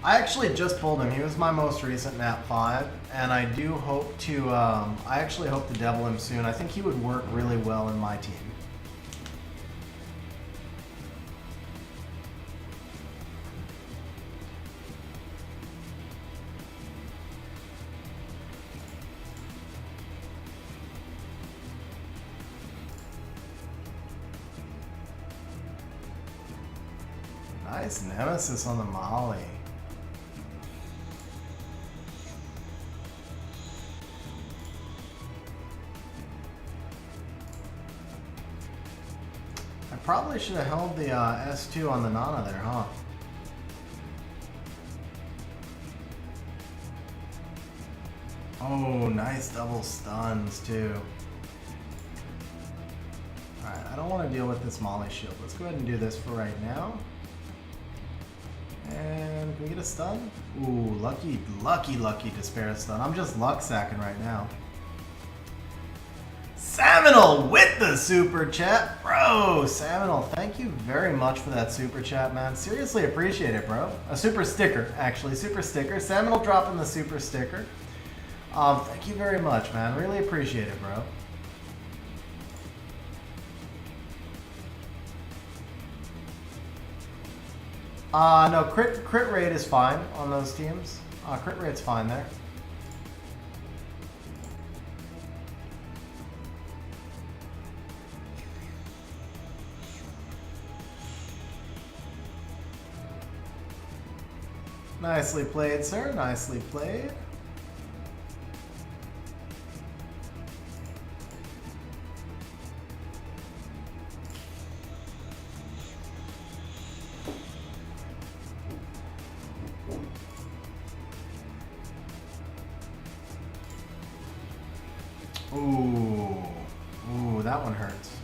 I actually just pulled him. He was my most recent nap 5, and I do hope to, I actually hope to devil him soon. I think he would work really well in my team. Nice Nemesis on the Molly. Probably should have held the S2 on the Nana there, huh? Oh, nice double stuns too. Alright, I don't want to deal with this Molly shield. Let's go ahead and do this for right now. And can we get a stun? Ooh, lucky despair stun. I'm just luck sacking right now. Saminal with the super chat. Bro, Saminal, thank you very much for that super chat, man. Seriously appreciate it, bro. A super sticker, actually. Super sticker. Saminal dropping the super sticker. Thank you very much, man. Really appreciate it, bro. No, crit rate is fine on those teams. Crit rate's fine there. Nicely played, sir. Nicely played. Ooh, that one hurts.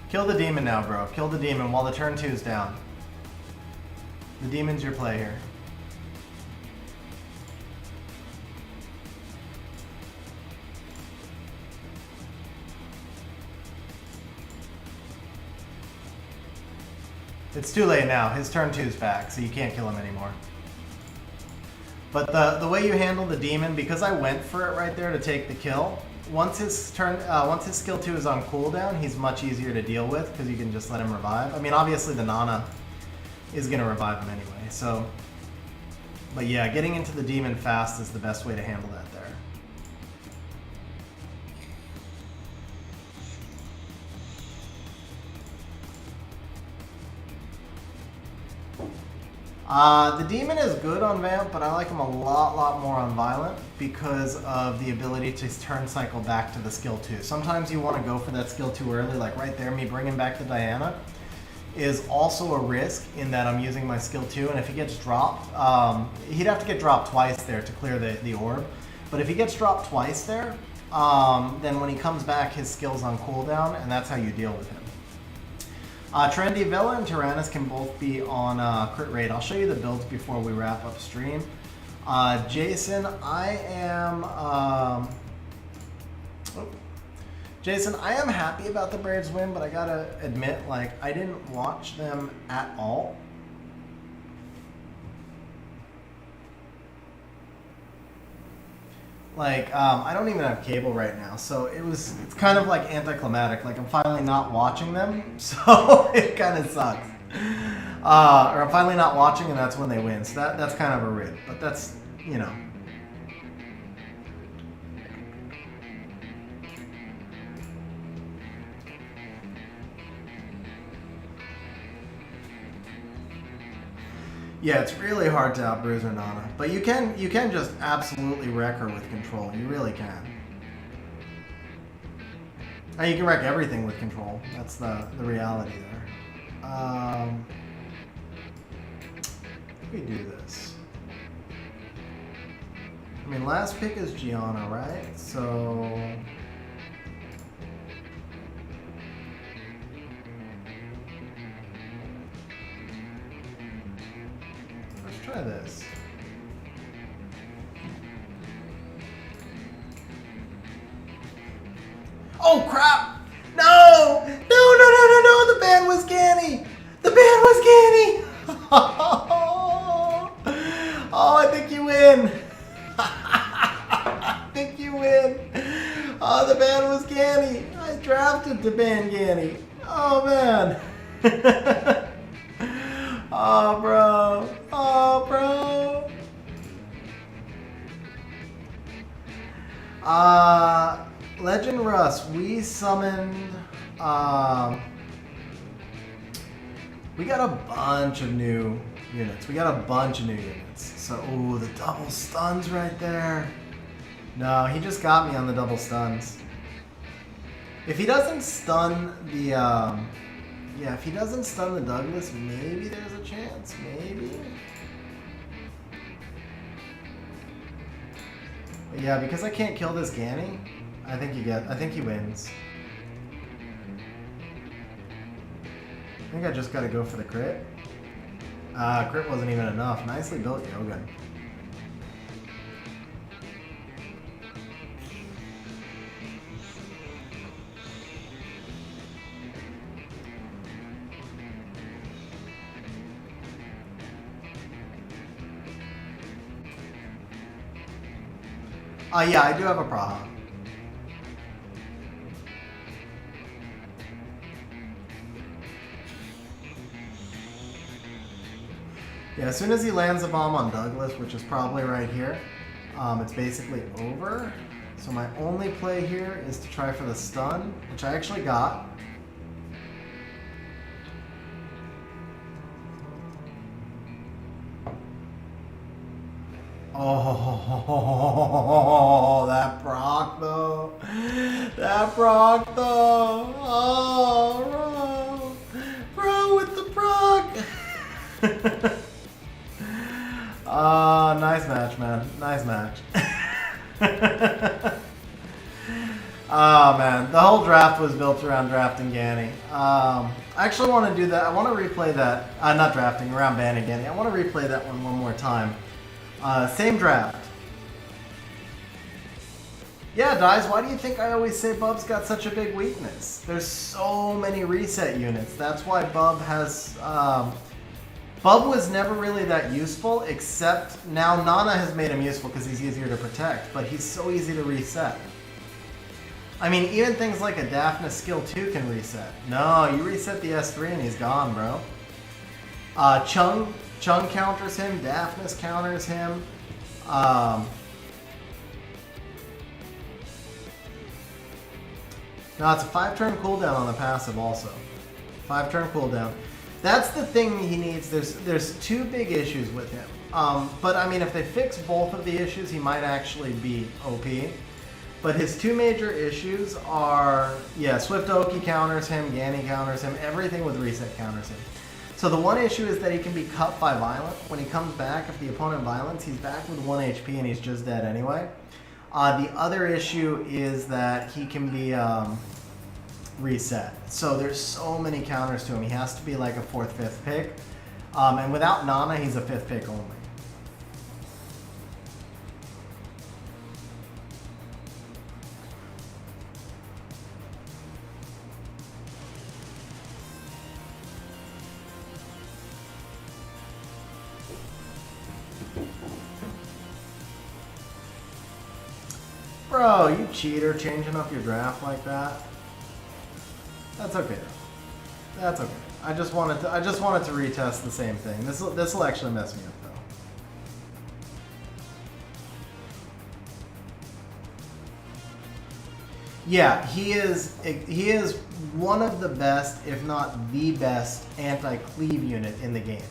Kill the demon now, bro. Kill the demon while the turn 2's down. The demon's your play here. It's too late now. His turn 2's back, so you can't kill him anymore. But the way you handle the demon, because I went for it right there to take the kill, once his skill 2 is on cooldown, he's much easier to deal with because you can just let him revive. I mean, obviously the Nana is going to revive him anyway, so... But yeah, getting into the demon fast is the best way to handle that there. The demon is good on Vamp, but I like him a lot more on Violent because of the ability to turn cycle back to the skill 2. Sometimes you want to go for that skill 2 early, like right there, me bringing back the Diana is also a risk in that I'm using my skill 2, and if he gets dropped, he'd have to get dropped twice there to clear the orb. But if he gets dropped twice there, then when he comes back, his skill's on cooldown, and that's how you deal with him. Trendy, Vela, and Tyrannus can both be on crit rate. I'll show you the builds before we wrap up stream. Jason, I am happy about the Braves win, but I gotta admit, like, I didn't watch them at all. Like, I don't even have cable right now, so it's kind of like anticlimactic. Like, I'm finally not watching them, so it kind of sucks. Or I'm finally not watching, and that's when they win. So that's kind of a rip, but that's, you know. Yeah, it's really hard to outbruise her Nana, but you can just absolutely wreck her with control. You really can. And you can wreck everything with control. That's the reality there. We do this. I mean, last pick is Gianna, right? So. Try this. Oh crap! No! No! The band was Ganny! The band was Ganny! Oh, I think you win! I think you win! Oh, the band was Ganny! I drafted to ban Ganny! Oh man! Oh, bro. Oh, bro. Legend Russ, we summoned, we got a bunch of new units. So, ooh, the double stuns right there. No, he just got me on the double stuns. If he doesn't stun the, yeah, if he doesn't stun the Douglas, maybe there's a chance. Maybe. But yeah, because I can't kill this Ganny, I think he wins. I think I just gotta go for the crit. Crit wasn't even enough. Nicely built, Yoga. Yeah, I do have a Praha. Yeah, as soon as he lands a bomb on Douglas, which is probably right here, it's basically over. So my only play here is to try for the stun, which I actually got. Oh, that proc though. That proc though. Oh, bro with the proc. Nice match, man. Nice match. Oh man, the whole draft was built around drafting Ganny. I actually want to do that. I want to replay that. Not drafting, around banning Ganny. I want to replay that one more time. Same draft. Yeah, Dies, why do you think I always say Bub's got such a big weakness? There's so many reset units. That's why Bub has... Bub was never really that useful, except now Nana has made him useful because he's easier to protect, but he's so easy to reset. I mean, even things like a Daphne skill 2 can reset. No, you reset the S3 and he's gone, bro. Chung counters him, Daphnis counters him. No, it's a 5-turn cooldown on the passive also. 5-turn cooldown. That's the thing he needs. There's two big issues with him. But I mean, if they fix both of the issues, he might actually be OP. But his two major issues are, yeah, Swift Oki counters him, Ganny counters him, everything with reset counters him. So the one issue is that he can be cut by Violent. When he comes back, if the opponent Violence, he's back with 1 HP and he's just dead anyway. The other issue is that he can be reset. So there's so many counters to him. He has to be like a 4th, 5th pick. And without Nana, he's a 5th pick only. Bro, you cheater, changing up your draft like that. That's okay. That's okay. I just wanted to retest the same thing. This will actually mess me up though. Yeah, he is one of the best, if not the best, anti-cleave unit in the game.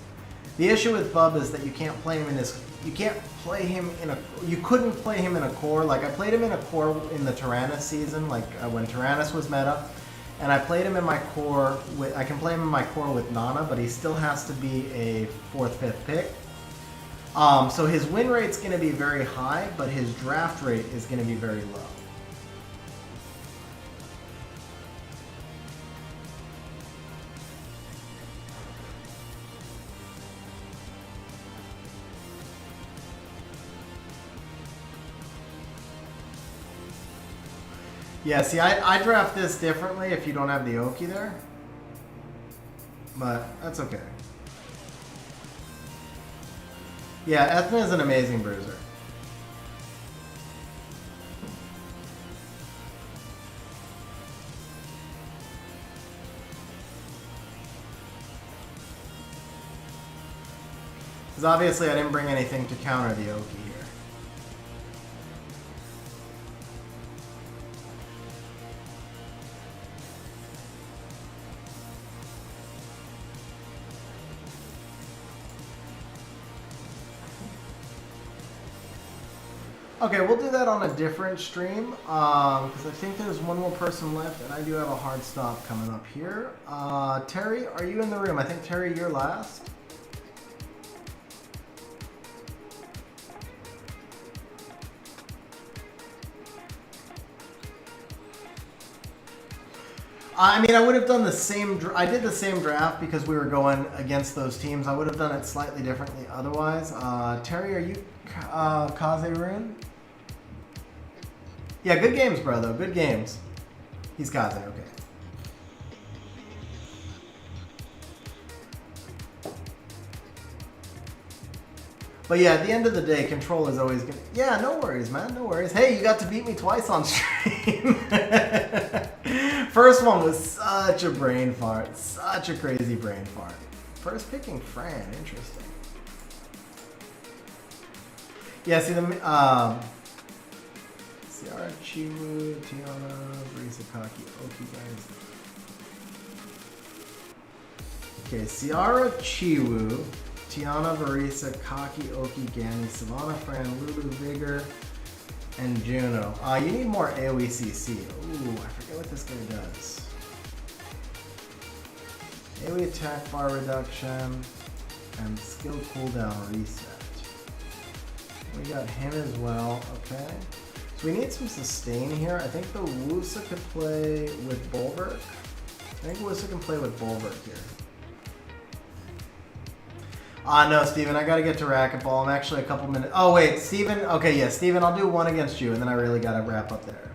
The issue with Bub is that you can't play him in his. You can't play him in a. You couldn't play him in a core. Like I played him in a core in the Tyrannus season, like when Tyrannus was meta, and I played him in my core with. I can play him in my core with Nana, but he still has to be a 4th, 5th pick. So his win rate's going to be very high, but his draft rate is going to be very low. Yeah, see, I draft this differently if you don't have the Oki there. But that's okay. Yeah, Ethna is an amazing bruiser. Because obviously I didn't bring anything to counter the Oki here. Okay, we'll do that on a different stream, because I think there's one more person left, and I do have a hard stop coming up here. Terry, are you in the room? I think, Terry, you're last. I mean, I would have done the same. I did the same draft because we were going against those teams. I would have done it slightly differently otherwise. Terry, are you Kaze Rune? Yeah, good games, bro, though. Good games. He's Kaze, okay. But yeah, at the end of the day, control is always gonna... Yeah, no worries, man. No worries. Hey, you got to beat me twice on stream. First one was such a brain fart. Such a crazy brain fart. First picking Fran. Interesting. Yeah, see the... Siara, Chiwu, Tiana, Brisakaki, Oki, guys. Okay, Siara, Chiwu, Tiana, Varisa, Kaki, Oki, Gani, Savannah, Fran, Lulu, Vigor, and Juno. You need more AoE CC. Ooh, I forget what this guy does. AoE attack bar reduction and skill cooldown reset. We got him as well, okay. So we need some sustain here. I think the Wusa could play with Bulwark. I think Wusa can play with Bulwark here. No, Steven, I gotta get to racquetball. I'm actually a couple minutes. Oh, wait, Steven. Okay, yeah, Steven, I'll do one against you, and then I really gotta wrap up there.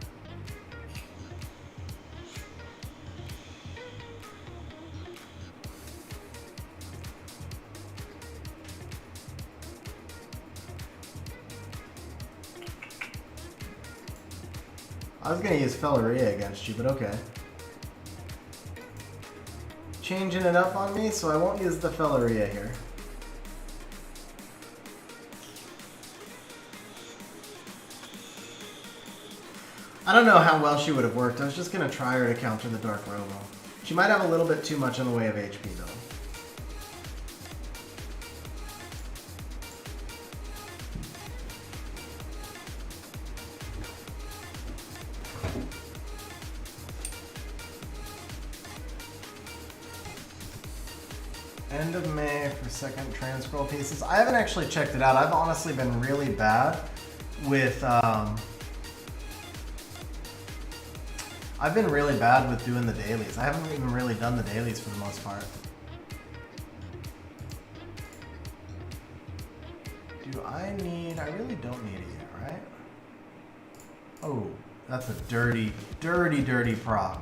I was gonna use Felleria against you, but okay. Changing it up on me, so I won't use the Felleria here. I don't know how well she would have worked. I was just gonna try her to counter the Dark Robo. She might have a little bit too much in the way of HP though. End of May for second Transcroll pieces. I haven't actually checked it out. I've honestly been really bad with I've been really bad with doing the dailies. I haven't even really done the dailies for the most part. Do I need... I really don't need it yet, right? Oh, that's a dirty, dirty, dirty proc.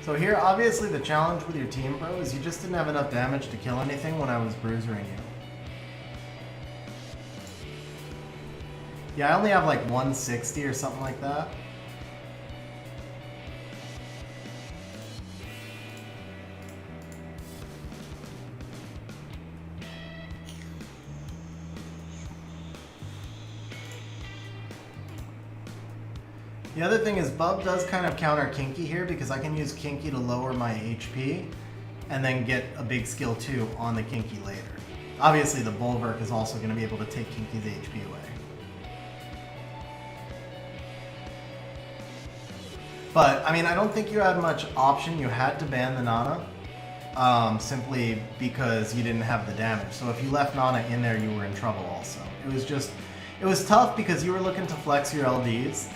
So here, obviously the challenge with your team, bro, is you just didn't have enough damage to kill anything when I was bruisering you. Yeah, I only have like 160 or something like that. The other thing is Bub does kind of counter Kinky here because I can use Kinky to lower my HP and then get a big skill 2 on the Kinky later. Obviously the Bulwark is also going to be able to take Kinky's HP away. But, I mean, I don't think you had much option. You had to ban the Nana simply because you didn't have the damage. So if you left Nana in there, you were in trouble also. It was tough because you were looking to flex your LDs.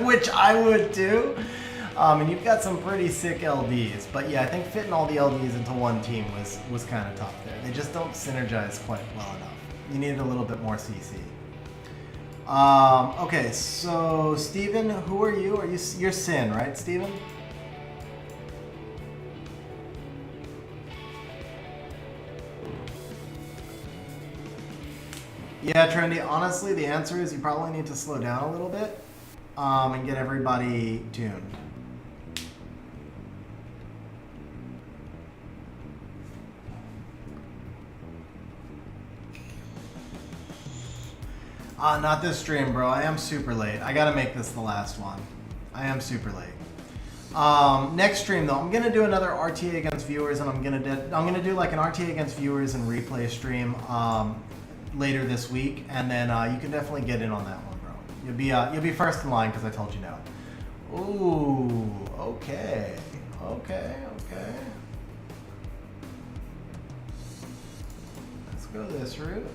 Which I would too. And you've got some pretty sick LDs. But yeah, I think fitting all the LDs into one team was kind of tough there. They just don't synergize quite well enough. You needed a little bit more CC. Okay, so Steven, who are you? You're Sin, right, Steven? Yeah, Trendy, honestly, the answer is you probably need to slow down a little bit. And get everybody tuned. Not this stream, bro. I am super late. I gotta make this the last one. I am super late. Next stream though, I'm gonna do another RTA against viewers, and I'm gonna do like an RTA against viewers and replay stream later this week, and then you can definitely get in on that one. You'll be first in line because I told you no. Ooh, okay, Okay, okay. Let's go this route.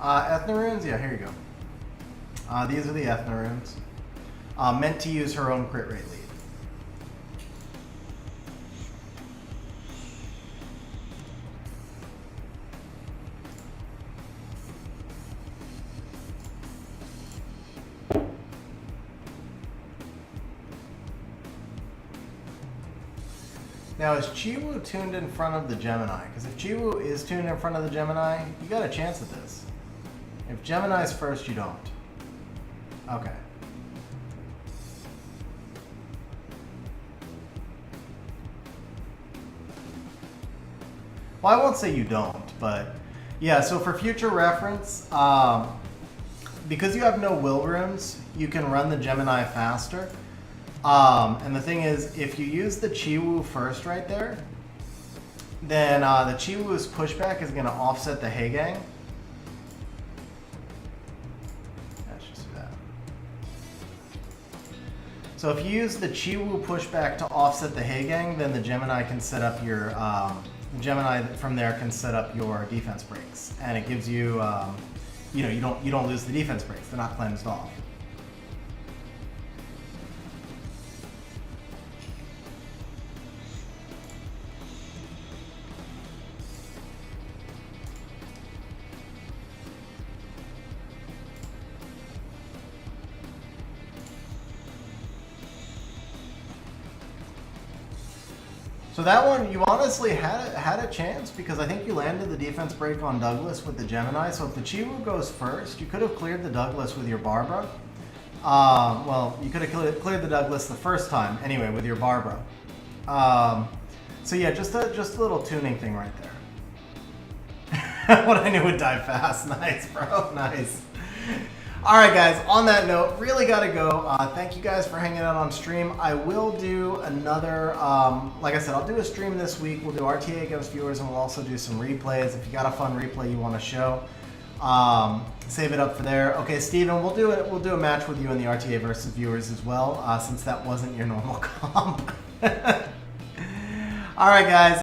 Ethno runes? Yeah, here you go. These are the Ethno runes. Meant to use her own crit rate lead. Now, is Chiwu tuned in front of the Gemini? Because if Chiwu is tuned in front of the Gemini, you got a chance at this. If Gemini's first, you don't. Okay. Well, I won't say you don't, but yeah, so for future reference, because you have no will runes, you can run the Gemini faster. And the thing is, if you use the Chiwu first right there, then the Chiwu's pushback is going to offset the Heigang. Let's just do that. So if you use the Chiwu pushback to offset the Heigang, then the Gemini can set up your the Gemini from there can set up your defense breaks, and it gives you you know, you don't lose the defense breaks; they're not cleansed off. So that one, you honestly had a chance because I think you landed the defense break on Douglas with the Gemini. So if the Chiwu goes first, you could have cleared the Douglas with your Barbara. Well, you could have cleared the Douglas the first time anyway with your Barbara. So yeah, just a little tuning thing right there. What I knew would die fast. Nice, bro. Nice. All right, guys, on that note, really got to go. Thank you guys for hanging out on stream. I will do another, like I said, I'll do a stream this week. We'll do RTA against viewers, and we'll also do some replays. If you got a fun replay you want to show, save it up for there. Okay, Steven, we'll do a match with you in the RTA versus viewers as well, since that wasn't your normal comp. All right, guys.